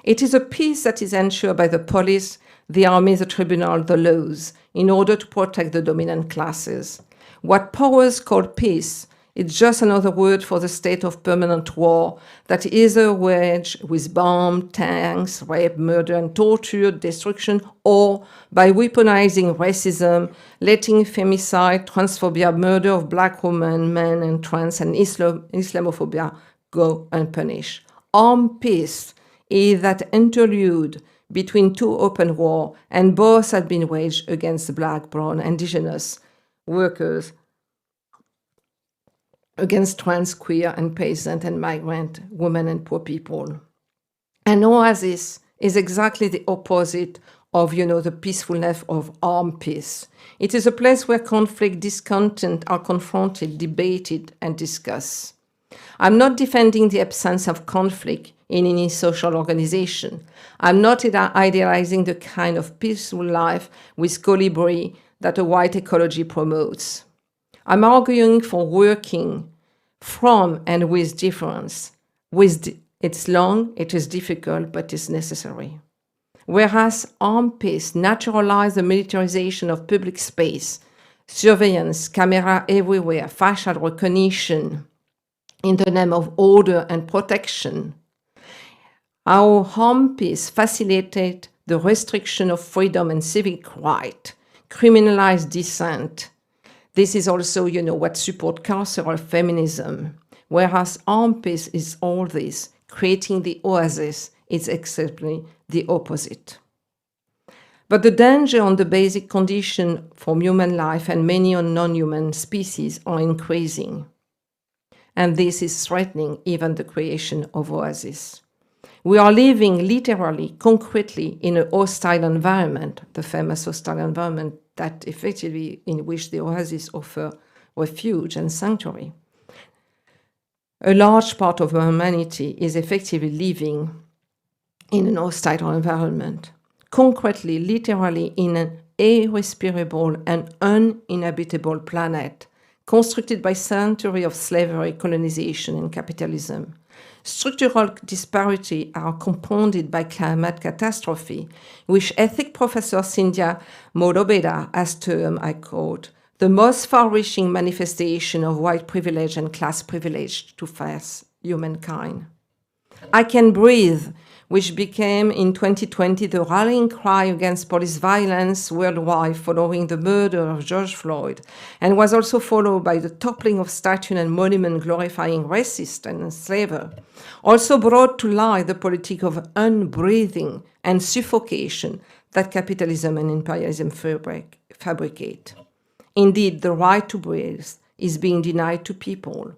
S4: It is a peace that is ensured by the police, the army, the tribunal, the laws, in order to protect the dominant classes. What powers call peace is just another word for the state of permanent war that is waged with bombs, tanks, rape, murder, and torture, destruction, or by weaponizing racism, letting femicide, transphobia, murder of black women, men, and trans, and Islamophobia go unpunished. Armed peace is that interlude between two open wars, and both had been waged against black, brown, indigenous workers, against trans, queer, and peasant and migrant women and poor people. And OASES is exactly the opposite of, the peacefulness of armed peace. It is a place where conflict, discontent are confronted, debated, and discussed. I'm not defending the absence of conflict in any social organization. I'm not idealizing the kind of peaceful life with colibri that a white ecology promotes. I'm arguing for working from and with difference. It's long, it is difficult, but it's necessary. Whereas armed peace naturalizes the militarization of public space, surveillance, camera everywhere, facial recognition, in the name of order and protection, our armed peace facilitated the restriction of freedom and civic right, criminalized dissent. This is also, what supports carceral feminism, whereas armed peace is all this, creating the oasis is exactly the opposite. But the danger on the basic condition from human life and many non-human species are increasing. And this is threatening even the creation of oases. We are living literally, concretely, in a hostile environment, the famous hostile environment that effectively in which the oases offer refuge and sanctuary. A large part of humanity is effectively living in an hostile environment, concretely, literally in an irrespirable and uninhabitable planet, constructed by centuries of slavery, colonization, and capitalism. Structural disparity are compounded by climate catastrophe, which ethics professor Cynthia Modobeda has termed, I quote, the most far-reaching manifestation of white privilege and class privilege to face humankind. I Can Breathe, which became in 2020 the rallying cry against police violence worldwide following the murder of George Floyd, and was also followed by the toppling of statues and monuments glorifying racists and enslavers, also brought to light the politic of unbreathing and suffocation that capitalism and imperialism fabricate. Indeed, the right to breathe is being denied to people,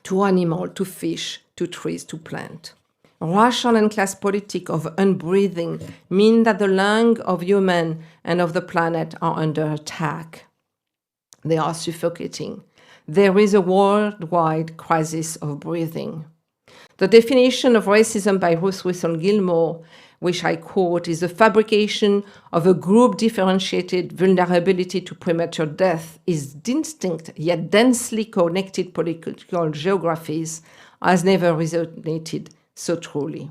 S4: to animals, to fish, to trees, to plant. Racial and class politics of unbreathing mean that the lungs of human and of the planet are under attack. They are suffocating. There is a worldwide crisis of breathing. The definition of racism by Ruth Russell Gilmore, which I quote, is the fabrication of a group differentiated vulnerability to premature death is distinct yet densely connected political geographies has never resonated so truly.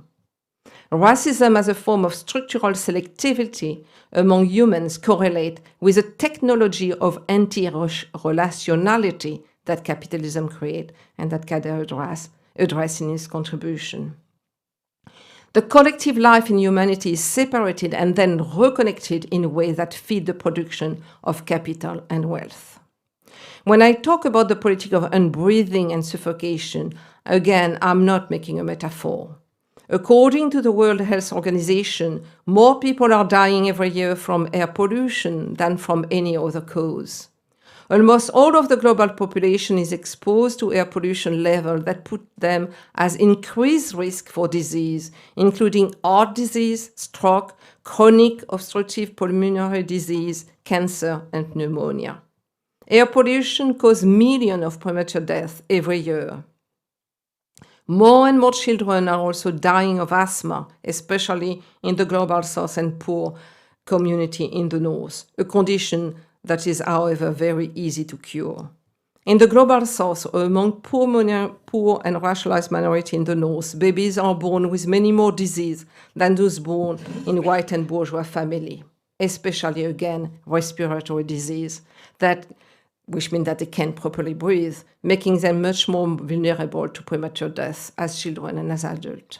S4: Racism as a form of structural selectivity among humans correlate with a technology of anti-relationality that capitalism creates and that Kader addressed in his contribution. The collective life in humanity is separated and then reconnected in ways that feed the production of capital and wealth. When I talk about the politic of unbreathing and suffocation, again, I'm not making a metaphor. According to the World Health Organization, more people are dying every year from air pollution than from any other cause. Almost all of the global population is exposed to air pollution levels that put them at increased risk for disease, including heart disease, stroke, chronic obstructive pulmonary disease, cancer, and pneumonia. Air pollution causes millions of premature deaths every year. More and more children are also dying of asthma, especially in the global south and poor community in the north, a condition that is, however, very easy to cure. In the global south, or among poor and racialized minorities in the north, babies are born with many more diseases than those born in white and bourgeois families, especially, again, respiratory disease, which means that they can't properly breathe, making them much more vulnerable to premature death as children and as adults.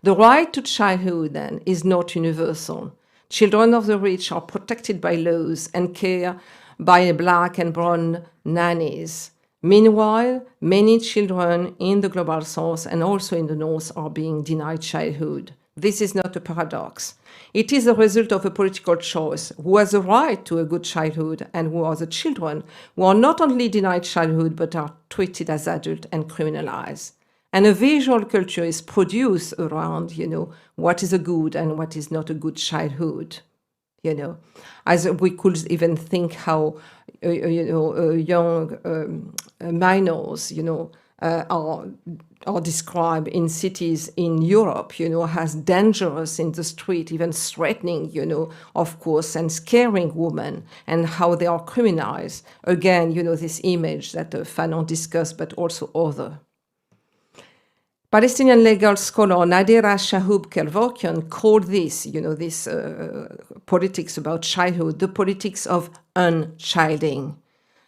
S4: The right to childhood, then, is not universal. Children of the rich are protected by laws and cared by black and brown nannies. Meanwhile, many children in the global south and also in the north are being denied childhood, This is not a paradox. It is a result of a political choice. Who has a right to a good childhood and who are the children who are not only denied childhood but are treated as adults and criminalized. And a visual culture is produced around, what is a good and what is not a good childhood. As we could even think how, young minors, are described in cities in Europe, as dangerous in the street, even threatening, of course, and scaring women, and how they are criminalized. Again, this image that Fanon discussed, but also other. Palestinian legal scholar Nadira Shahub-Kelvorkian called this, this politics about childhood, the politics of unchilding.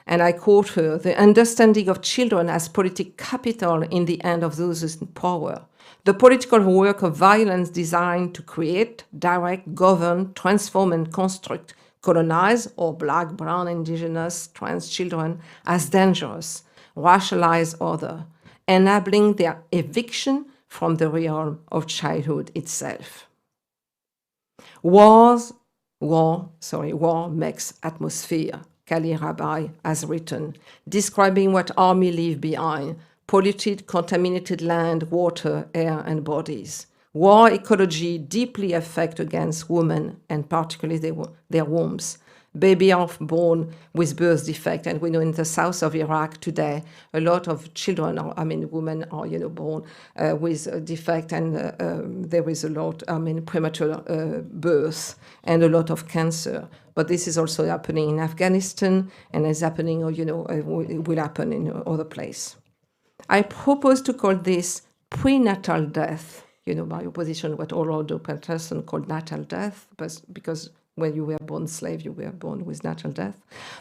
S4: And I quote her, the understanding of children as politic capital in the hand of those in power. The political work of violence designed to create, direct, govern, transform, and construct, colonize or black, brown, indigenous, trans children as dangerous, racialize other, enabling their eviction from the realm of childhood itself. War makes atmosphere, Kali Rabbi has written, describing what army leave behind, polluted, contaminated land, water, air, and bodies. War ecology deeply affects against women, and particularly their wombs. Babies are born with birth defect, and we know in the south of Iraq today, a lot of children, women are, born with a defect, and there is a lot, premature birth and a lot of cancer. But this is also happening in Afghanistan, and is happening, it will happen in other places. I propose to call this prenatal death, by opposition what Orlando Patterson called natal death, but because when you were born slave, you were born with natural death.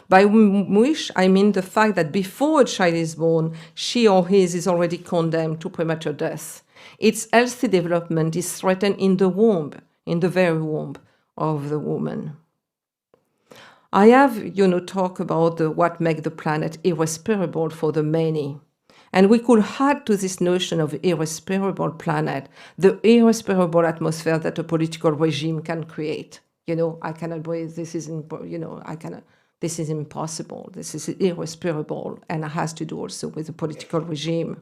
S4: By which I mean the fact that before a child is born, she or he is already condemned to premature death. Its healthy development is threatened in the womb, in the very womb of the woman. I have, talk about what makes the planet irreparable for the many. And we could add to this notion of irreparable planet the irreparable atmosphere that a political regime can create. I cannot breathe, this is impossible, this is irreparable, and it has to do also with the political regime.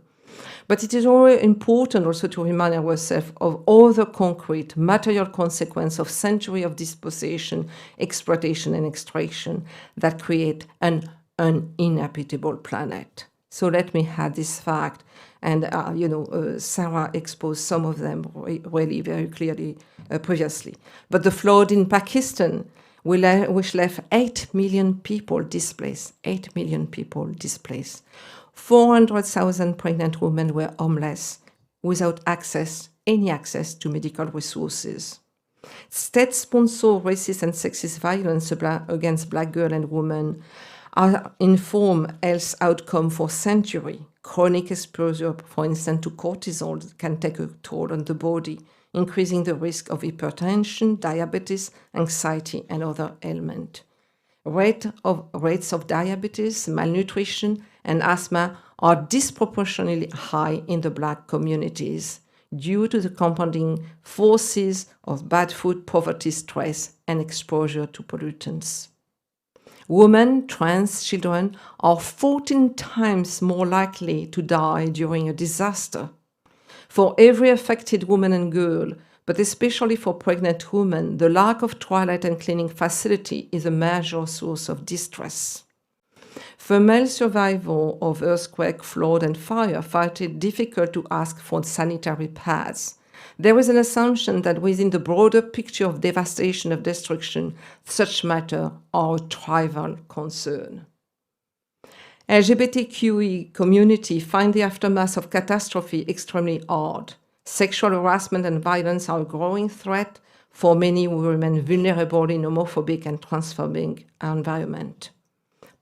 S4: But it is very important also to remind ourselves of all the concrete material consequences of centuries of dispossession, exploitation, and extraction that create an uninhabitable planet. So let me add this fact, and Sarah exposed some of them really very clearly previously. But the flood in Pakistan, which left 8 million people displaced, 8 million people displaced. 400,000 pregnant women were homeless without any access to medical resources. State-sponsored racist and sexist violence against Black girls and women are informed health outcome for centuries. Chronic exposure, for instance, to cortisol can take a toll on the body, increasing the risk of hypertension, diabetes, anxiety, and other ailments. Rates of diabetes, malnutrition, and asthma are disproportionately high in the Black communities due to the compounding forces of bad food, poverty, stress, and exposure to pollutants. Women, trans children are 14 times more likely to die during a disaster. For every affected woman and girl, but especially for pregnant women, the lack of toilet and cleaning facility is a major source of distress. For male survival of earthquake, flood, and fire, find it difficult to ask for sanitary pads. There is an assumption that within the broader picture of devastation of destruction, such matters are a trivial concern. LGBTQE community find the aftermath of catastrophe extremely hard. Sexual harassment and violence are a growing threat for many who remain vulnerable in homophobic and transphobic environment.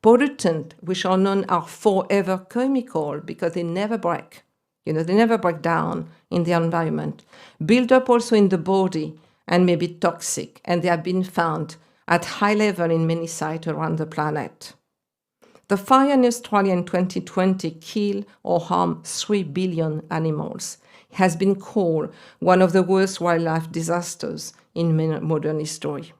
S4: Pollutants, which are known are forever chemical because they never break. They never break down in the environment. Build up also in the body and may be toxic, and they have been found at high level in many sites around the planet. The fire in Australia in 2020 killed or harmed 3 billion animals. It has been called one of the worst wildlife disasters in modern history.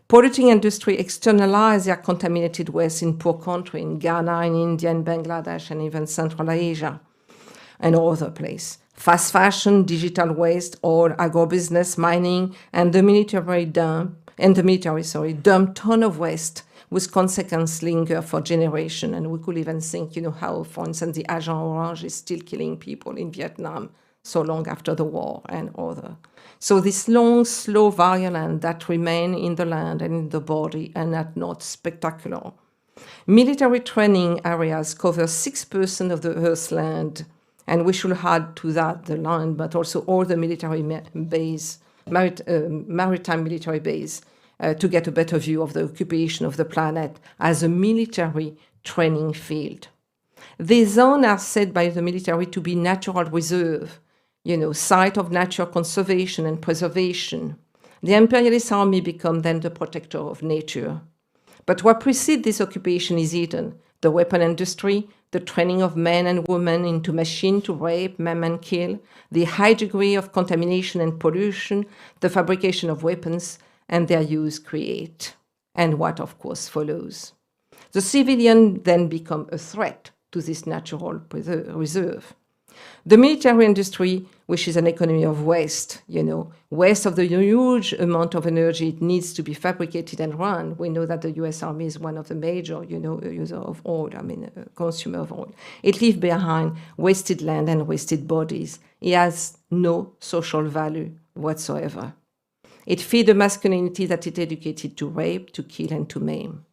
S4: Polluting industry externalize their contaminated waste in poor countries, in Ghana, in India, in Bangladesh, and even Central Asia and other places. Fast fashion, digital waste, oil, agribusiness, mining, and the military dump ton of waste with consequences linger for generations. And we could even think, how, for instance, the Agent Orange is still killing people in Vietnam so long after the war and other. So this long, slow violence that remain in the land and in the body and are not spectacular. Military training areas cover 6% of the Earth's land, and we should add to that the land, but also all the military base, maritime military base, to get a better view of the occupation of the planet as a military training field. These zones are said by the military to be natural reserve, site of nature conservation and preservation. The imperialist army become then the protector of nature. But what precedes this occupation is hidden: the weapon industry, the training of men and women into machines to rape, maim, and kill, the high degree of contamination and pollution, the fabrication of weapons, and their use create, and what, of course, follows. The civilian then become a threat to this natural reserve. The military industry, which is an economy of waste, waste of the huge amount of energy it needs to be fabricated and run. We know that the US Army is one of the major, user of oil, consumer of oil. It leaves behind wasted land and wasted bodies. It has no social value whatsoever. It feeds a masculinity that is educated to rape, to kill, and to maim.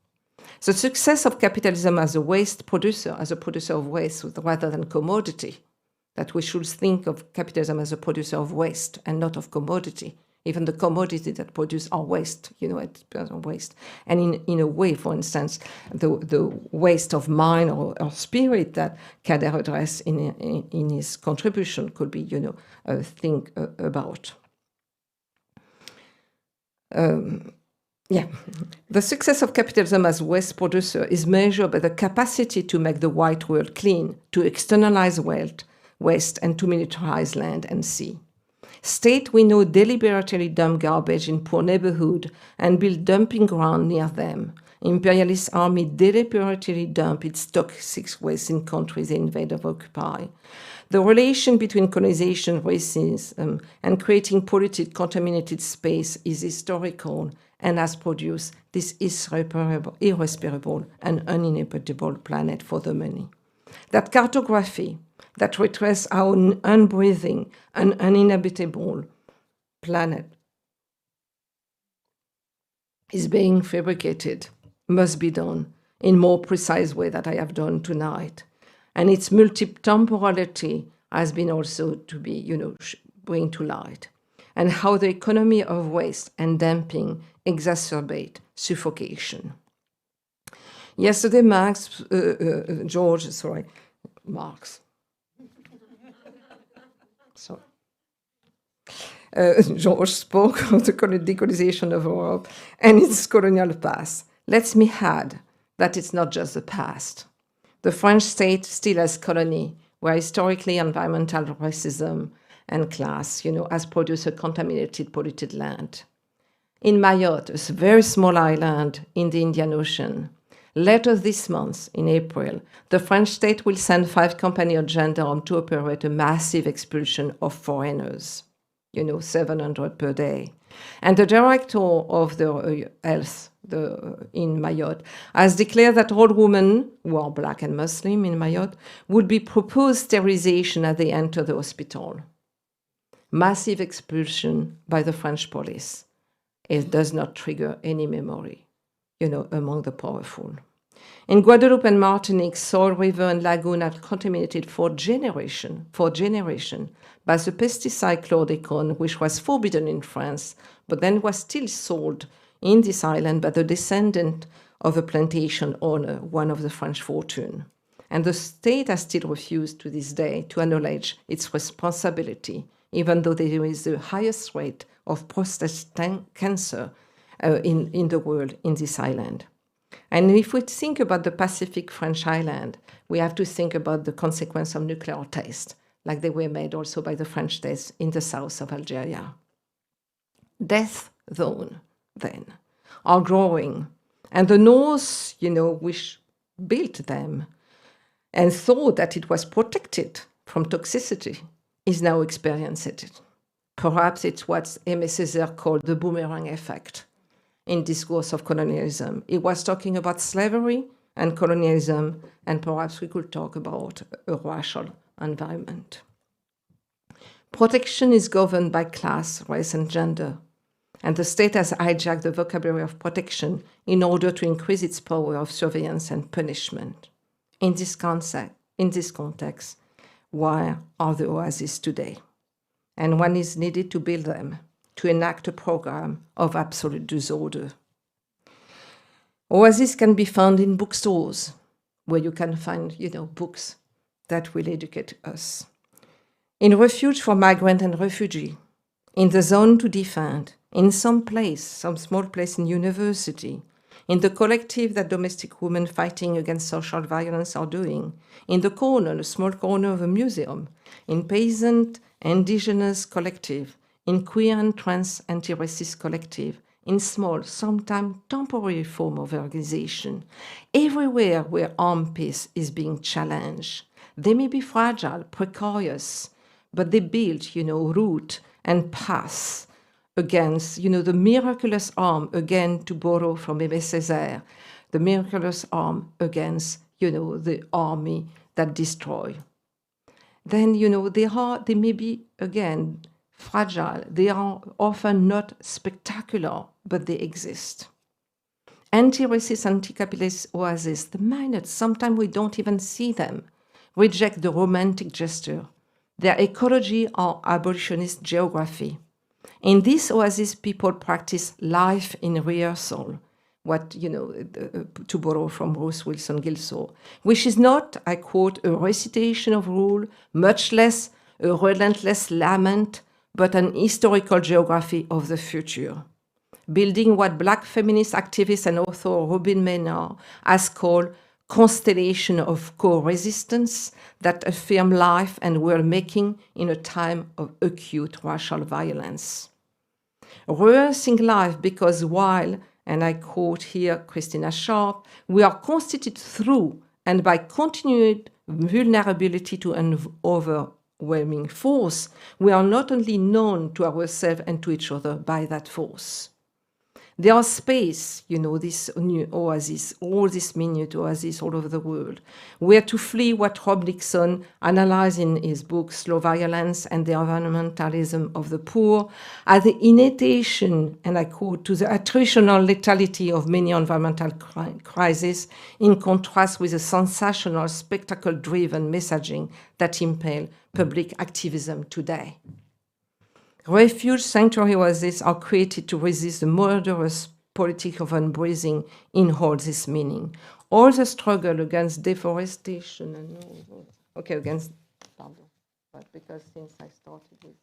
S4: The success of capitalism as a waste producer, as a producer of waste rather than commodity, that we should think of capitalism as a producer of waste and not of commodity. Even the commodity that produce are waste, it's waste. And in a way, for instance, the waste of mind or spirit that Kader addressed in his contribution could be, think about. The success of capitalism as waste producer is measured by the capacity to make the white world clean, to externalize wealth, waste, and to militarize land and sea. State we know deliberately dump garbage in poor neighborhood and build dumping ground near them. Imperialist army deliberately dump its toxic waste in countries they invade or occupy. The relation between colonization, racism, and creating polluted, contaminated space is historical and has produced this irreparable and uninhabitable planet for the many. That cartography that retraces our unbreathing and uninhabitable planet is being fabricated, must be done in more precise way that I have done tonight. And its multi-temporality has been also to be, bring to light. And how the economy of waste and dumping exacerbate suffocation. Yesterday, George spoke of the decolonization of Europe and its colonial past. Let me add that it's not just the past. The French state still has colony, where historically environmental racism and class, has produced a contaminated, polluted land. In Mayotte, a very small island in the Indian Ocean, later this month, in April, the French state will send 5 companies of gendarmes to operate a massive expulsion of foreigners, 700 per day. And the director of the health in Mayotte has declared that all women who are black and Muslim in Mayotte would be proposed sterilization as they enter the hospital. Massive expulsion by the French police. It does not trigger any memory, among the powerful. In Guadeloupe and Martinique, soil, river, and lagoon are contaminated for generation by the pesticide chlordecone, which was forbidden in France, but then was still sold in this island by the descendant of a plantation owner, one of the French fortune. And the state has still refused to this day to acknowledge its responsibility, even though there is the highest rate of prostate cancer in the world in this island. And if we think about the Pacific French island, we have to think about the consequence of nuclear tests, like they were made also by the French tests in the south of Algeria. Death zone, then, are growing. And the North, which built them and thought that it was protected from toxicity, is now experiencing it. Perhaps it's what Aimé Césaire called the boomerang effect in discourse of colonialism. He was talking about slavery and colonialism, and perhaps we could talk about a racial environment. Protection is governed by class, race, and gender, and the state has hijacked the vocabulary of protection in order to increase its power of surveillance and punishment. In this context, where are the oases today? And one is needed to build them, to enact a program of absolute disorder. Oases can be found in bookstores, where you can find, books that will educate us. In refuge for migrant and refugee, in the zone to defend, in some small place in university, in the collective that domestic women fighting against social violence are doing, in the corner, a small corner of a museum, in peasant, indigenous collective, in queer and trans anti-racist collective, in small, sometimes temporary form of organization, everywhere where armed peace is being challenged. They may be fragile, precarious, but they build, root and path against, the miraculous arm, again, to borrow from Aimé Césaire, the miraculous arm against, the army that destroy. Then, they may be, again, fragile. They are often not spectacular, but they exist. Anti-racist, anti-capitalist oases, the minor, sometimes we don't even see them, reject the romantic gesture. Their ecology are abolitionist geography. In this oasis, people practice life in rehearsal, to borrow from Ruth Wilson Gilson, which is not, I quote, a recitation of rule, much less a relentless lament, but an historical geography of the future, building what Black feminist activist and author Robin Maynard has called constellation of co-resistance that affirm life and world-making in a time of acute racial violence. Rehearsing life because while, and I quote here Christina Sharp, we are constituted through and by continued vulnerability to an overwhelming force, we are not only known to ourselves and to each other by that force. There are space, this new oasis, all these minute oases all over the world, where to flee what Rob Nixon analyzed in his book Slow Violence and the Environmentalism of the Poor as the initiation, and I quote, to the attritional lethality of many environmental crises in contrast with the sensational, spectacle-driven messaging that impel public activism today. Refuge sanctuary oases are created to resist the murderous politic of unbreathing in all this meaning. All the struggle against deforestation and because since I started with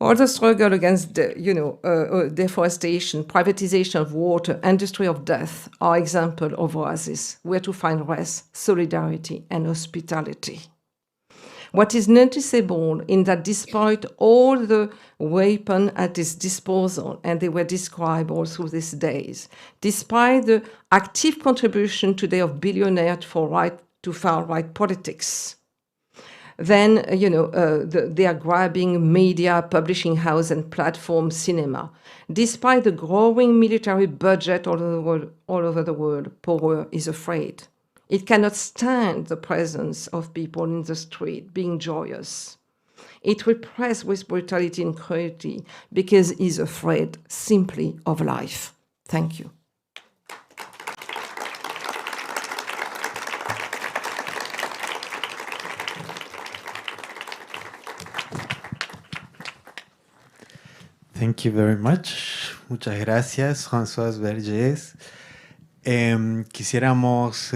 S4: all the struggle against deforestation, privatization of water, industry of death are examples of oases where to find rest, solidarity, and hospitality. What is noticeable in that despite all the weapons at its disposal, and they were described all through these days, despite the active contribution today of billionaires to far-right politics, then, they are grabbing media, publishing house, and platform cinema. Despite the growing military budget all over the world, power is afraid. It cannot stand the presence of people in the street being joyous. It represses with brutality and cruelty because it is afraid simply of life. Thank you.
S1: Thank you very much. Muchas gracias, Françoise Vergès. Quisiéramos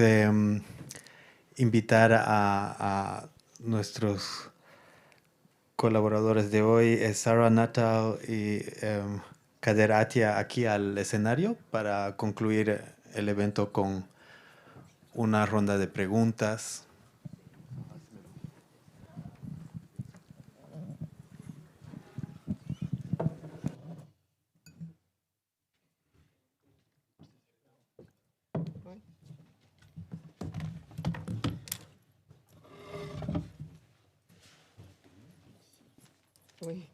S1: invitar a nuestros colaboradores de hoy, Sara Nuttall y Kader Attia aquí al escenario para concluir el evento con una ronda de preguntas.
S4: Oui.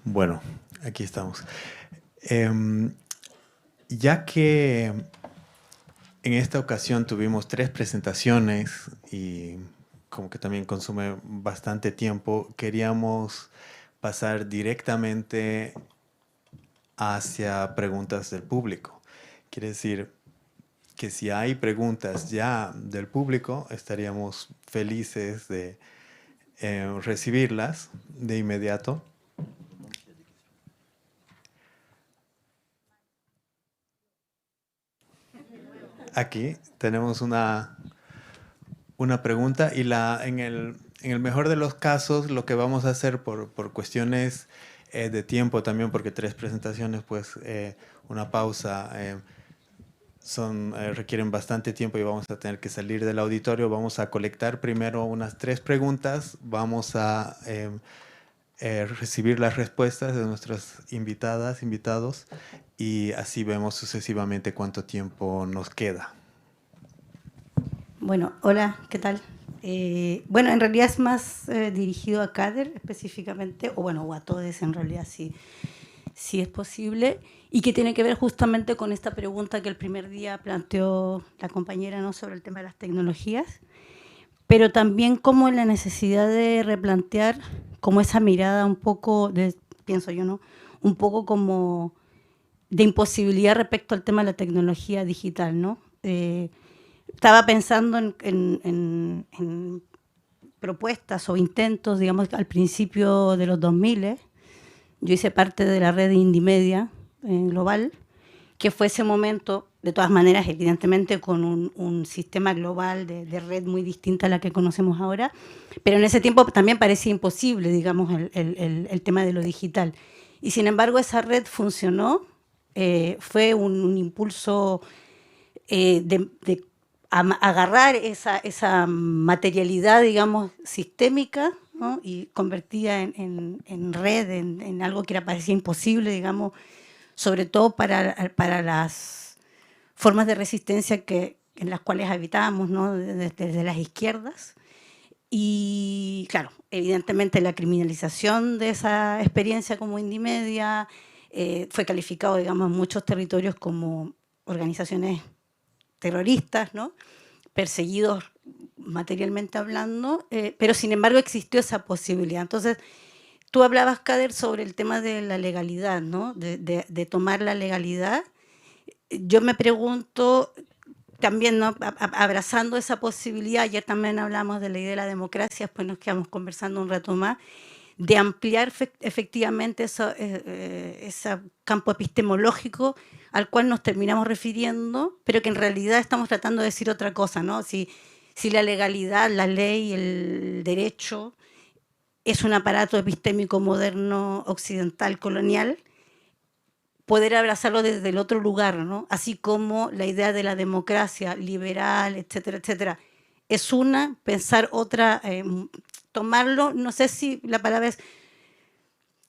S1: Bueno, aquí estamos. Ya que en esta ocasión tuvimos 3 presentaciones y como que también consume bastante tiempo, queríamos pasar directamente hacia preguntas del público. Quiere decir que si hay preguntas ya del público, estaríamos felices de recibirlas de inmediato. Aquí tenemos una pregunta y en el mejor de los casos lo que vamos a hacer por cuestiones de tiempo también, porque 3 presentaciones, pues una pausa, requieren bastante tiempo y vamos a tener que salir del auditorio. Vamos a colectar primero unas 3 preguntas, vamos a recibir las respuestas de nuestras invitados, y así vemos sucesivamente cuánto tiempo nos queda.
S5: Bueno, hola, ¿qué tal? Bueno, en realidad es más dirigido a Kader específicamente, o a todos en realidad, si es posible, y que tiene que ver justamente con esta pregunta que el primer día planteó la compañera, ¿no?, sobre el tema de las tecnologías, pero también como la necesidad de replantear como esa mirada un poco, pienso yo, ¿no?, un poco como de imposibilidad respecto al tema de la tecnología digital, ¿no? Estaba pensando en propuestas o intentos, digamos, al principio de los 2000. Yo hice parte de la red de Indimedia global, que fue ese momento, de todas maneras, evidentemente, con un sistema global de red muy distinta a la que conocemos ahora, pero en ese tiempo también parecía imposible, digamos, el tema de lo digital. Y sin embargo, esa red funcionó, fue un impulso de agarrar esa materialidad, digamos, sistémica, ¿no?, y convertida en red, en algo que parecía imposible, digamos, sobre todo para las formas de resistencia en las cuales habitábamos, ¿no?, desde las izquierdas. Y claro, evidentemente la criminalización de esa experiencia como Indimedia fue calificado, digamos, en muchos territorios como organizaciones terroristas, ¿no?, perseguidos materialmente hablando, pero sin embargo existió esa posibilidad. Entonces, tú hablabas, Kader, sobre el tema de la legalidad, ¿no?, de tomar la legalidad. Yo me pregunto también, ¿no?, abrazando esa posibilidad, ayer también hablamos de la idea de la democracia, después nos quedamos conversando un rato más, de ampliar efectivamente ese campo epistemológico al cual nos terminamos refiriendo, pero que en realidad estamos tratando de decir otra cosa, ¿no? Si la legalidad, la ley, el derecho es un aparato epistémico moderno, occidental, colonial, poder abrazarlo desde el otro lugar, ¿no? Así como la idea de la democracia liberal, etcétera, etcétera, es pensar otra, tomarlo, no sé si la palabra es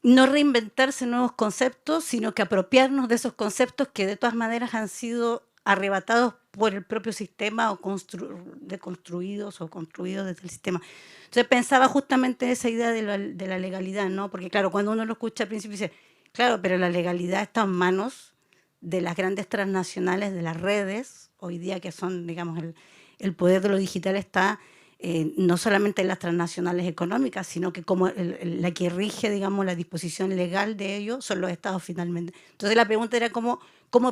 S5: no reinventarse nuevos conceptos, sino que apropiarnos de esos conceptos que de todas maneras han sido arrebatados por el propio sistema o deconstruidos o construidos desde el sistema. Entonces pensaba justamente esa idea de la legalidad, ¿no? Porque claro, cuando uno lo escucha al principio dice, claro, pero la legalidad está en manos de las grandes transnacionales, de las redes, hoy día que son, digamos, el poder de lo digital está no solamente en las transnacionales económicas, sino que como la que rige, digamos, la disposición legal de ellos son los estados finalmente. Entonces la pregunta era cómo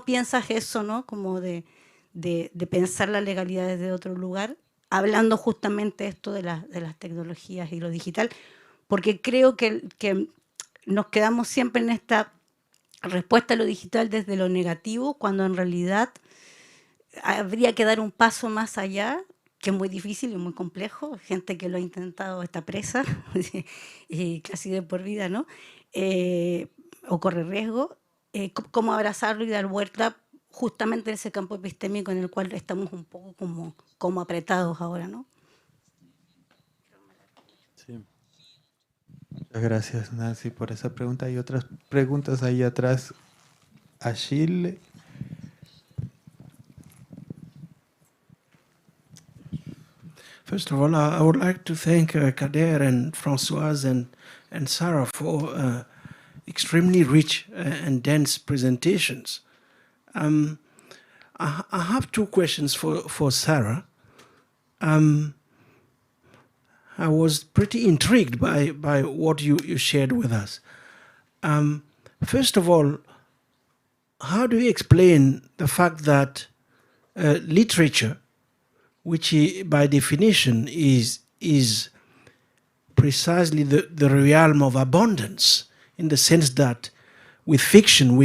S5: piensas eso, ¿no? Como de pensar la legalidad desde otro lugar, hablando justamente esto de las tecnologías y lo digital, porque creo que nos quedamos siempre en esta respuesta a lo digital desde lo negativo, cuando en realidad habría que dar un paso más allá, que es muy difícil y muy complejo. Gente que lo ha intentado está presa, casi de por vida, ¿no? O corre riesgo. Cómo abrazarlo y dar vuelta justamente en ese campo epistémico en el cual estamos un poco como apretados ahora, ¿no?
S1: Sí. Muchas gracias, Nancy, por esa pregunta. Hay otras preguntas ahí atrás. Achille.
S6: First of all, I would like to thank Kader and Françoise and Sara for extremely rich and dense presentations. I have two questions for Sara. I was pretty intrigued by what you shared with us. First of all, how do you explain the fact that literature, which by definition is precisely the realm of abundance, in the sense that with fiction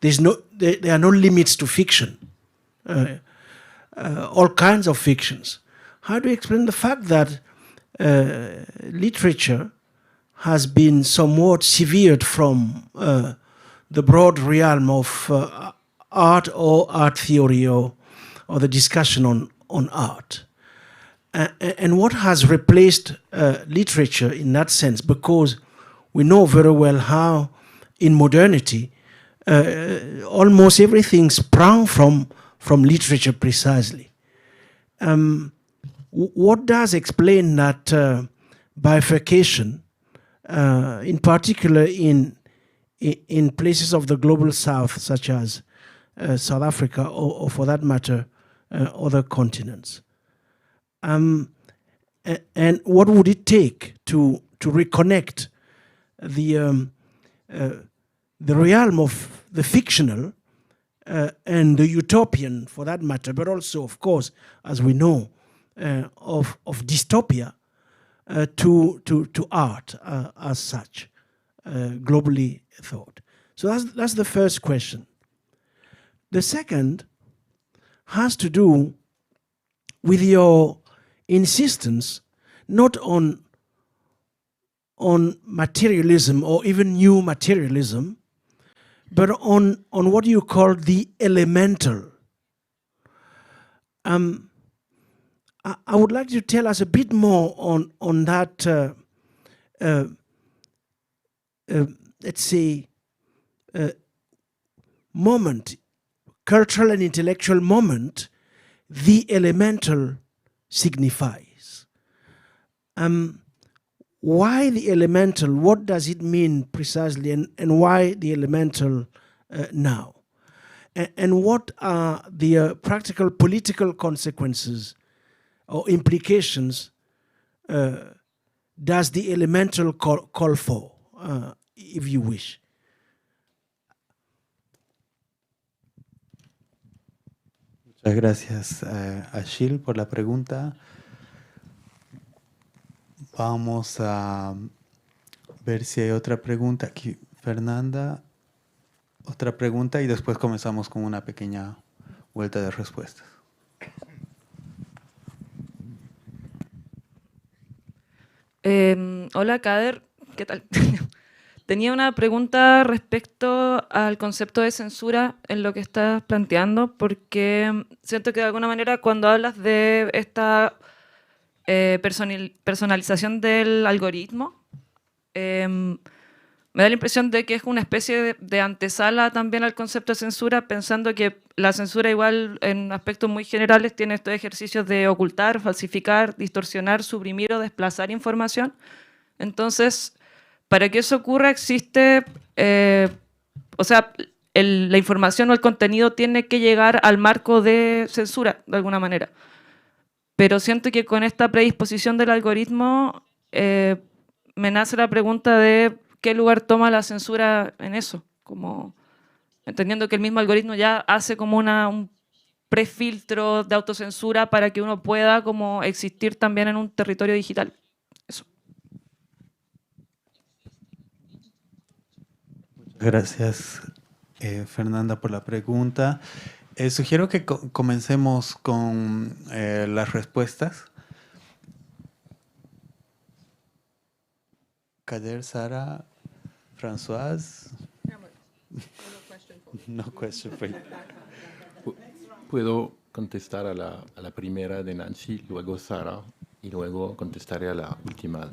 S6: there are no limits to fiction, all kinds of fictions. How do you explain the fact that literature has been somewhat severed from the broad realm of art or art theory or the discussion on art? And what has replaced literature in that sense? Because we know very well how in modernity almost everything sprung from literature precisely. What does explain that bifurcation, in particular in places of the global south, such as South Africa or for that matter, other continents? And what would it take to reconnect the realm of the fictional and the utopian, for that matter, but also, of course, as we know, of dystopia to art as such, globally thought? So that's the first question. The second has to do with your insistence not on materialism or even new materialism, but on what you call the elemental. I would like you to tell us a bit more on that, let's say, moment, cultural and intellectual moment, the elemental signifies. Why the elemental? What does it mean precisely? And why the elemental now? And what are the practical political consequences or implications does the elemental call for, if you wish?
S1: Muchas gracias, Achille, por la pregunta. Vamos a ver si hay otra pregunta aquí. Fernanda, otra pregunta y después comenzamos con una pequeña vuelta de respuestas.
S7: Hola, Kader, ¿qué tal? Tenía una pregunta respecto al concepto de censura en lo que estás planteando, porque siento que de alguna manera cuando hablas de esta personalización del algoritmo, me da la impresión de que es una especie de antesala también al concepto de censura, pensando que la censura igual en aspectos muy generales tiene estos ejercicios de ocultar, falsificar, distorsionar, suprimir o desplazar información. Entonces, para que eso ocurra existe, o sea, la información o el contenido tiene que llegar al marco de censura, de alguna manera. Pero siento que con esta predisposición del algoritmo me nace la pregunta de qué lugar toma la censura en eso, como entendiendo que el mismo algoritmo ya hace como un prefiltro de autocensura para que uno pueda como existir también en un territorio digital. Eso.
S1: Gracias, Fernanda, por la pregunta. Sugiero que comencemos con las respuestas. Kader, Sara, Françoise. No question for you.
S2: Puedo contestar a la primera de Nancy, luego Sara, y luego contestaré a la última.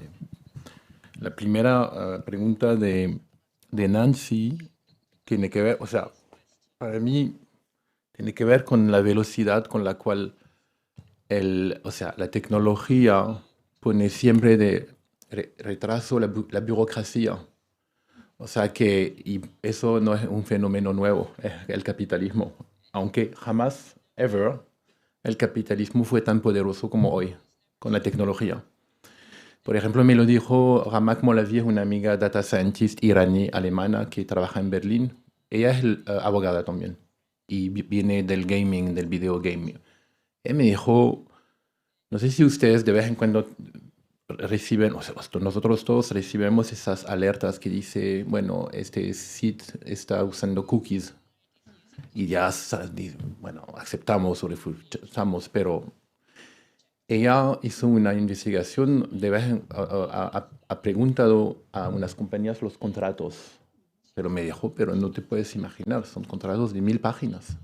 S2: La primera pregunta de Nancy tiene que ver, o sea, para mí tiene que ver con la velocidad con la cual la tecnología pone siempre de retraso la burocracia. O sea que y eso no es un fenómeno nuevo, es el capitalismo. Aunque jamás, ever, el capitalismo fue tan poderoso como hoy, con la tecnología. Por ejemplo, me lo dijo Ramak Molavi, una amiga data scientist iraní alemana que trabaja en Berlín. Ella es abogada también y viene del gaming, del video gaming. Ella me dijo, no sé si ustedes de vez en cuando reciben, o sea, nosotros todos recibimos esas alertas que dice, bueno, este sitio está usando cookies y ya, bueno, aceptamos o refutamos, pero ella hizo una investigación, ha preguntado a unas compañías los contratos, pero me dijo, pero no te puedes imaginar, son contratos de 1000 páginas.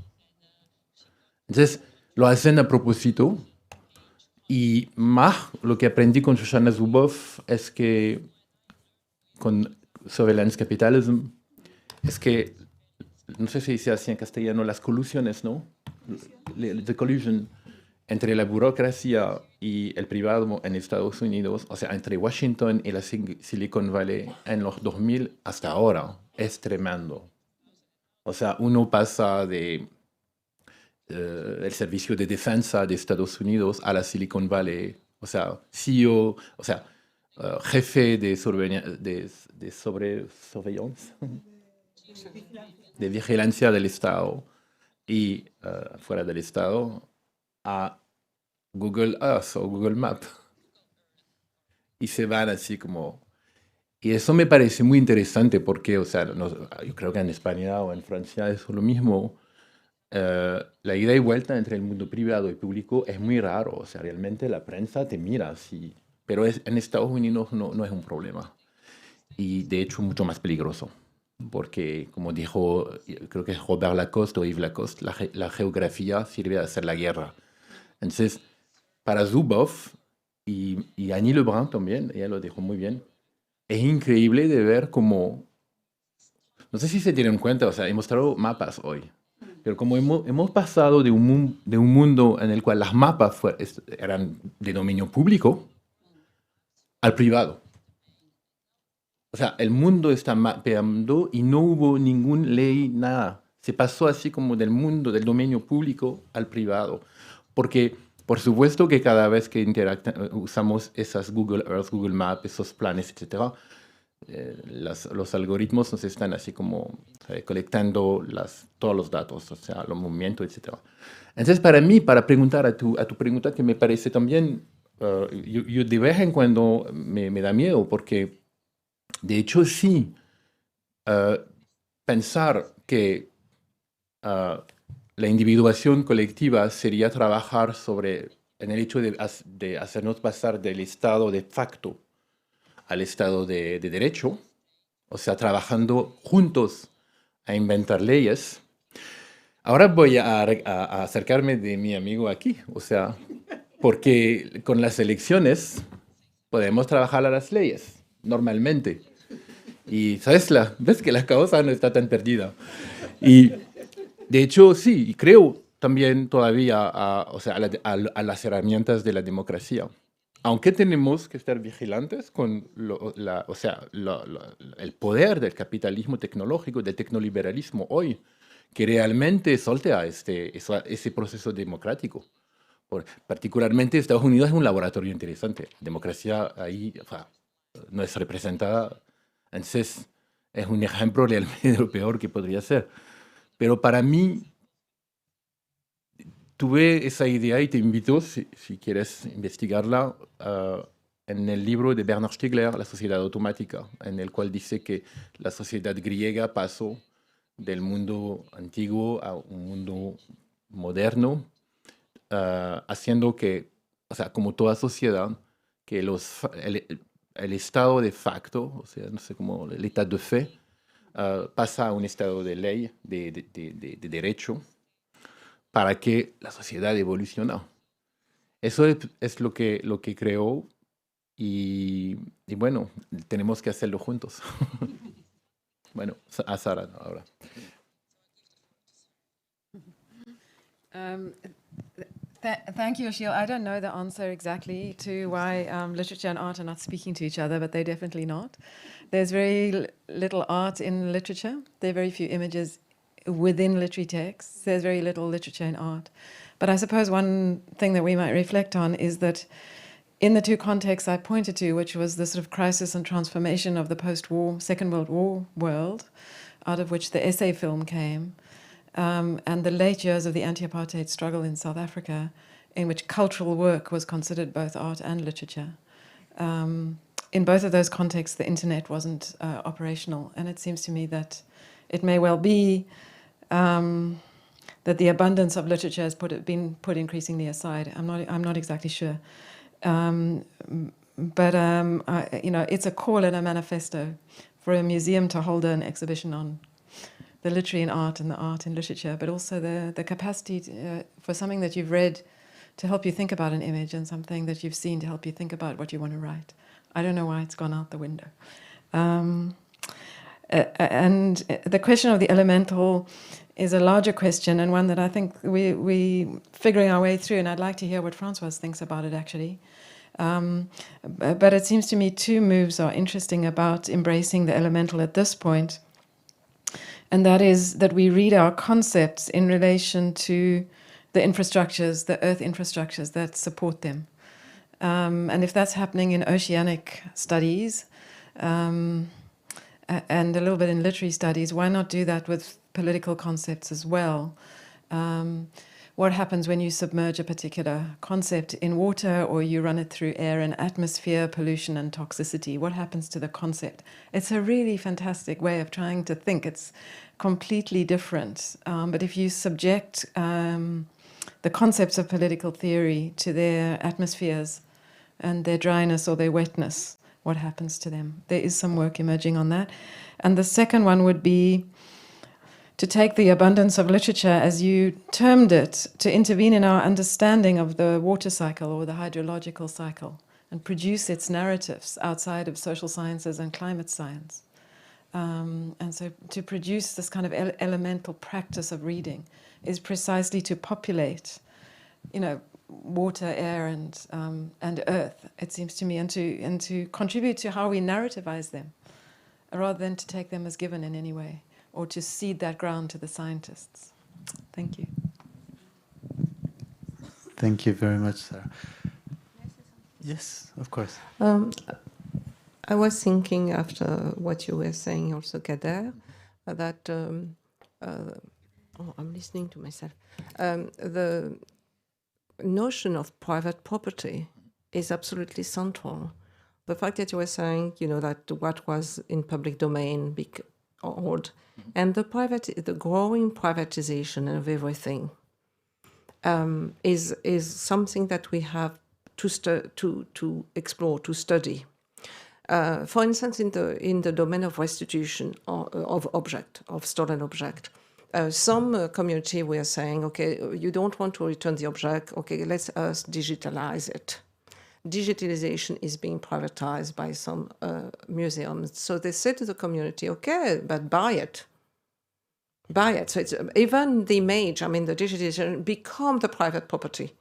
S2: Entonces, lo hacen a propósito. Y más lo que aprendí con Shoshana Zuboff es que con Surveillance Capitalism es que, no sé si dice así en castellano, las colusiones, ¿no? The collusion entre la burocracia y el privado en Estados Unidos, o sea, entre Washington y la Silicon Valley en los 2000 hasta ahora, es tremendo. O sea, uno pasa de el servicio de defensa de Estados Unidos a la Silicon Valley, o sea, CEO, o sea, jefe de surveillance, de vigilancia del Estado y fuera del Estado a Google Earth o Google Maps. Y se van así como... Y eso me parece muy interesante porque, o sea, yo creo que en España o en Francia es lo mismo. La ida y vuelta entre el mundo privado y público es muy raro. O sea, realmente la prensa te mira, sí, pero en Estados Unidos no es un problema. Y de hecho mucho más peligroso. Porque, como dijo, creo que es Robert Lacoste o Yves Lacoste, la geografía sirve a hacer la guerra. Entonces, para Zuboff y Annie Lebrun también, ella lo dijo muy bien, es increíble de ver cómo, no sé si se tienen cuenta, o sea, he mostrado mapas hoy, pero como hemos pasado de un mundo en el cual las mapas eran de dominio público al privado. O sea, el mundo está mapeando y no hubo ninguna ley, nada. Se pasó así como del mundo, del dominio público al privado. Porque, por supuesto que cada vez que usamos esas Google Earth, Google Maps, esos planes, etc., los algoritmos nos están así como colectando todos los datos, o sea, los movimientos, etc. Entonces, para mí, para preguntar a tu pregunta, que me parece también, yo de vez en cuando me da miedo, porque de hecho sí, pensar que la individuación colectiva sería trabajar en el hecho de hacernos pasar del estado de facto al estado de derecho, o sea, trabajando juntos a inventar leyes. Ahora voy a acercarme de mi amigo aquí, o sea, porque con las elecciones podemos trabajar a las leyes, normalmente. Y, ¿sabes? Ves que la causa no está tan perdida. Y, de hecho, sí, creo también todavía a las herramientas de la democracia. Aunque tenemos que estar vigilantes con el poder del capitalismo tecnológico, del tecnoliberalismo hoy, que realmente soltea ese proceso democrático. Particularmente Estados Unidos es un laboratorio interesante. La democracia ahí no es representada. Entonces, es un ejemplo realmente de lo peor que podría ser. Pero para mí, tuve esa idea y te invito, si quieres investigarla, en el libro de Bernard Stiegler, La sociedad automática, en el cual dice que la sociedad griega pasó del mundo antiguo a un mundo moderno, haciendo que, o sea, como toda sociedad, que el estado de facto, o sea, no sé cómo, el état de fait, pasa a un estado de ley, de derecho, para que la sociedad evolucione. Eso es lo que creó y bueno, tenemos que hacerlo juntos. Bueno, a Sara ahora.
S3: Thank you, Oficial. I don't know the answer exactly to why literature and art are not speaking to each other, but they're definitely not. There's very little art in literature. There are very few images within literary texts. There's very little literature in art. But I suppose one thing that we might reflect on is that in the two contexts I pointed to, which was the sort of crisis and transformation of the post-war, Second World War world, out of which the essay film came, and the late years of the anti-apartheid struggle in South Africa, in which cultural work was considered both art and literature. In both of those contexts, the internet wasn't operational, and it seems to me that it may well be that the abundance of literature has been put increasingly aside. I'm not exactly sure, but it's a call and a manifesto for a museum to hold an exhibition on the literary in art and the art in literature, but also the capacity for something that you've read to help you think about an image and something that you've seen to help you think about what you want to write. I don't know why it's gone out the window. And the question of the elemental is a larger question, and one that I think we figuring our way through, and I'd like to hear what Françoise thinks about it, actually. But it seems to me two moves are interesting about embracing the elemental at this point, and that is that we read our concepts in relation to the infrastructures, the earth infrastructures that support them. And if that's happening in oceanic studies, and a little bit in literary studies, why not do that with political concepts as well? What happens when you submerge a particular concept in water, or you run it through air and atmosphere, pollution and toxicity? What happens to the concept? It's a really fantastic way of trying to think. It's completely different. But if you subject the concepts of political theory to their atmospheres and their dryness or their wetness, what happens to them? There is some work emerging on that. And the second one would be to take the abundance of literature, as you termed it, to intervene in our understanding of the water cycle or the hydrological cycle and produce its narratives outside of social sciences and climate science. And so to produce this kind of elemental practice of reading is precisely to populate, water, air, and earth, it seems to me, and to contribute to how we narrativize them, rather than to take them as given in any way, or to cede that ground to the scientists. Thank you.
S1: Thank you very much, Sarah. Yes, of course.
S4: I was thinking after what you were saying also, Kader, that I'm listening to myself. The notion of private property is absolutely central. The fact that you were saying, that what was in public domain, big or old, and the growing privatization of everything is something that we have to explore, to study. For instance, in the domain of restitution of stolen object, some community were saying, okay, you don't want to return the object, okay, let's us digitalize it. Digitalization is being privatized by some museums. So they said to the community, okay, but buy it. Buy it. So it's even the image, the digitalization become the private property.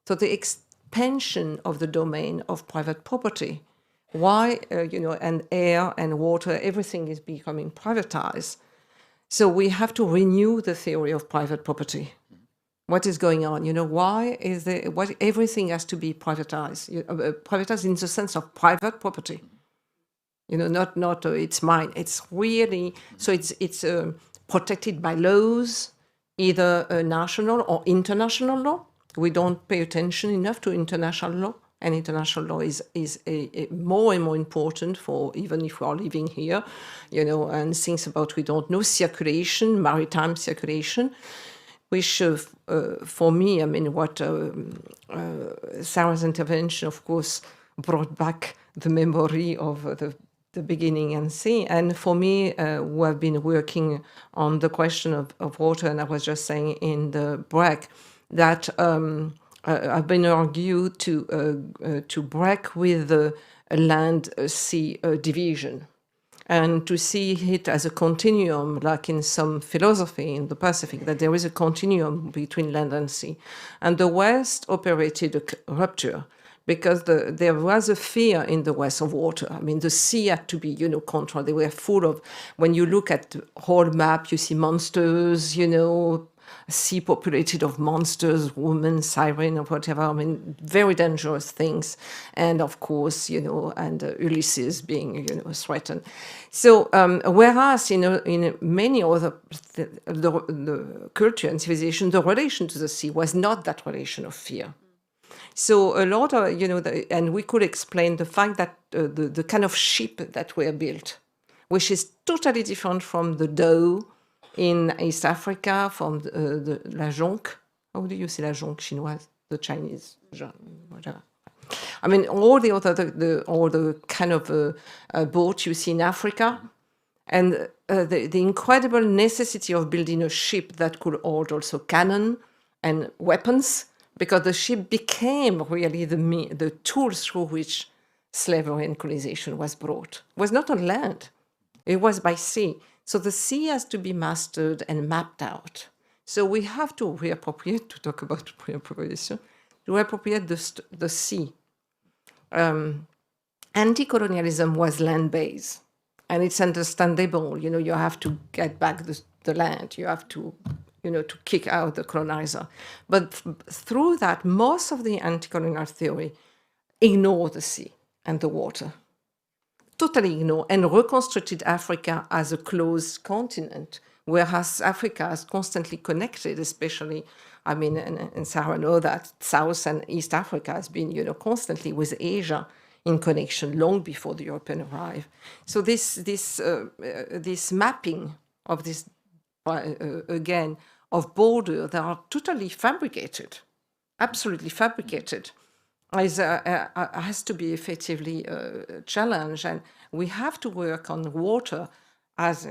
S4: So the expansion of the domain of private property, why, and air and water, everything is becoming privatized. So we have to renew the theory of private property. What is going on? Why is everything has to be privatized? Privatized in the sense of private property. Not it's mine. It's really, so it's protected by laws, either national or international law. We don't pay attention enough to international law and international law is more and more important for, even if we are living here, you know, and things about we don't know, circulation, maritime circulation, which for me, I mean, what Sarah's intervention, of course, brought back the memory of the beginning and sea. And for me, who have been working on the question of water, and I was just saying in the break that I've been argued to break with the land-sea division and to see it as a continuum, like in some philosophy in the Pacific, that there is a continuum between land and sea. And the West operated a rupture because there was a fear in the West of water. I mean, the sea had to be, you know, controlled. They were full of, when you look at the whole map, you see monsters, you know, sea populated of monsters, women, siren, or whatever. I mean, very dangerous things. And of course, you know, and Ulysses being, you know, threatened. So, whereas, you know, in many other the culture and civilization, the relation to the sea was not that relation of fear. So a lot of, you know, and we could explain the fact that the kind of ship that were built, which is totally different from the dhow in East Africa, from the la jonque. How do you say la jonque chinoise? The Chinese, whatever. I mean, all the other, all the kind of boats you see in Africa, and the incredible necessity of building a ship that could hold also cannon and weapons, because the ship became really the tool through which slavery and colonization was brought. It was not on land, it was by sea. So the sea has to be mastered and mapped out. So we have to reappropriate, to talk about reappropriation, to reappropriate the sea. Anti-colonialism was land-based, and it's understandable. You know, you have to get back the land. You have to, you know, to kick out the colonizer. But through that, most of the anti-colonial theory ignore the sea and the water. Totally ignore and reconstructed Africa as a closed continent, whereas Africa is constantly connected, especially, I mean, and Sarah knows that South and East Africa has been, you know, constantly with Asia in connection long before the European arrived. So this mapping of this, again, of border that are totally fabricated, absolutely fabricated, has to be effectively challenged. And we have to work on water as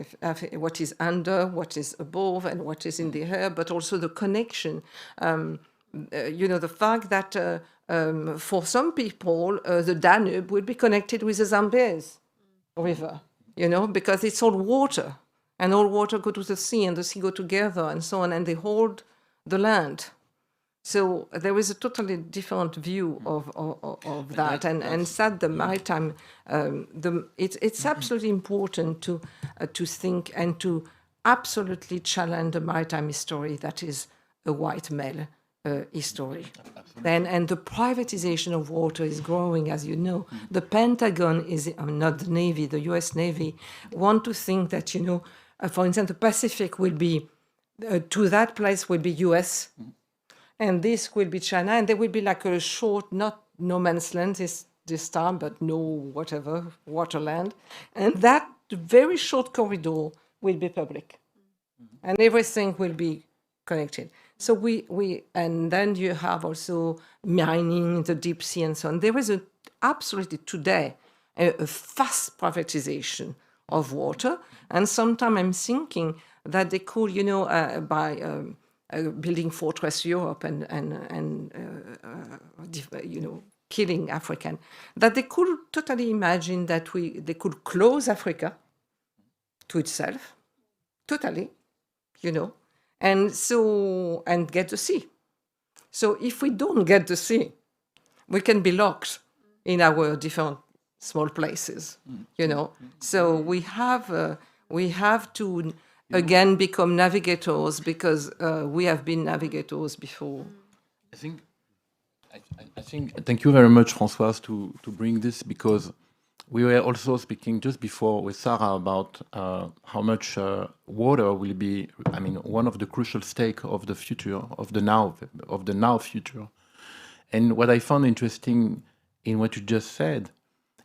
S4: what is under, what is above, and what is in the air, but also the connection. You know, the fact that for some people, the Danube will be connected with the Zambezi River, you know, because it's all water, and all water go to the sea, and the sea go together, and so on, and they hold the land. So there is a totally different view of that, and said the maritime. It's absolutely important to think and to absolutely challenge the maritime history that is a white male history. And the privatization of water is growing, as you know. The Pentagon is not the Navy, the U.S. Navy want to think that, you know, for instance, the Pacific will be to that place will be U.S. And this will be China, and there will be like a short, not no man's land this time, but no whatever, waterland. And that very short corridor will be public. And everything will be connected. So and then you have also mining in the deep sea and so on. There is absolutely today a fast privatization of water. And sometimes I'm thinking that they could, you know, by building Fortress Europe and you know, killing African, that they could totally imagine that they could close Africa to itself, totally, you know, and get the sea. So if we don't get the sea, we can be locked in our different small places, you know. So we have to again become navigators, because we have been navigators before.
S2: I think thank you very much, Françoise, to bring this, because we were also speaking just before with Sara about how much water will be, I mean, one of the crucial stakes of the future, of the now future. And what I found interesting in what you just said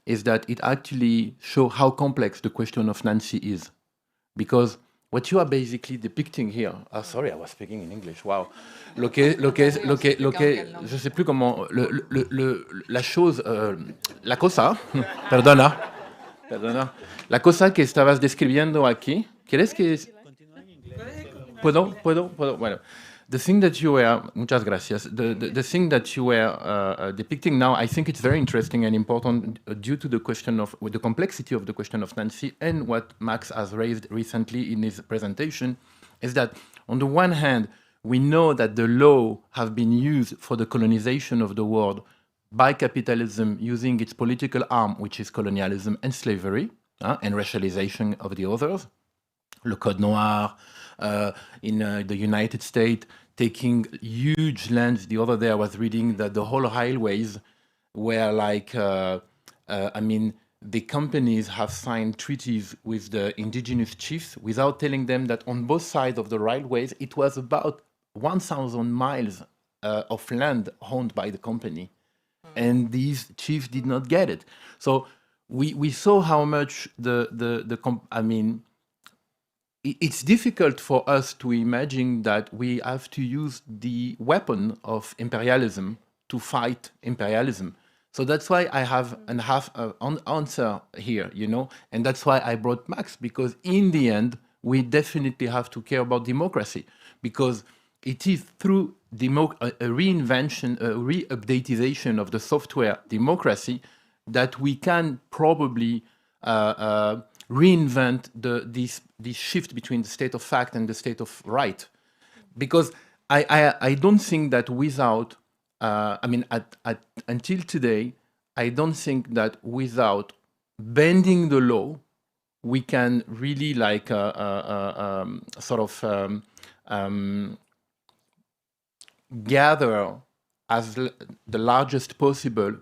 S2: is that it actually shows how complex the question of Nancy is. Because what you are basically depicting here... Ah, sorry, I was speaking in English, wow. Je sais plus comment... La chose... la cosa... Perdona. La cosa que estabas describiendo aquí... ¿Quieres que...? ¿Puedo? Bueno. The thing that you were... Muchas gracias. The thing that you were depicting now, I think it's very interesting and important due to the question of... the complexity of the question of Nancy and what Max has raised recently in his presentation, is that on the one hand, we know that the law have been used for the colonization of the world by capitalism using its political arm, which is colonialism and slavery, and racialization of the others. Le Code Noir, in the United States, taking huge lands. The other day I was reading that the whole highways were like, the companies have signed treaties with the indigenous chiefs without telling them that on both sides of the railways, it was about 1,000 miles of land owned by the company. And these chiefs did not get it. So we saw how much it's difficult for us to imagine that we have to use the weapon of imperialism to fight imperialism. So that's why I have an answer here, and that's why I brought Max, because in the end, we definitely have to care about democracy, because it is through a reinvention, a re-updatization of the software democracy that we can probably reinvent this shift between the state of fact and the state of right. Because I don't think that without, until today, I don't think that without bending the law, we can really gather as the largest possible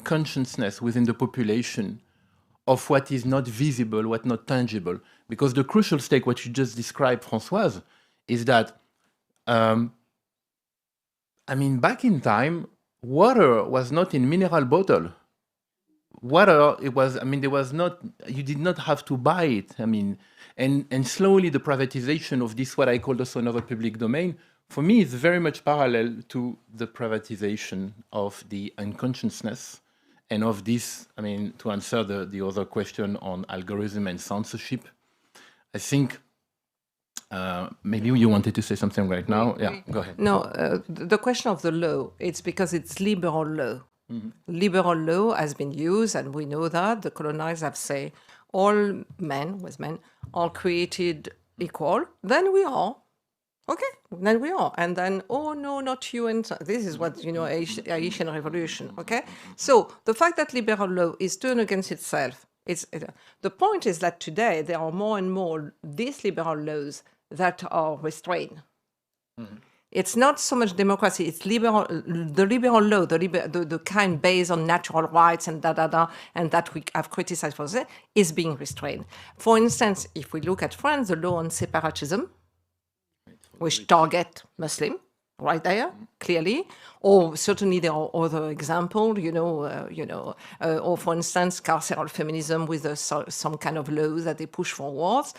S2: consciousness within the population of what is not visible, what not tangible. Because the crucial stake, what you just described, Françoise, is that, back in time, water was not in mineral bottle. Water, it was, there was not, you did not have to buy it. And slowly the privatization of this, what I call also another public domain, for me is very much parallel to the privatization of the unconsciousness. And of this, to answer the other question on algorithm and censorship, I think maybe you wanted to say something right now. Yeah, go ahead.
S4: No, the question of the law, it's because it's liberal law. Mm-hmm. Liberal law has been used, and we know that the colonizers have said all men, are created equal. Then we are. Okay, then we are. And then, oh, no, not you. And so, this is what, Haitian revolution, okay? So the fact that liberal law is turned against itself, the point is that today there are more and more these liberal laws that are restrained. Mm-hmm. It's not so much democracy, it's the liberal law, the kind based on natural rights and and that we have criticized for that, is being restrained. For instance, if we look at France, the law on separatism, which target Muslim, right there, clearly. Or certainly there are other examples, or for instance, carceral feminism with some kind of laws that they push forwards.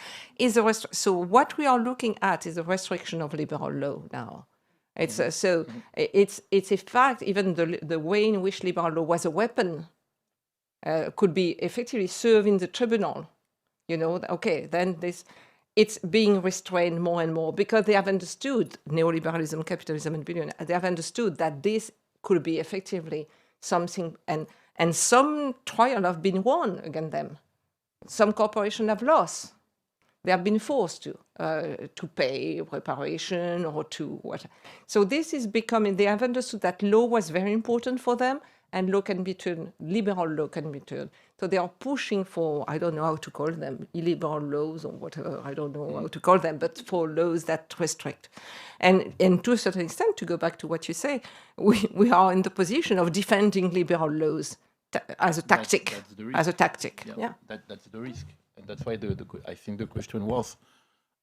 S4: So what we are looking at is a restriction of liberal law now. It's it's a fact, even the way in which liberal law was a weapon could be effectively served in the tribunal. Okay, then this... It's being restrained more and more because they have understood neoliberalism, capitalism, and billion. They have understood that this could be effectively something, and some trial have been won against them. Some corporations have lost. They have been forced to pay reparation or to what. So this is becoming. They have understood that law was very important for them, and law can be turned. Liberal law can be turned. So they are pushing for, I don't know how to call them, illiberal laws or whatever, I don't know how to call them, but for laws that restrict. And to a certain extent, to go back to what you say, we are in the position of defending liberal laws as a tactic. As a tactic, yeah.
S2: That's the risk. And that's why I think the question was.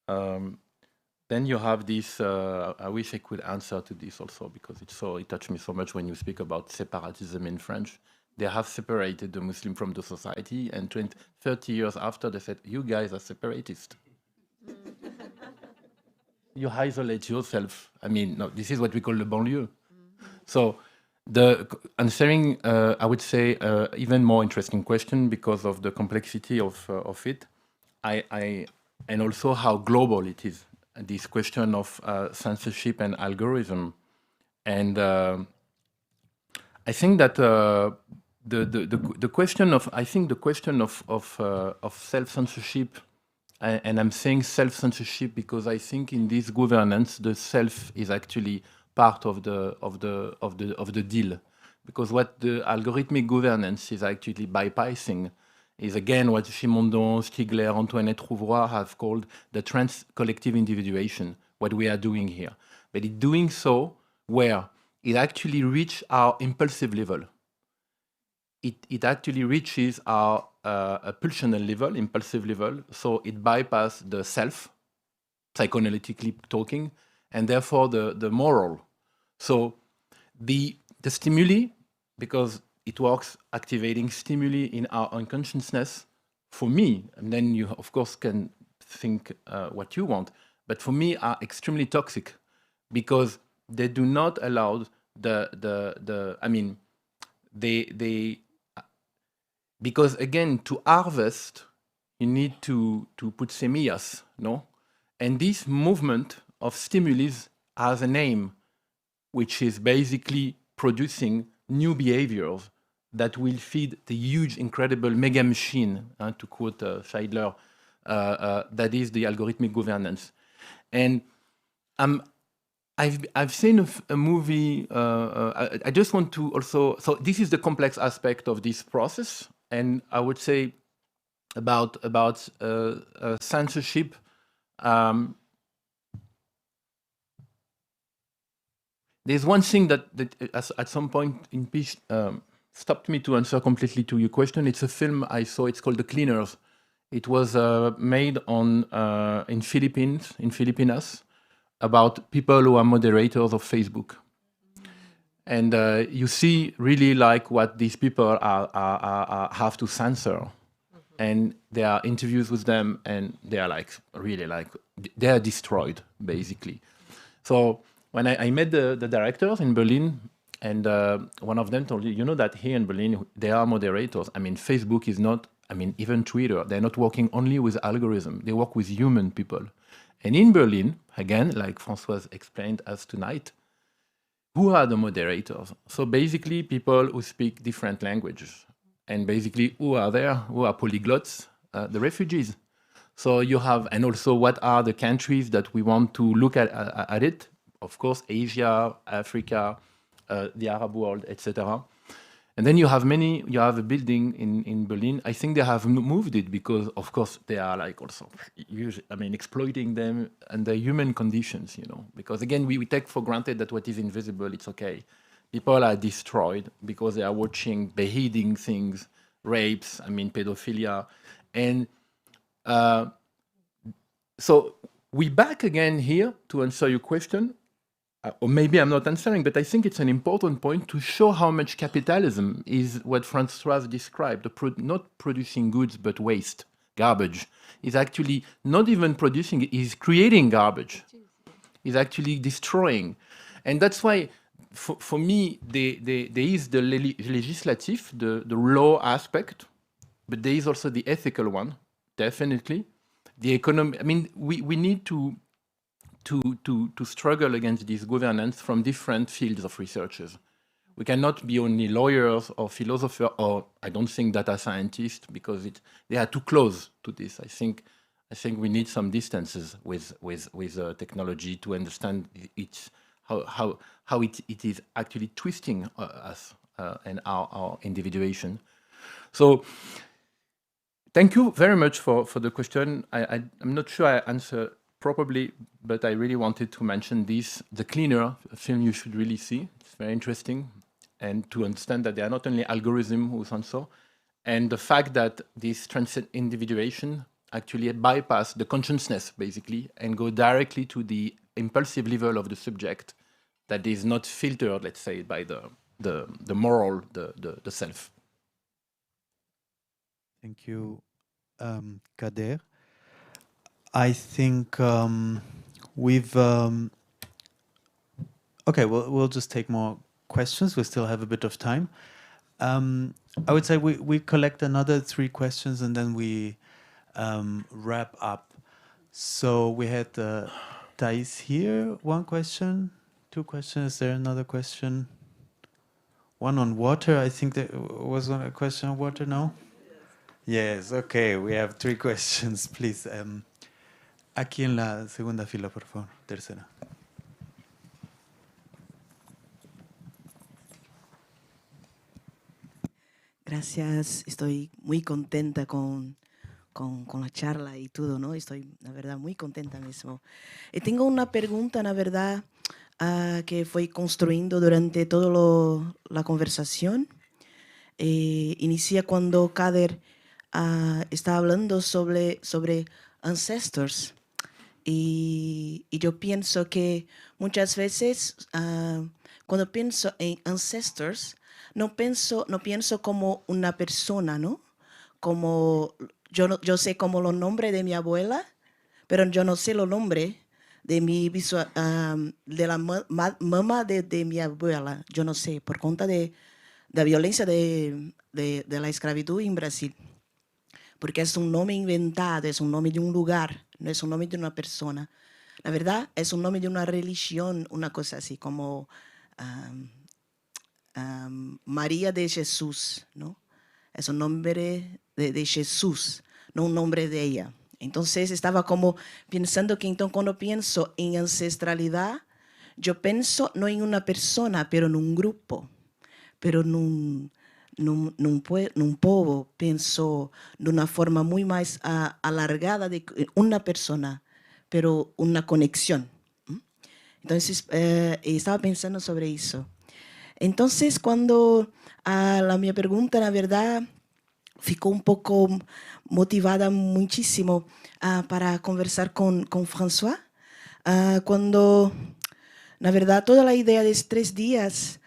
S2: Then you have this, I wish I could answer to this also, because it touched me so much when you speak about separatism in French. they have separated the Muslim from the society, and 20, 30 years after, they said, you guys are separatists. You isolate yourself. I mean, no, this is what we call the banlieue. So the answering, I would say, even more interesting question because of the complexity of it, and also how global it is, this question of censorship and algorithm. And I think that the question of, I think the question of self-censorship, and I'm saying self-censorship because I think in this governance, the self is actually part of the deal, because what the algorithmic governance is actually bypassing is again what Simondon, Stigler, Antoinette Rouvroy have called the trans-collective individuation, what we are doing here. But it's doing so where it actually reaches our impulsive level. It actually reaches our pulsional level, impulsive level, so it bypasses the self, psychoanalytically talking, and therefore the moral. So the stimuli, because it works activating stimuli in our unconsciousness, for me, and then you of course can think what you want, but for me are extremely toxic because they do not allow because again, to harvest, you need to put semillas, no? And this movement of stimulus has a name, which is basically producing new behaviors that will feed the huge, incredible mega machine, to quote Scheidler, that is the algorithmic governance. And I've seen a movie, I just want to also, so this is the complex aspect of this process, and I would say about censorship, there's one thing that at some point in peace stopped me to answer completely to your question. It's a film I saw, it's called The Cleaners. It was made in Filipinas, about people who are moderators of Facebook. And you see really like what these people have to censor. And there are interviews with them, and they are like, really like, they are destroyed, basically. So when I met the directors in Berlin, and one of them told me, you know that here in Berlin, there are moderators. I mean, Facebook is not, I mean, even Twitter, they're not working only with algorithms. They work with human people. And in Berlin, again, like Françoise explained us tonight, who are the moderators? So basically people who speak different languages. And basically who are there? Who are polyglots? The refugees. So you have, and also what are the countries that we want to look at it? Of course, Asia, Africa, the Arab world, etc. And then you have a building in Berlin. I think they have moved it because, of course, they are like also, exploiting them under human conditions, you know. Because again, we take for granted that what is invisible, it's okay. People are destroyed because they are watching beheading things, rapes, pedophilia. And so we back again here to answer your question. Or maybe I'm not answering, but I think it's an important point to show how much capitalism is what Françoise described, not producing goods, but waste, garbage. Is actually not even producing, is creating garbage. Is actually destroying. And that's why, for me, there is the legislative, the law aspect, but there is also the ethical one, definitely. The economy, we need to struggle against this governance from different fields of researchers. We cannot be only lawyers or philosophers, or I don't think data scientists, because they are too close to this. I think we need some distances with technology to understand how it is actually twisting us and our individuation. So thank you very much for the question. I'm not sure I answer probably, but I really wanted to mention this. The Cleaner, a film you should really see. It's very interesting. And to understand that they are not only algorithms who censor, and the fact that this trans-individuation actually bypass the consciousness, basically, and go directly to the impulsive level of the subject that is not filtered, let's say, by the moral, the self.
S1: Thank you, Kader. I think we've... okay, we'll just take more questions. We still have a bit of time. I would say we collect another 3 questions and then we wrap up. So we had Thais here, 1 question, 2 questions. Is there another question? One on water. I think there was a question on water, no? Yes, okay. We have 3 questions, please. Aquí en la segunda fila, por favor. Tercera.
S8: Gracias, estoy muy contenta con la charla y todo, ¿no? Estoy, la verdad, muy contenta mismo. Tengo una pregunta, la verdad, que fue construyendo durante toda la conversación. Inicia cuando Kader está hablando sobre ancestors. Y yo pienso que muchas veces cuando pienso en ancestors, no pienso como una persona, ¿no? Como yo sé como los nombres de mi abuela, pero yo no sé los nombres de de la mamá de mi abuela. Yo no sé, por cuenta de la violencia de la esclavitud en Brasil. Porque es un nombre inventado, es un nombre de un lugar, no es un nombre de una persona. La verdad, es un nombre de una religión, una cosa así, como María de Jesús, ¿no? Es un nombre de Jesús, no un nombre de ella. Entonces estaba como pensando que entonces cuando pienso en ancestralidad, yo pienso no en una persona, pero en un grupo, pero en un povo, pienso de una forma muy más alargada de una persona, pero una conexión. Entonces, estaba pensando sobre eso. Entonces, cuando la mi pregunta, la verdad, ficou un poco motivada muchísimo para conversar con François, cuando, la verdad, toda la idea de estos 3 días,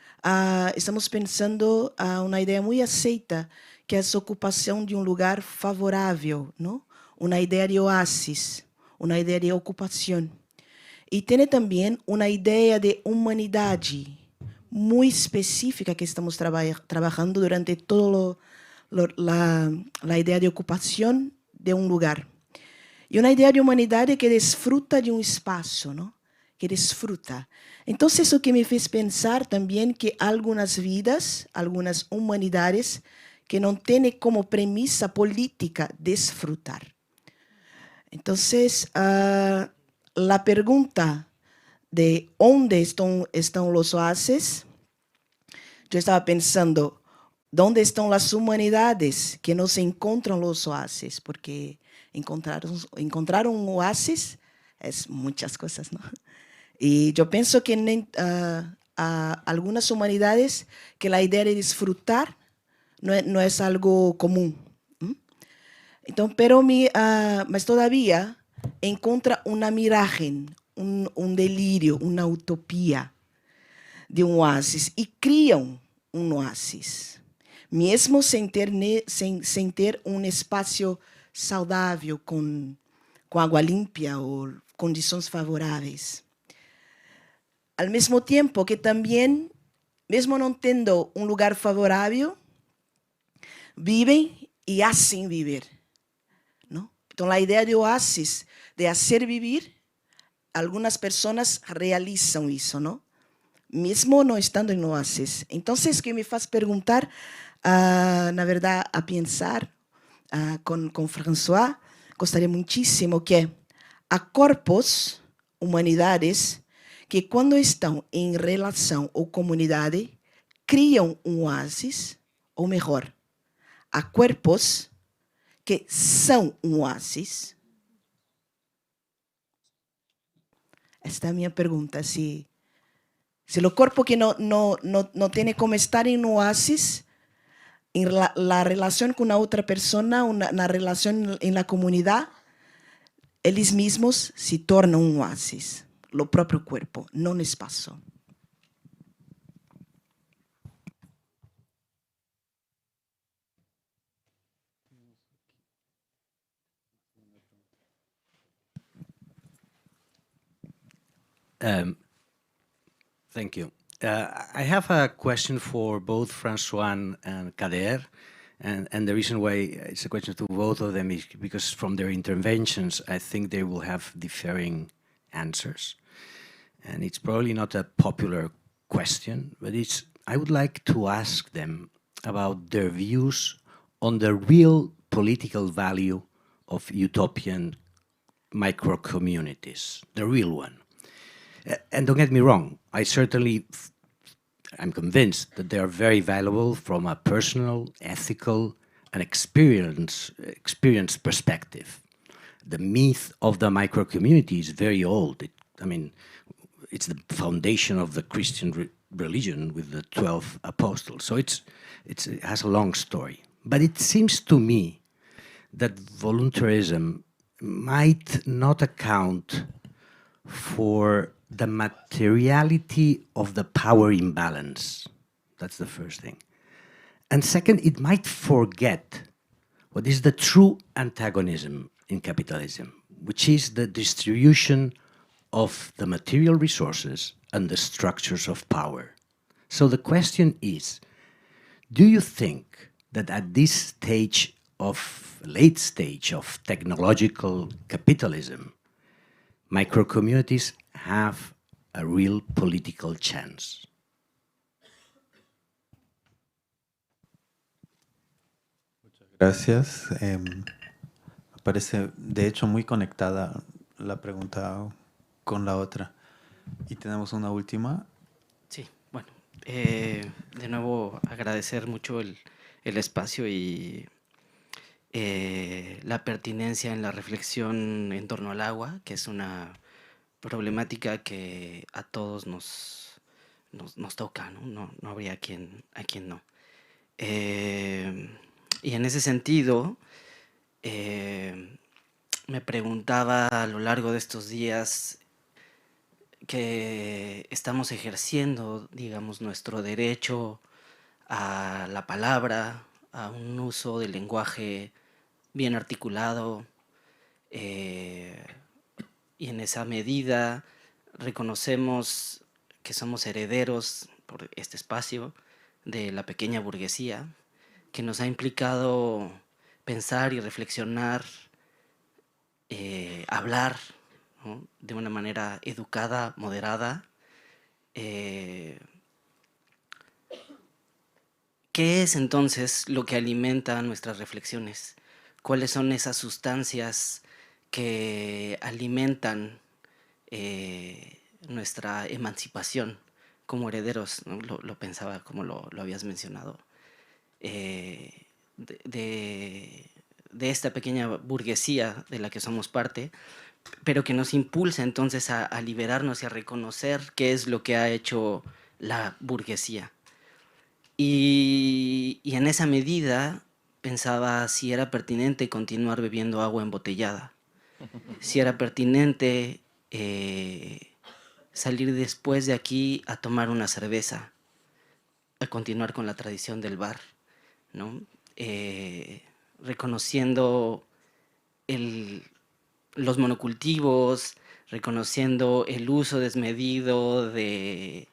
S8: estamos pensando una idea muy aceita, que es ocupación de un lugar favorable, ¿no? Una idea de oasis, una idea de ocupación. Y tiene también una idea de humanidad muy específica que estamos trabajando durante todo la idea de ocupación de un lugar. Y una idea de humanidad que disfruta de un espacio, ¿no? Que disfruta. Entonces, eso que me fez pensar también que algunas vidas, algunas humanidades, que no tienen como premisa política disfrutar. Entonces, la pregunta de dónde están los oasis, yo estaba pensando, ¿dónde están las humanidades que no se encuentran los oasis? Porque encontrar un oasis es muchas cosas, ¿no? Y yo pienso que algunas humanidades que la idea de disfrutar no es algo común. Entonces, pero mas todavía encuentra una miraje, un delirio, una utopía de un oasis y crían un oasis, mesmo sem ter um espaço saudável com água limpa ou condições favoráveis. Al mesmo tempo que também, mesmo não tendo um lugar favorável, vivem e hacen viver, ¿no? Então, a ideia de oasis, de hacer vivir, algumas pessoas realizam isso, ¿no? Mesmo não estando em oasis. Então, o que me faz perguntar, na verdade, a pensar com François, gostaria muitíssimo que há corpos, humanidades, que quando estão em relação ou comunidade, criam um oásis, ou melhor, há corpos que são um oásis. Esta é a minha pergunta, se o corpo que não tem como estar em um oásis, en la relación con una otra persona, una relación en la comunidad, ellos mismos se tornan un oasis, lo propio cuerpo, no un espacio.
S9: Thank you. I have a question for both François and Kader, and the reason why it's a question to both of them is because from their interventions, I think they will have differing answers. And it's probably not a popular question, but I would like to ask them about their views on the real political value of utopian micro-communities, the real one. And don't get me wrong, I'm convinced that they are very valuable from a personal, ethical, and experience perspective. The myth of the micro-community is very old. It's the foundation of the Christian religion with the 12 apostles. So it has a long story. But it seems to me that voluntarism might not account for the materiality of the power imbalance. That's the first thing. And second, it might forget what is the true antagonism in capitalism, which is the distribution of the material resources and the structures of power. So the question is, do you think that at this late stage of technological capitalism, microcommunities have a real political chance?
S1: Gracias. Me parece, de hecho, muy conectada la pregunta con la otra. Y tenemos una última.
S10: Sí, bueno, de nuevo agradecer mucho el espacio y la pertinencia en la reflexión en torno al agua, que es una problemática que a todos nos toca, ¿no? No habría a quien no. Y en ese sentido, me preguntaba a lo largo de estos días que estamos ejerciendo, digamos, nuestro derecho a la palabra, a un uso del lenguaje bien articulado, y en esa medida reconocemos que somos herederos por este espacio de la pequeña burguesía, que nos ha implicado pensar y reflexionar, hablar, ¿no?, de una manera educada, moderada. ¿Qué es entonces lo que alimenta nuestras reflexiones? ¿Cuáles son esas sustancias que alimentan nuestra emancipación como herederos, ¿no? Lo pensaba como lo habías mencionado. De esta pequeña burguesía de la que somos parte, pero que nos impulsa entonces a liberarnos y a reconocer qué es lo que ha hecho la burguesía. Y en esa medida pensaba si era pertinente continuar bebiendo agua embotellada, si era pertinente salir después de aquí a tomar una cerveza, a continuar con la tradición del bar, ¿no? Reconociendo los monocultivos, reconociendo el uso desmedido de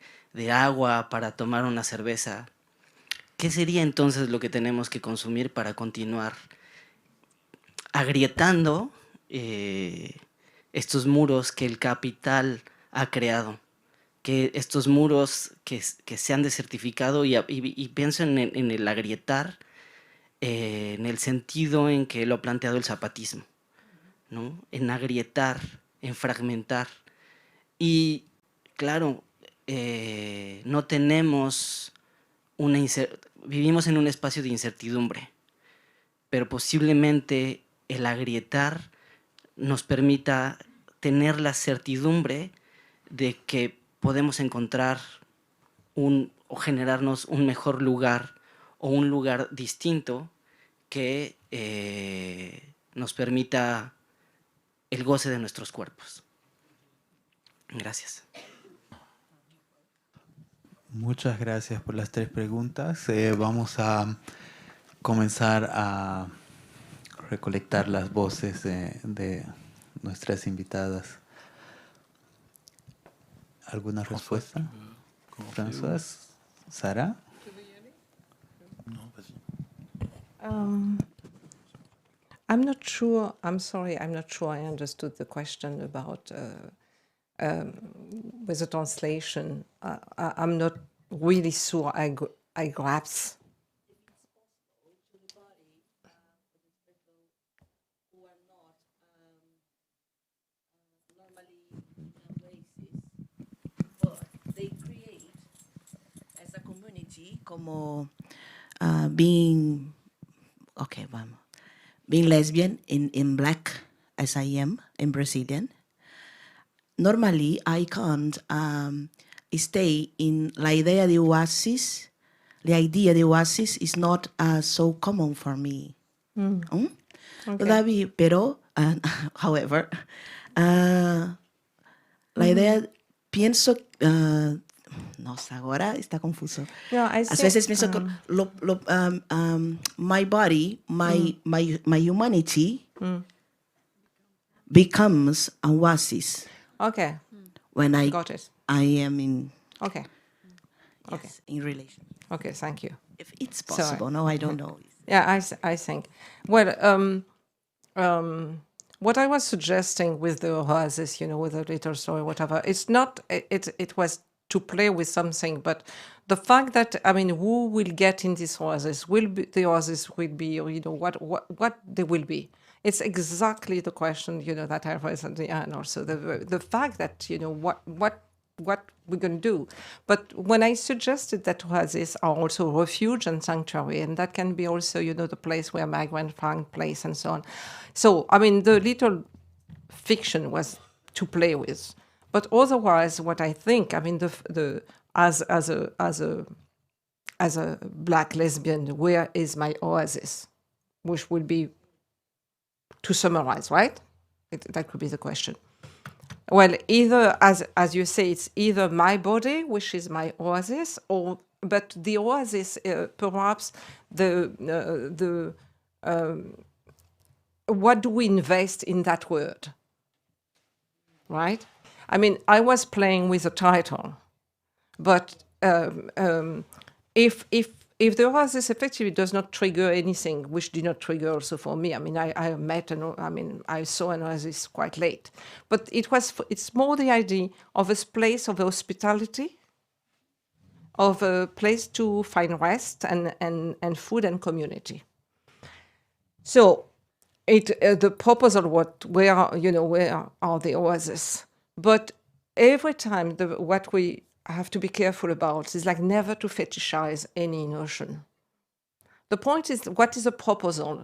S10: agua para tomar una cerveza. ¿Qué sería entonces lo que tenemos que consumir para continuar agrietando estos muros que el capital ha creado? Que estos muros que se han desertificado, y pienso en el agrietar, en el sentido en que lo ha planteado el zapatismo, ¿no? En agrietar, en fragmentar. Y claro, no tenemos vivimos en un espacio de incertidumbre, pero posiblemente el agrietar nos permita tener la certidumbre de que podemos encontrar o generarnos un mejor lugar o un lugar distinto que nos permita el goce de nuestros cuerpos. Gracias.
S1: Muchas gracias por las 3 preguntas. Vamos a comenzar a recolectar las voces de nuestras invitadas. ¿Alguna respuesta? Françoise? Sara?
S4: I'm not sure, I'm sorry, I'm not sure I understood the question about with the translation. I'm not really sure I grasp.
S8: Como being, okay, vamos, being lesbian in black as I am, in Brazilian. Normally, I can't stay in la idea de oasis. The idea de oasis is not so common for me. Okay. Pero, however, la idea, pienso, no sé, ahora está confuso.
S4: No,
S8: a veces pienso que my body, my humanity becomes a oasis.
S4: Okay.
S8: When I
S4: got it.
S8: I am in.
S4: Okay.
S8: Yes,
S4: okay.
S8: In relation.
S4: Okay, thank you.
S8: If it's possible, no, I don't know.
S4: Yeah, I think. Well, what I was suggesting with the oasis, with a little story, whatever, it's not. It was to play with something, but the fact that who will get in this oasis the oasis will be, what they will be. It's exactly the question, that I raised at the end. Also, the fact that what we're going to do. But when I suggested that oases are also refuge and sanctuary, and that can be also, the place where migrants find place and so on. So, the little fiction was to play with. But otherwise, what I think, as a black lesbian, where is my oasis? Which would be, to summarize, right? That could be the question. Well, either, as you say, it's either my body, which is my oasis, but the oasis, perhaps what do we invest in that word, right? I was playing with the title, but if the oasis effectively does not trigger anything, which did not trigger also for me. I met I saw an oasis quite late, but it's more the idea of a place of hospitality, of a place to find rest and food and community. So, the proposal where are the oases? But every time what we have to be careful about is never to fetishize any notion. The point is, what is a proposal?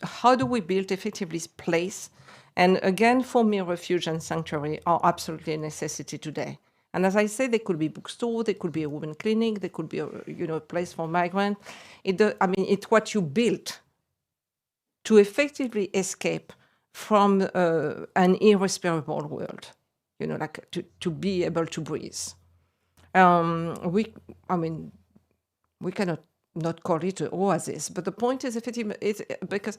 S4: How do we build effectively place? And again, for me, refuge and sanctuary are absolutely a necessity today. And as I said, they could be bookstore, they could be a women clinic, they could be a place for migrants. It's what you built to effectively escape from an irrespirable world, to be able to breathe. We cannot not call it an oasis, but the point is, because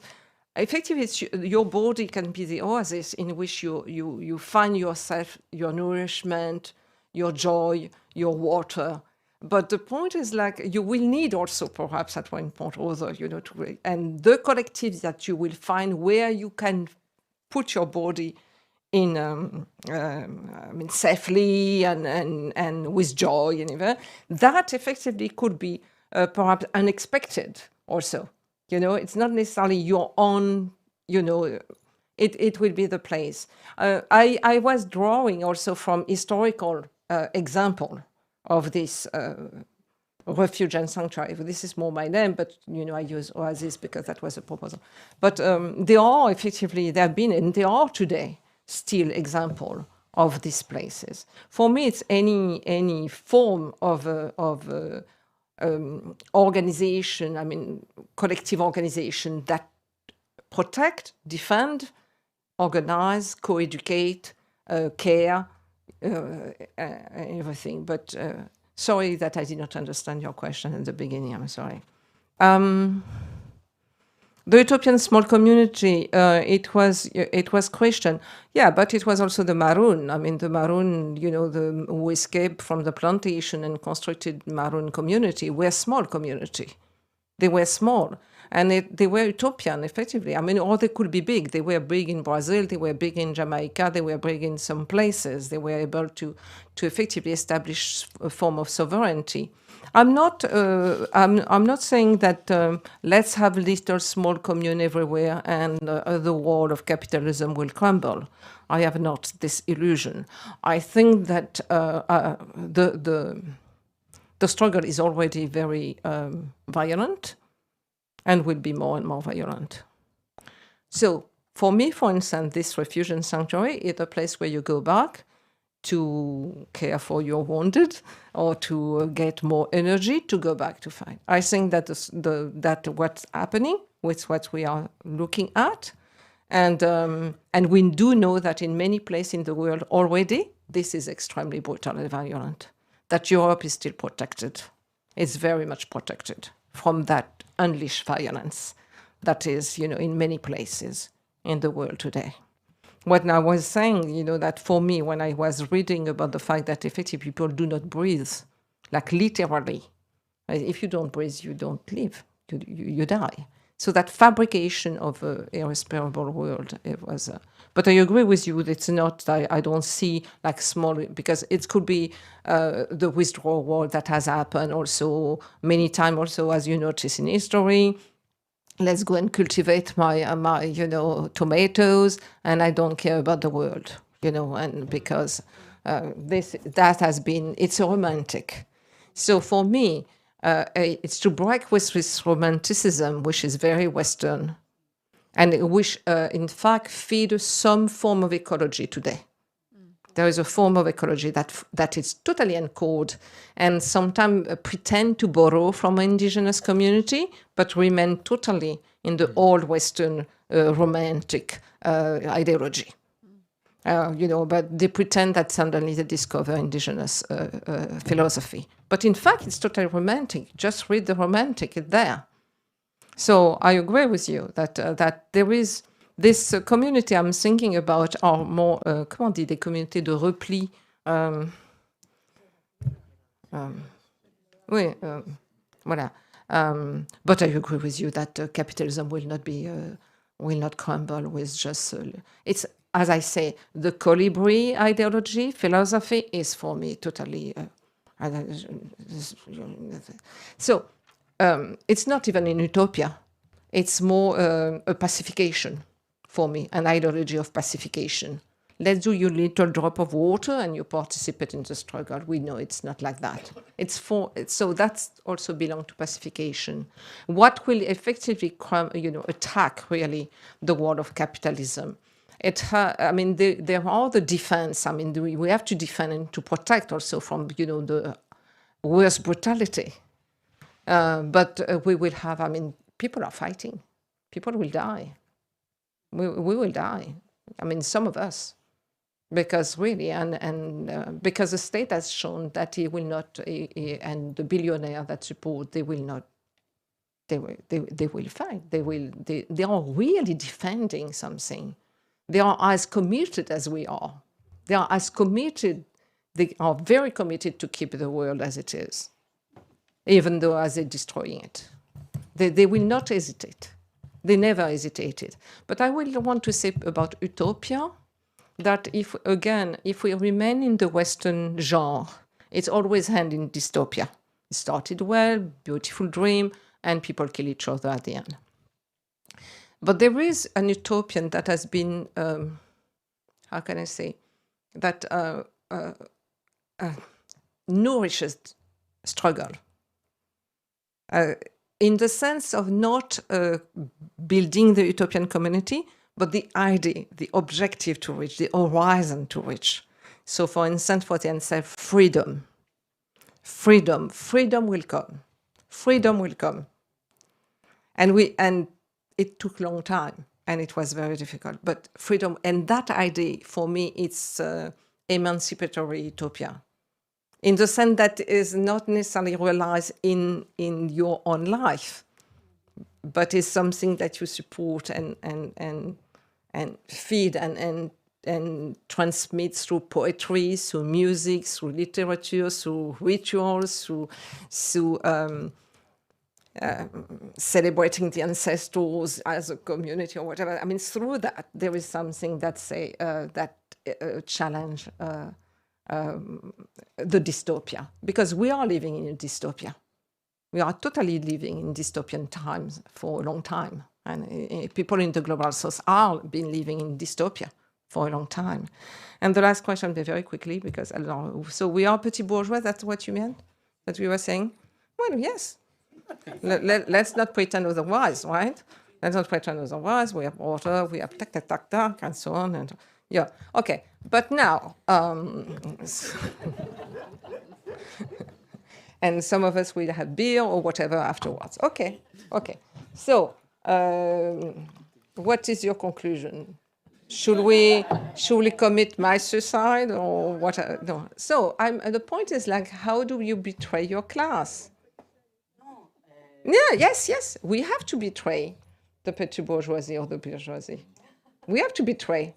S4: effectively your body can be the oasis in which you find yourself, your nourishment, your joy, your water. But the point is, you will need also perhaps at one point or other, and the collective that you will find where you can put your body in, safely and with joy, and that effectively could be perhaps unexpected also. It's not necessarily your own, it will be the place. I was drawing also from historical example of this refuge and sanctuary. This is more my name, but I use oasis because that was a proposal. But they are effectively, there have been and they are today still example of these places. For me, it's any form of organization, collective organization that protect, defend, organize, co-educate, care, everything. But sorry that I did not understand your question in the beginning. I'm sorry. The utopian small community, it was Christian. Yeah, but it was also the Maroon. I mean, the Maroon, who escaped from the plantation and constructed Maroon community were small community. They were small. And they were utopian, effectively. I mean, or they could be big. They were big in Brazil. They were big in Jamaica. They were big in some places. They were able to effectively establish a form of sovereignty. I'm not saying that let's have little small commune everywhere and the wall of capitalism will crumble. I have not this illusion. I think that the struggle is already very violent and will be more and more violent. So for me, for instance, this refuge sanctuary is a place where you go back to care for your wounded or to get more energy to go back to fight. I think that that what's happening with what we are looking at, and we do know that in many places in the world already, this is extremely brutal and violent, that Europe is still protected. It's very much protected from that unleashed violence that is, in many places in the world today. What I was saying, that for me, when I was reading about the fact that effectively people do not breathe, like literally, if you don't breathe, you don't live, you die. So that fabrication of an irreparable world, it was. But I agree with you, it's not, I don't see like small, because it could be the withdrawal war that has happened also many times also, as you notice in history. Let's go and cultivate my tomatoes, and I don't care about the world, and because that has been, it's romantic. So for me, it's to break with this romanticism, which is very Western, and which, in fact, feeds some form of ecology today. There is a form of ecology that is totally uncalled and sometimes pretend to borrow from indigenous community, but remain totally in the old Western romantic ideology. But they pretend that suddenly they discover indigenous philosophy. But in fact, it's totally romantic. Just read the romantic, it's there. So I agree with you that there is this community I'm thinking about are more, comment on dit, des communautés de repli. Oui, voilà. But I agree with you that capitalism will not crumble with just. It's, as I say, the colibri ideology, philosophy is for me totally. So it's not even an utopia. It's more a pacification. For me, an ideology of pacification. Let's do your little drop of water and you participate in the struggle. We know it's not like that. So that's also belong to pacification. What will effectively, attack really the world of capitalism? There are the defense. I mean, we have to defend and to protect also from, the worst brutality. But we will have. People are fighting. People will die. We will die. Some of us, because really, and because the state has shown that he will not, and the billionaire that support, they will not. They will fight. They are really defending something. They are as committed as we are. They are as committed. They are very committed to keep the world as it is, even though as they're destroying it. They will not hesitate. They never hesitated. But I will want to say about utopia, that if we remain in the Western genre, it's always end in dystopia. It started well, beautiful dream, and people kill each other at the end. But there is an utopian that has been, how can I say, that nourishes struggle. In the sense of not building the utopian community, but the idea, the objective to reach, the horizon to reach. So for instance, for the answer, freedom. Freedom will come. Freedom will come. And it took a long time, and it was very difficult. But freedom, and that idea, for me, it's emancipatory utopia. In the sense that is not necessarily realized in your own life, but it's something that you support and feed and transmit through poetry, through music, through literature, through rituals, through celebrating the ancestors as a community or whatever. I mean, through that, there is something that challenge the dystopia, because we are living in a dystopia. We are totally living in dystopian times for a long time. And people in the global south are been living in dystopia for a long time. And the last question, very quickly, because so we are petit bourgeois, that's what you meant? That we were saying? Well, yes. Let's not pretend otherwise, right? Let's not pretend otherwise. We have order, we have tac, and so on. And yeah, okay. But now, and some of us will have beer or whatever afterwards. Okay. So, what is your conclusion? Should we commit mass suicide or what? No. So, the point is, like, how do you betray your class? Yeah, yes. We have to betray the petit bourgeoisie or the bourgeoisie. We have to betray.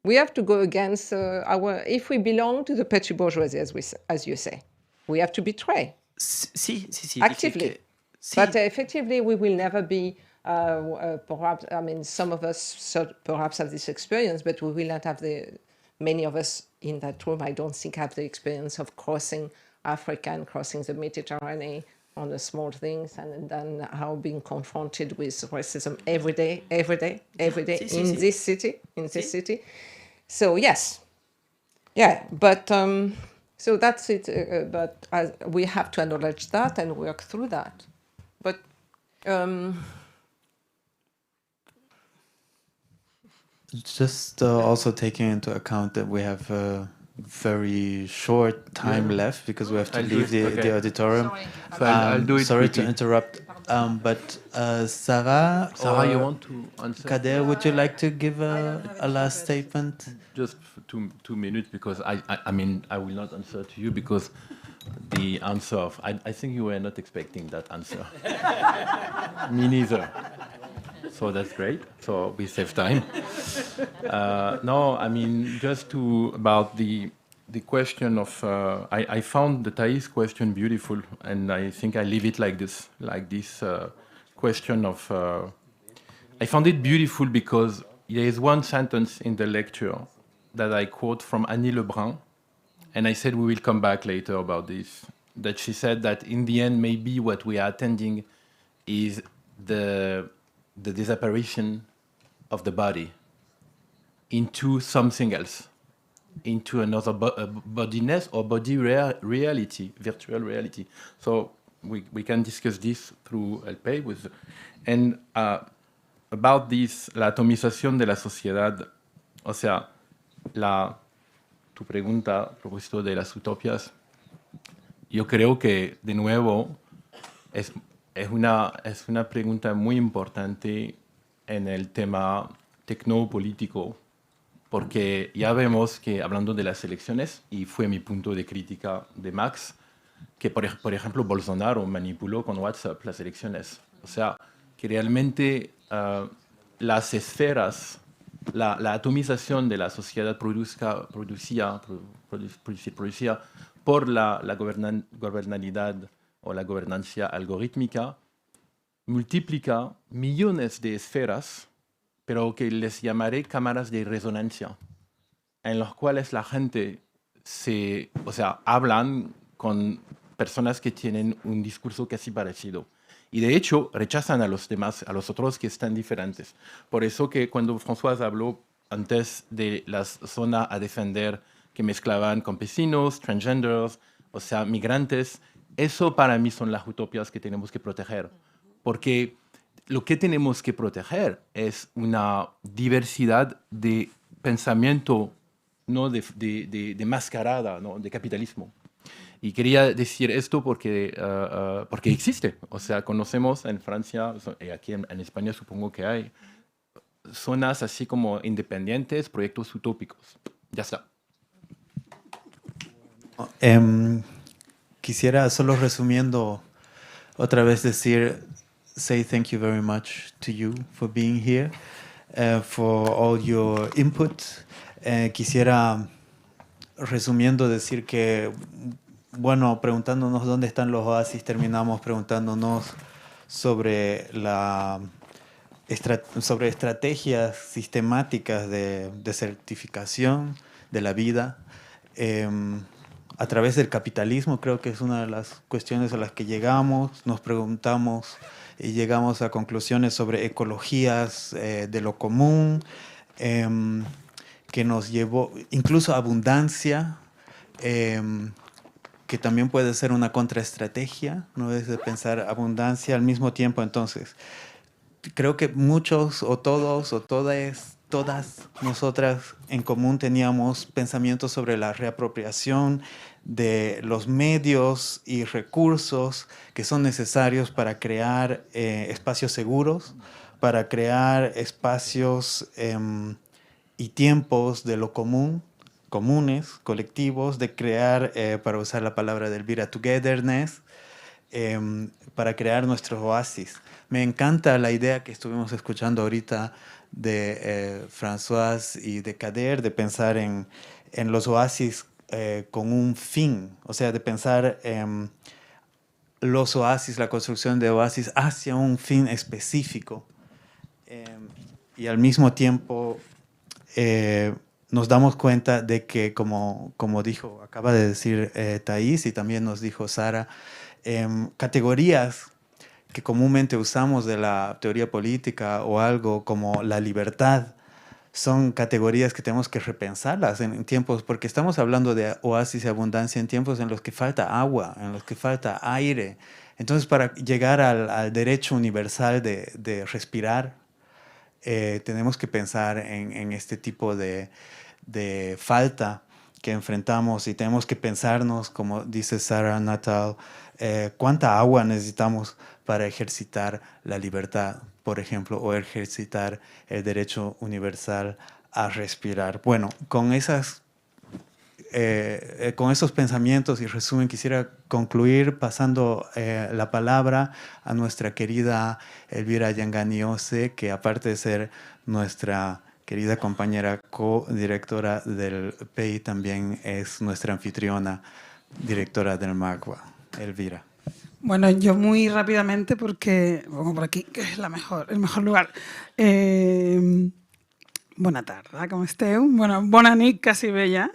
S4: We have to go against if we belong to the petit bourgeoisie, as you say, we have to betray.
S10: Sí.
S4: Actively. But effectively, we will never be, perhaps, I mean, some of us perhaps have this experience, but we will not have many of us in that room, I don't think, have the experience of crossing Africa and crossing the Mediterranean on the small things, and then how being confronted with racism every day in this city. So yes, yeah, but so that's it. But we have to acknowledge that and work through that. But
S1: just also taking into account that we have very short time left because we have to leave the auditorium.
S2: So I'll do it
S1: sorry
S2: quickly.
S1: to interrupt, but Sara,
S2: you want to answer?
S1: Kader, would you like to give a last statement?
S2: Just for 2 minutes, because I mean, I will not answer to you because the answer of, I think you were not expecting that answer. Me neither. So that's great. So we save time. No, I mean, just about the question of, I found the Thais question beautiful, and I think I leave it like this question of, I found it beautiful because there is one sentence in the lecture that I quote from Annie Lebrun, and I said we will come back later about this, that she said that in the end, maybe what we are attending is the disapparition of the body into something else, into another bodiness or body reality, virtual reality. So we can discuss this through LP and about this, la atomización de la sociedad, o sea, tu pregunta a propósito de las utopias, yo creo que de nuevo es una pregunta muy importante en el tema tecnopolítico, porque ya vemos que, hablando de las elecciones, y fue mi punto de crítica de Max, que por ejemplo Bolsonaro manipuló con WhatsApp las elecciones. O sea, que realmente las esferas, la atomización de la sociedad producida por la gobernabilidad o la gobernanza algorítmica, multiplica millones de esferas, pero que les llamaré cámaras de resonancia, en las cuales la gente hablan con personas que tienen un discurso casi parecido. Y de hecho rechazan a los demás, a los otros que están diferentes. Por eso que cuando Françoise habló antes de las zonas a defender que mezclaban campesinos, transgenders, o sea, migrantes, eso para mí son las utopias que tenemos que proteger. Porque lo que tenemos que proteger es una diversidad de pensamiento, no de mascarada, ¿no? De capitalismo. Y quería decir esto porque existe. O sea, conocemos en Francia, y aquí en España supongo que hay zonas así como independientes, proyectos utópicos. Ya está.
S1: Quisiera, solo resumiendo, otra vez decir, say thank you very much to you for being here, for all your input. Quisiera, resumiendo, decir que, bueno, preguntándonos dónde están los oasis, terminamos preguntándonos sobre sobre estrategias sistemáticas de desertificación de la vida a través del capitalismo. Creo que es una de las cuestiones a las que llegamos, nos preguntamos y llegamos a conclusiones sobre ecologías de lo común, que nos llevó incluso a abundancia, que también puede ser una contraestrategia, no es de pensar abundancia al mismo tiempo. Entonces, creo que muchos o todos o todas nosotras en común teníamos pensamientos sobre la reapropiación de los medios y recursos que son necesarios para crear espacios seguros, para crear espacios y tiempos de lo común, comunes, colectivos, de crear, para usar la palabra de Elvira, togetherness, para crear nuestros oasis. Me encanta la idea que estuvimos escuchando ahorita de Françoise y de Kader, de pensar en los oasis con un fin, o sea, de pensar los oasis, la construcción de oasis hacia un fin específico. Y al mismo tiempo nos damos cuenta de que, como acaba de decir Thais y también nos dijo Sara, categorías que comúnmente usamos de la teoría política o algo como la libertad, son categorías que tenemos que repensarlas en tiempos, porque estamos hablando de oasis y abundancia en tiempos en los que falta agua, en los que falta aire. Entonces, para llegar al derecho universal de respirar, tenemos que pensar en este tipo de falta que enfrentamos, y tenemos que pensarnos, como dice Sara Nuttall, cuánta agua necesitamos para ejercitar la libertad, por ejemplo, o ejercitar el derecho universal a respirar. Bueno, con esos pensamientos y resumen, quisiera concluir pasando la palabra a nuestra querida Elvira Yanganiose, que aparte de ser nuestra querida compañera co-directora del PEI, también es nuestra anfitriona, directora del Macba. Elvira.
S11: Bueno, yo muy rápidamente, porque pongo por aquí, que es el mejor lugar. Buena tarde, ¿cómo esteu? Bueno, bona nit, casi bella.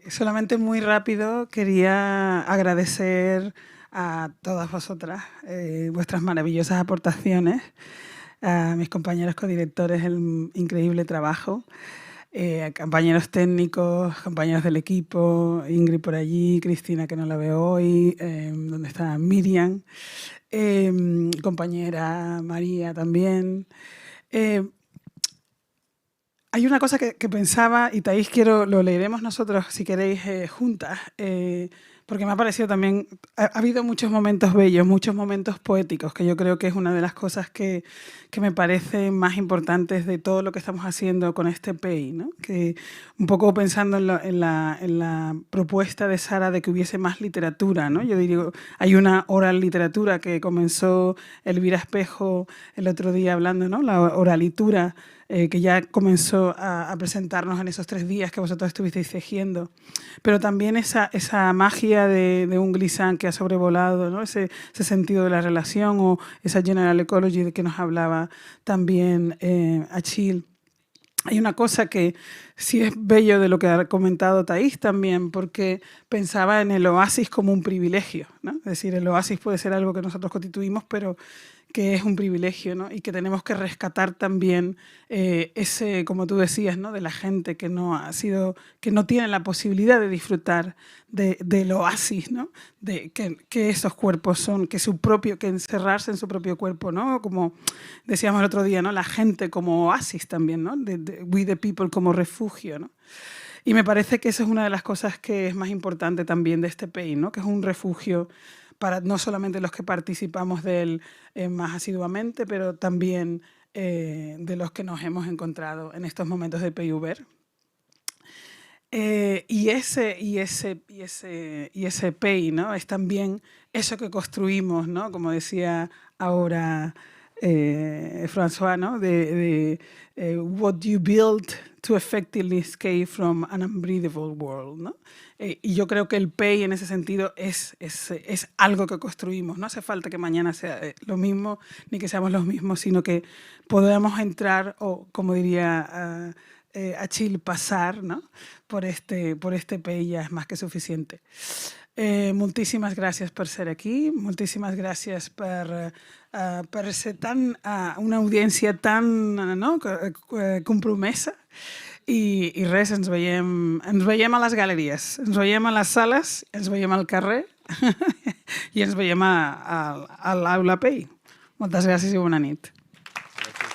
S11: Solamente muy rápido quería agradecer a todas vosotras vuestras maravillosas aportaciones, a mis compañeros codirectores el increíble trabajo, compañeros técnicos, compañeros del equipo, Ingrid por allí, Cristina, que no la veo hoy, donde está Miriam, compañera María también. Hay una cosa que pensaba, y Thais, lo leeremos nosotros si queréis juntas, porque me ha parecido también, ha habido muchos momentos bellos, muchos momentos poéticos, que yo creo que es una de las cosas que me parecen más importantes de todo lo que estamos haciendo con este PEI, ¿no? Que un poco pensando en la propuesta de Sara de que hubiese más literatura, ¿no? Yo diría, hay una oral literatura que comenzó Elvira Espejo el otro día hablando, ¿no? La oralitura, que ya comenzó a presentarnos en esos 3 días que vosotros estuvisteis tejiendo. Pero también esa magia de un Glissant que ha sobrevolado, ¿no? Ese sentido de la relación, o esa general ecology de que nos hablaba también Achille. Hay una cosa que sí es bello de lo que ha comentado Thais también, porque pensaba en el oasis como un privilegio, ¿no? Es decir, el oasis puede ser algo que nosotros constituimos, pero que es un privilegio, ¿no? Y que tenemos que rescatar también ese, como tú decías, ¿no? De la gente que no tiene la posibilidad de disfrutar del oasis, ¿no? De que esos cuerpos son, que encerrarse en su propio cuerpo, ¿no? Como decíamos el otro día, ¿no? La gente como oasis también, ¿no? We the people como refugio, ¿no? Y me parece que esa es una de las cosas que es más importante también de este PEI, ¿no? Que es un refugio para no solamente los que participamos de él más asiduamente, pero también de los que nos hemos encontrado en estos momentos de PIUber. Y ese PEI, ¿no? Es también eso que construimos, ¿no? Como decía ahora François, ¿no? What you build to effectively escape from an unbreathable world, ¿no? Y yo creo que el pay en ese sentido es algo que construimos. No hace falta que mañana sea lo mismo ni que seamos los mismos, sino que podamos entrar, o como diría Achille, pasar, ¿no? por este pay ya es más que suficiente. Moltíssimes gràcies per ser aquí, moltíssimes gràcies per ser una audiència tan compromesa i res, ens veiem a les galeries, ens veiem a les sales, ens veiem al carrer i ens veiem a l'Aula Pei. Moltes gràcies i bona nit.
S2: Gràcies.